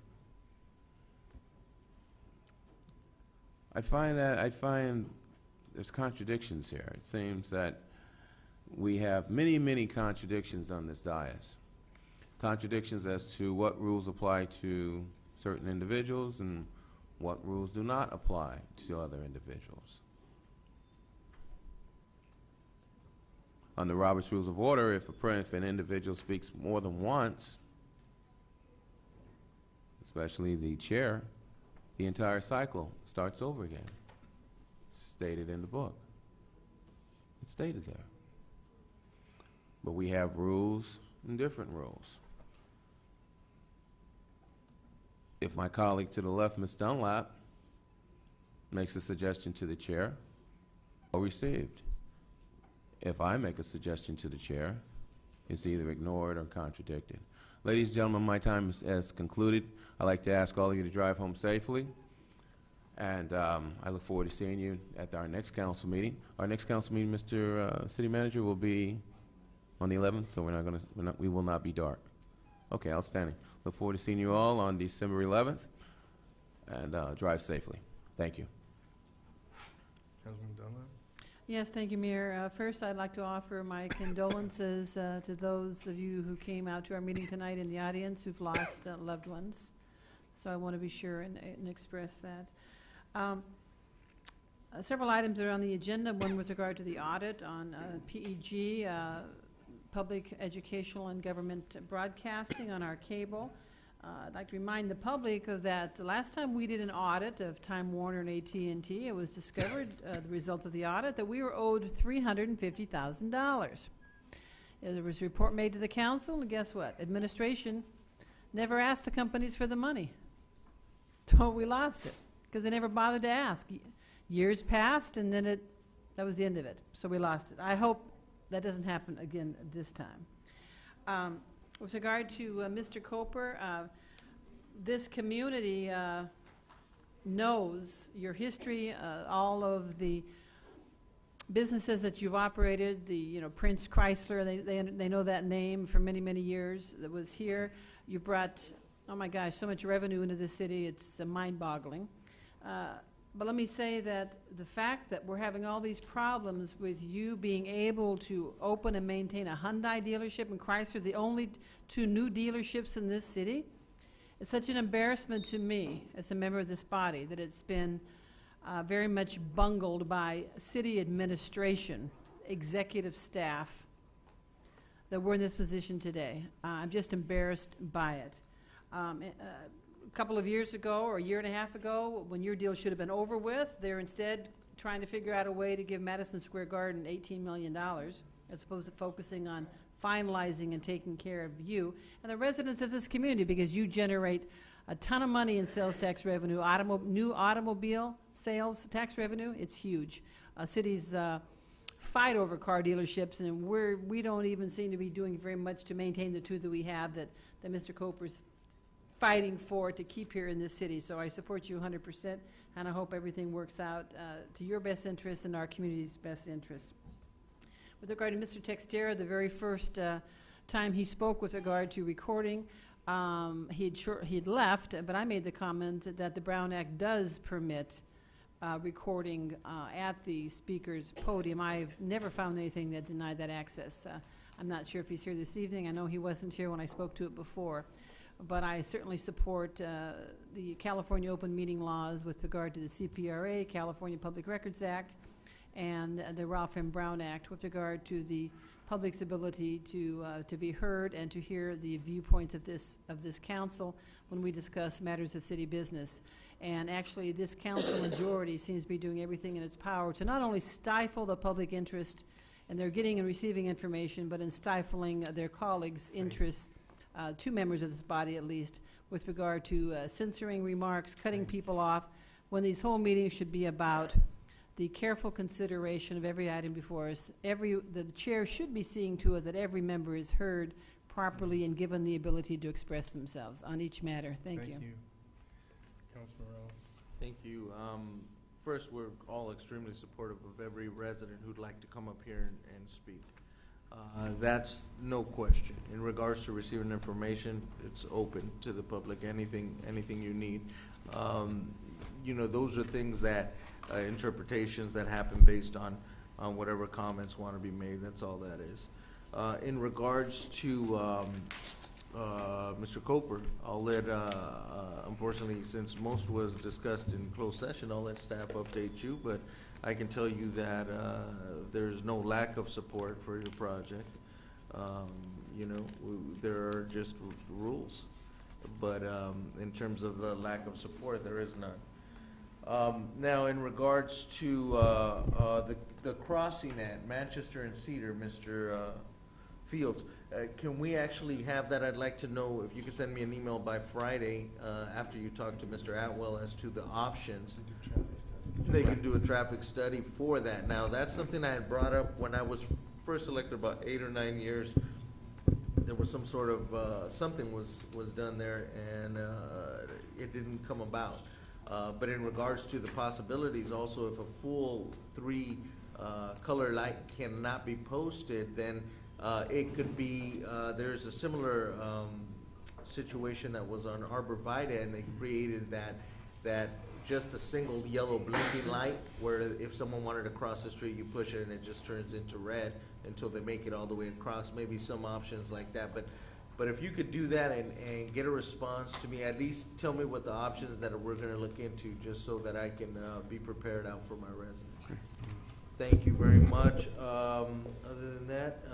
[SPEAKER 2] I find there's contradictions here. It seems that we have many, many contradictions on this dais. Contradictions as to what rules apply to certain individuals and what rules do not apply to other individuals. Under Robert's Rules of Order, if an individual speaks more than once, especially the chair, the entire cycle starts over again. Stated in the book. It's stated there. But we have rules and different rules. If my colleague to the left, Ms. Dunlap, makes a suggestion to the chair, or received. If I make a suggestion to the chair, it's either ignored or contradicted. Ladies and gentlemen, my time has concluded. I'd like to ask all of you to drive home safely, and I look forward to seeing you at our next council meeting. Our next council meeting, Mr. City Manager, will be on the 11th, so we will not be dark. Okay, outstanding. Look forward to seeing you all on December 11th, and drive safely. Thank you.
[SPEAKER 7] Councilman Dunlap.
[SPEAKER 14] Yes, thank you, Mayor. First, I'd like to offer my condolences to those of you who came out to our meeting tonight in the audience who've lost loved ones. So I want to be sure and express that. Several items are on the agenda, one with regard to the audit on PEG, Public Educational and Government Broadcasting on our cable. I'd like to remind the public of that the last time we did an audit of Time Warner and AT&T, it was discovered, the result of the audit, that we were owed $350,000. There was a report made to the council, and guess what? Administration never asked the companies for the money. So we lost it, because they never bothered to ask. Years passed, and then that was the end of it. So we lost it. I hope that doesn't happen again this time. With regard to Mr. Coper, this community knows your history, all of the businesses that you've operated, the Prince Chrysler, they know that name for many, many years that was here. You brought, oh my gosh, so much revenue into the city, it's mind-boggling. But let me say that the fact that we're having all these problems with you being able to open and maintain a Hyundai dealership and Chrysler, the only two new dealerships in this city, it's such an embarrassment to me as a member of this body that it's been very much bungled by city administration, executive staff, that we're in this position today. I'm just embarrassed by it. A couple of years ago, or a year and a half ago, when your deal should have been over with, they're instead trying to figure out a way to give Madison Square Garden $18 million, as opposed to focusing on finalizing and taking care of you and the residents of this community, because you generate a ton of money in sales tax revenue, new automobile sales tax revenue. It's huge. Cities fight over car dealerships, and we don't even seem to be doing very much to maintain the two that we have that Mr. Coper's fighting for to keep here in this city. So I support you 100%, and I hope everything works out to your best interest and our community's best interest. With regard to Mr. Textera, the very first time he spoke with regard to recording, he'd left, but I made the comment that the Brown Act does permit recording at the speaker's podium. I've never found anything that denied that access. I'm not sure if he's here this evening. I know he wasn't here when I spoke to it before. But I certainly support the California open meeting laws with regard to the CPRA, California Public Records Act, and the Ralph M. Brown Act with regard to the public's ability to be heard and to hear the viewpoints of this council when we discuss matters of city business. And actually, this council majority seems to be doing everything in its power to not only stifle the public interest and their getting and receiving information, but in stifling their colleagues' interests. Two members of this body, at least, with regard to censoring remarks, cutting people off, when these whole meetings should be about the careful consideration of every item before us. The chair should be seeing to it that every member is heard properly and given the ability to express themselves on each matter. Thank you.
[SPEAKER 7] Councilman Morales.
[SPEAKER 13] Thank you. First, we're all extremely supportive of every resident who'd like to come up here and speak. That's no question. In regards to receiving information, it's open to the public. Anything you need. Those are things that interpretations that happen based on whatever comments want to be made. That's all that is. In regards to Mr. Coper, I'll let, unfortunately, since most was discussed in closed session, I'll let staff update you, but I can tell you that there's no lack of support for your project. There are just rules, but in terms of the lack of support, there is none. Now, in regards to the crossing at Manchester and Cedar, Mr. Fields, can we actually have that? I'd like to know if you could send me an email by Friday after you talk to Mr. Atwell as to the options. They can do a traffic study for that. Now, that's something I had brought up when I was first elected about 8 or 9 years. There was some sort of, something was done there, and it didn't come about. But in regards to the possibilities, also, if a full 3 color light cannot be posted, then it could be, there's a similar situation that was on Arborvitae, and they created that just a single yellow blinking light, where if someone wanted to cross the street, you push it and it just turns into red until they make it all the way across. Maybe some options like that. But if you could do that and get a response to me, at least tell me what the options that we're going to look into, just so that I can be prepared out for my residents. Okay. Thank you very much. Other than that,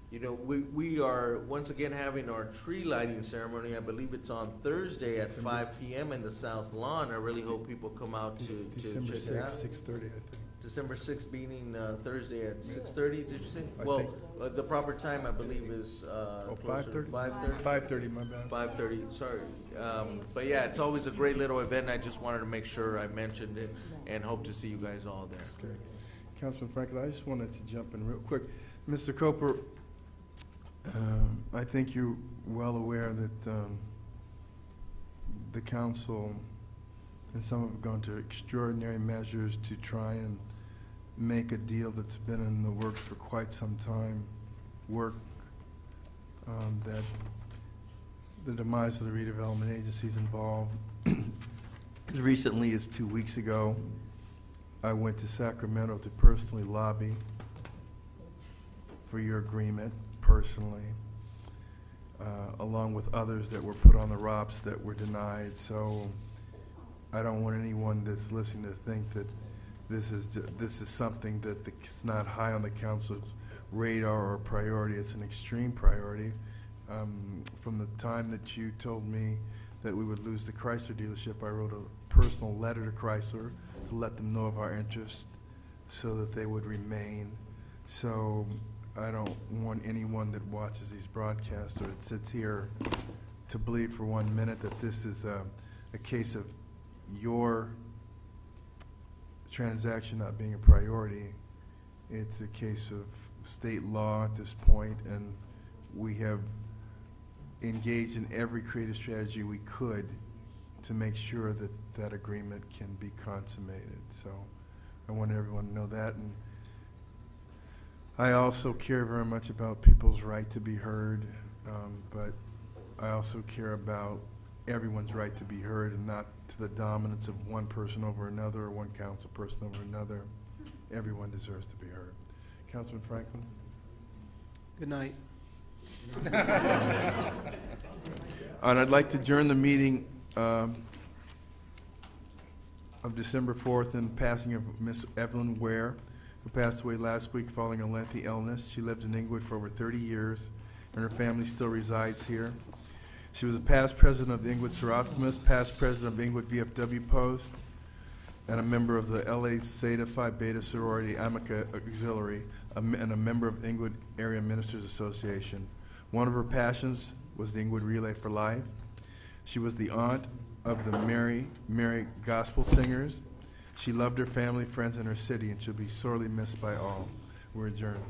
[SPEAKER 13] we are once again having our tree lighting ceremony. I believe it's on Thursday at 5 p.m. in the South Lawn. I really hope people come out to
[SPEAKER 7] December
[SPEAKER 13] check it out.
[SPEAKER 7] 6th, 6:30, I think.
[SPEAKER 13] December 6th being Thursday at 6:30, did you say? Well, the proper time, I believe, is
[SPEAKER 7] 5:30?
[SPEAKER 13] 5:30?
[SPEAKER 7] 5:30, my bad.
[SPEAKER 13] 5:30, sorry. But yeah, it's always a great little event. I just wanted to make sure I mentioned it and hope to see you guys all there.
[SPEAKER 7] Okay. Councilman Franklin, I just wanted to jump in real quick. Mr. Coper, I think you're well aware that the council and some have gone to extraordinary measures to try and make a deal that's been in the works for quite some time work, that the demise of the redevelopment agencies involved As recently as 2 weeks ago, I went to Sacramento to personally lobby for your agreement personally, along with others that were put on the ROPS that were denied. So I don't want anyone that's listening to think that this is something that it's not high on the council's radar or priority. It's an extreme priority. From the time that you told me that we would lose the Chrysler dealership, I wrote a personal letter to Chrysler to let them know of our interest so that they would remain. So I don't want anyone that watches these broadcasts or that sits here to believe for 1 minute that this is a case of your transaction not being a priority. It's a case of state law at this point, and we have engaged in every creative strategy we could to make sure that that agreement can be consummated. So I want everyone to know that. And I also care very much about people's right to be heard, but I also care about everyone's right to be heard and not to the dominance of one person over another or one council person over another. Everyone deserves to be heard. Councilman Franklin?
[SPEAKER 9] Good night.
[SPEAKER 7] And I'd like to adjourn the meeting of December 4th in passing of Miss Evelyn Ware, who passed away last week following a lengthy illness. She lived in Inglewood for over 30 years, and her family still resides here. She was a past president of the Inglewood Sir Optimus, past president of Inglewood VFW Post, and a member of the LA Zeta Phi Beta Sorority Amica Auxiliary, and a member of Inglewood Area Ministers Association. One of her passions was the Inglewood Relay for Life. She was the aunt of the Mary Gospel Singers. She loved her family, friends, and her city, and she'll be sorely missed by all. We're adjourned.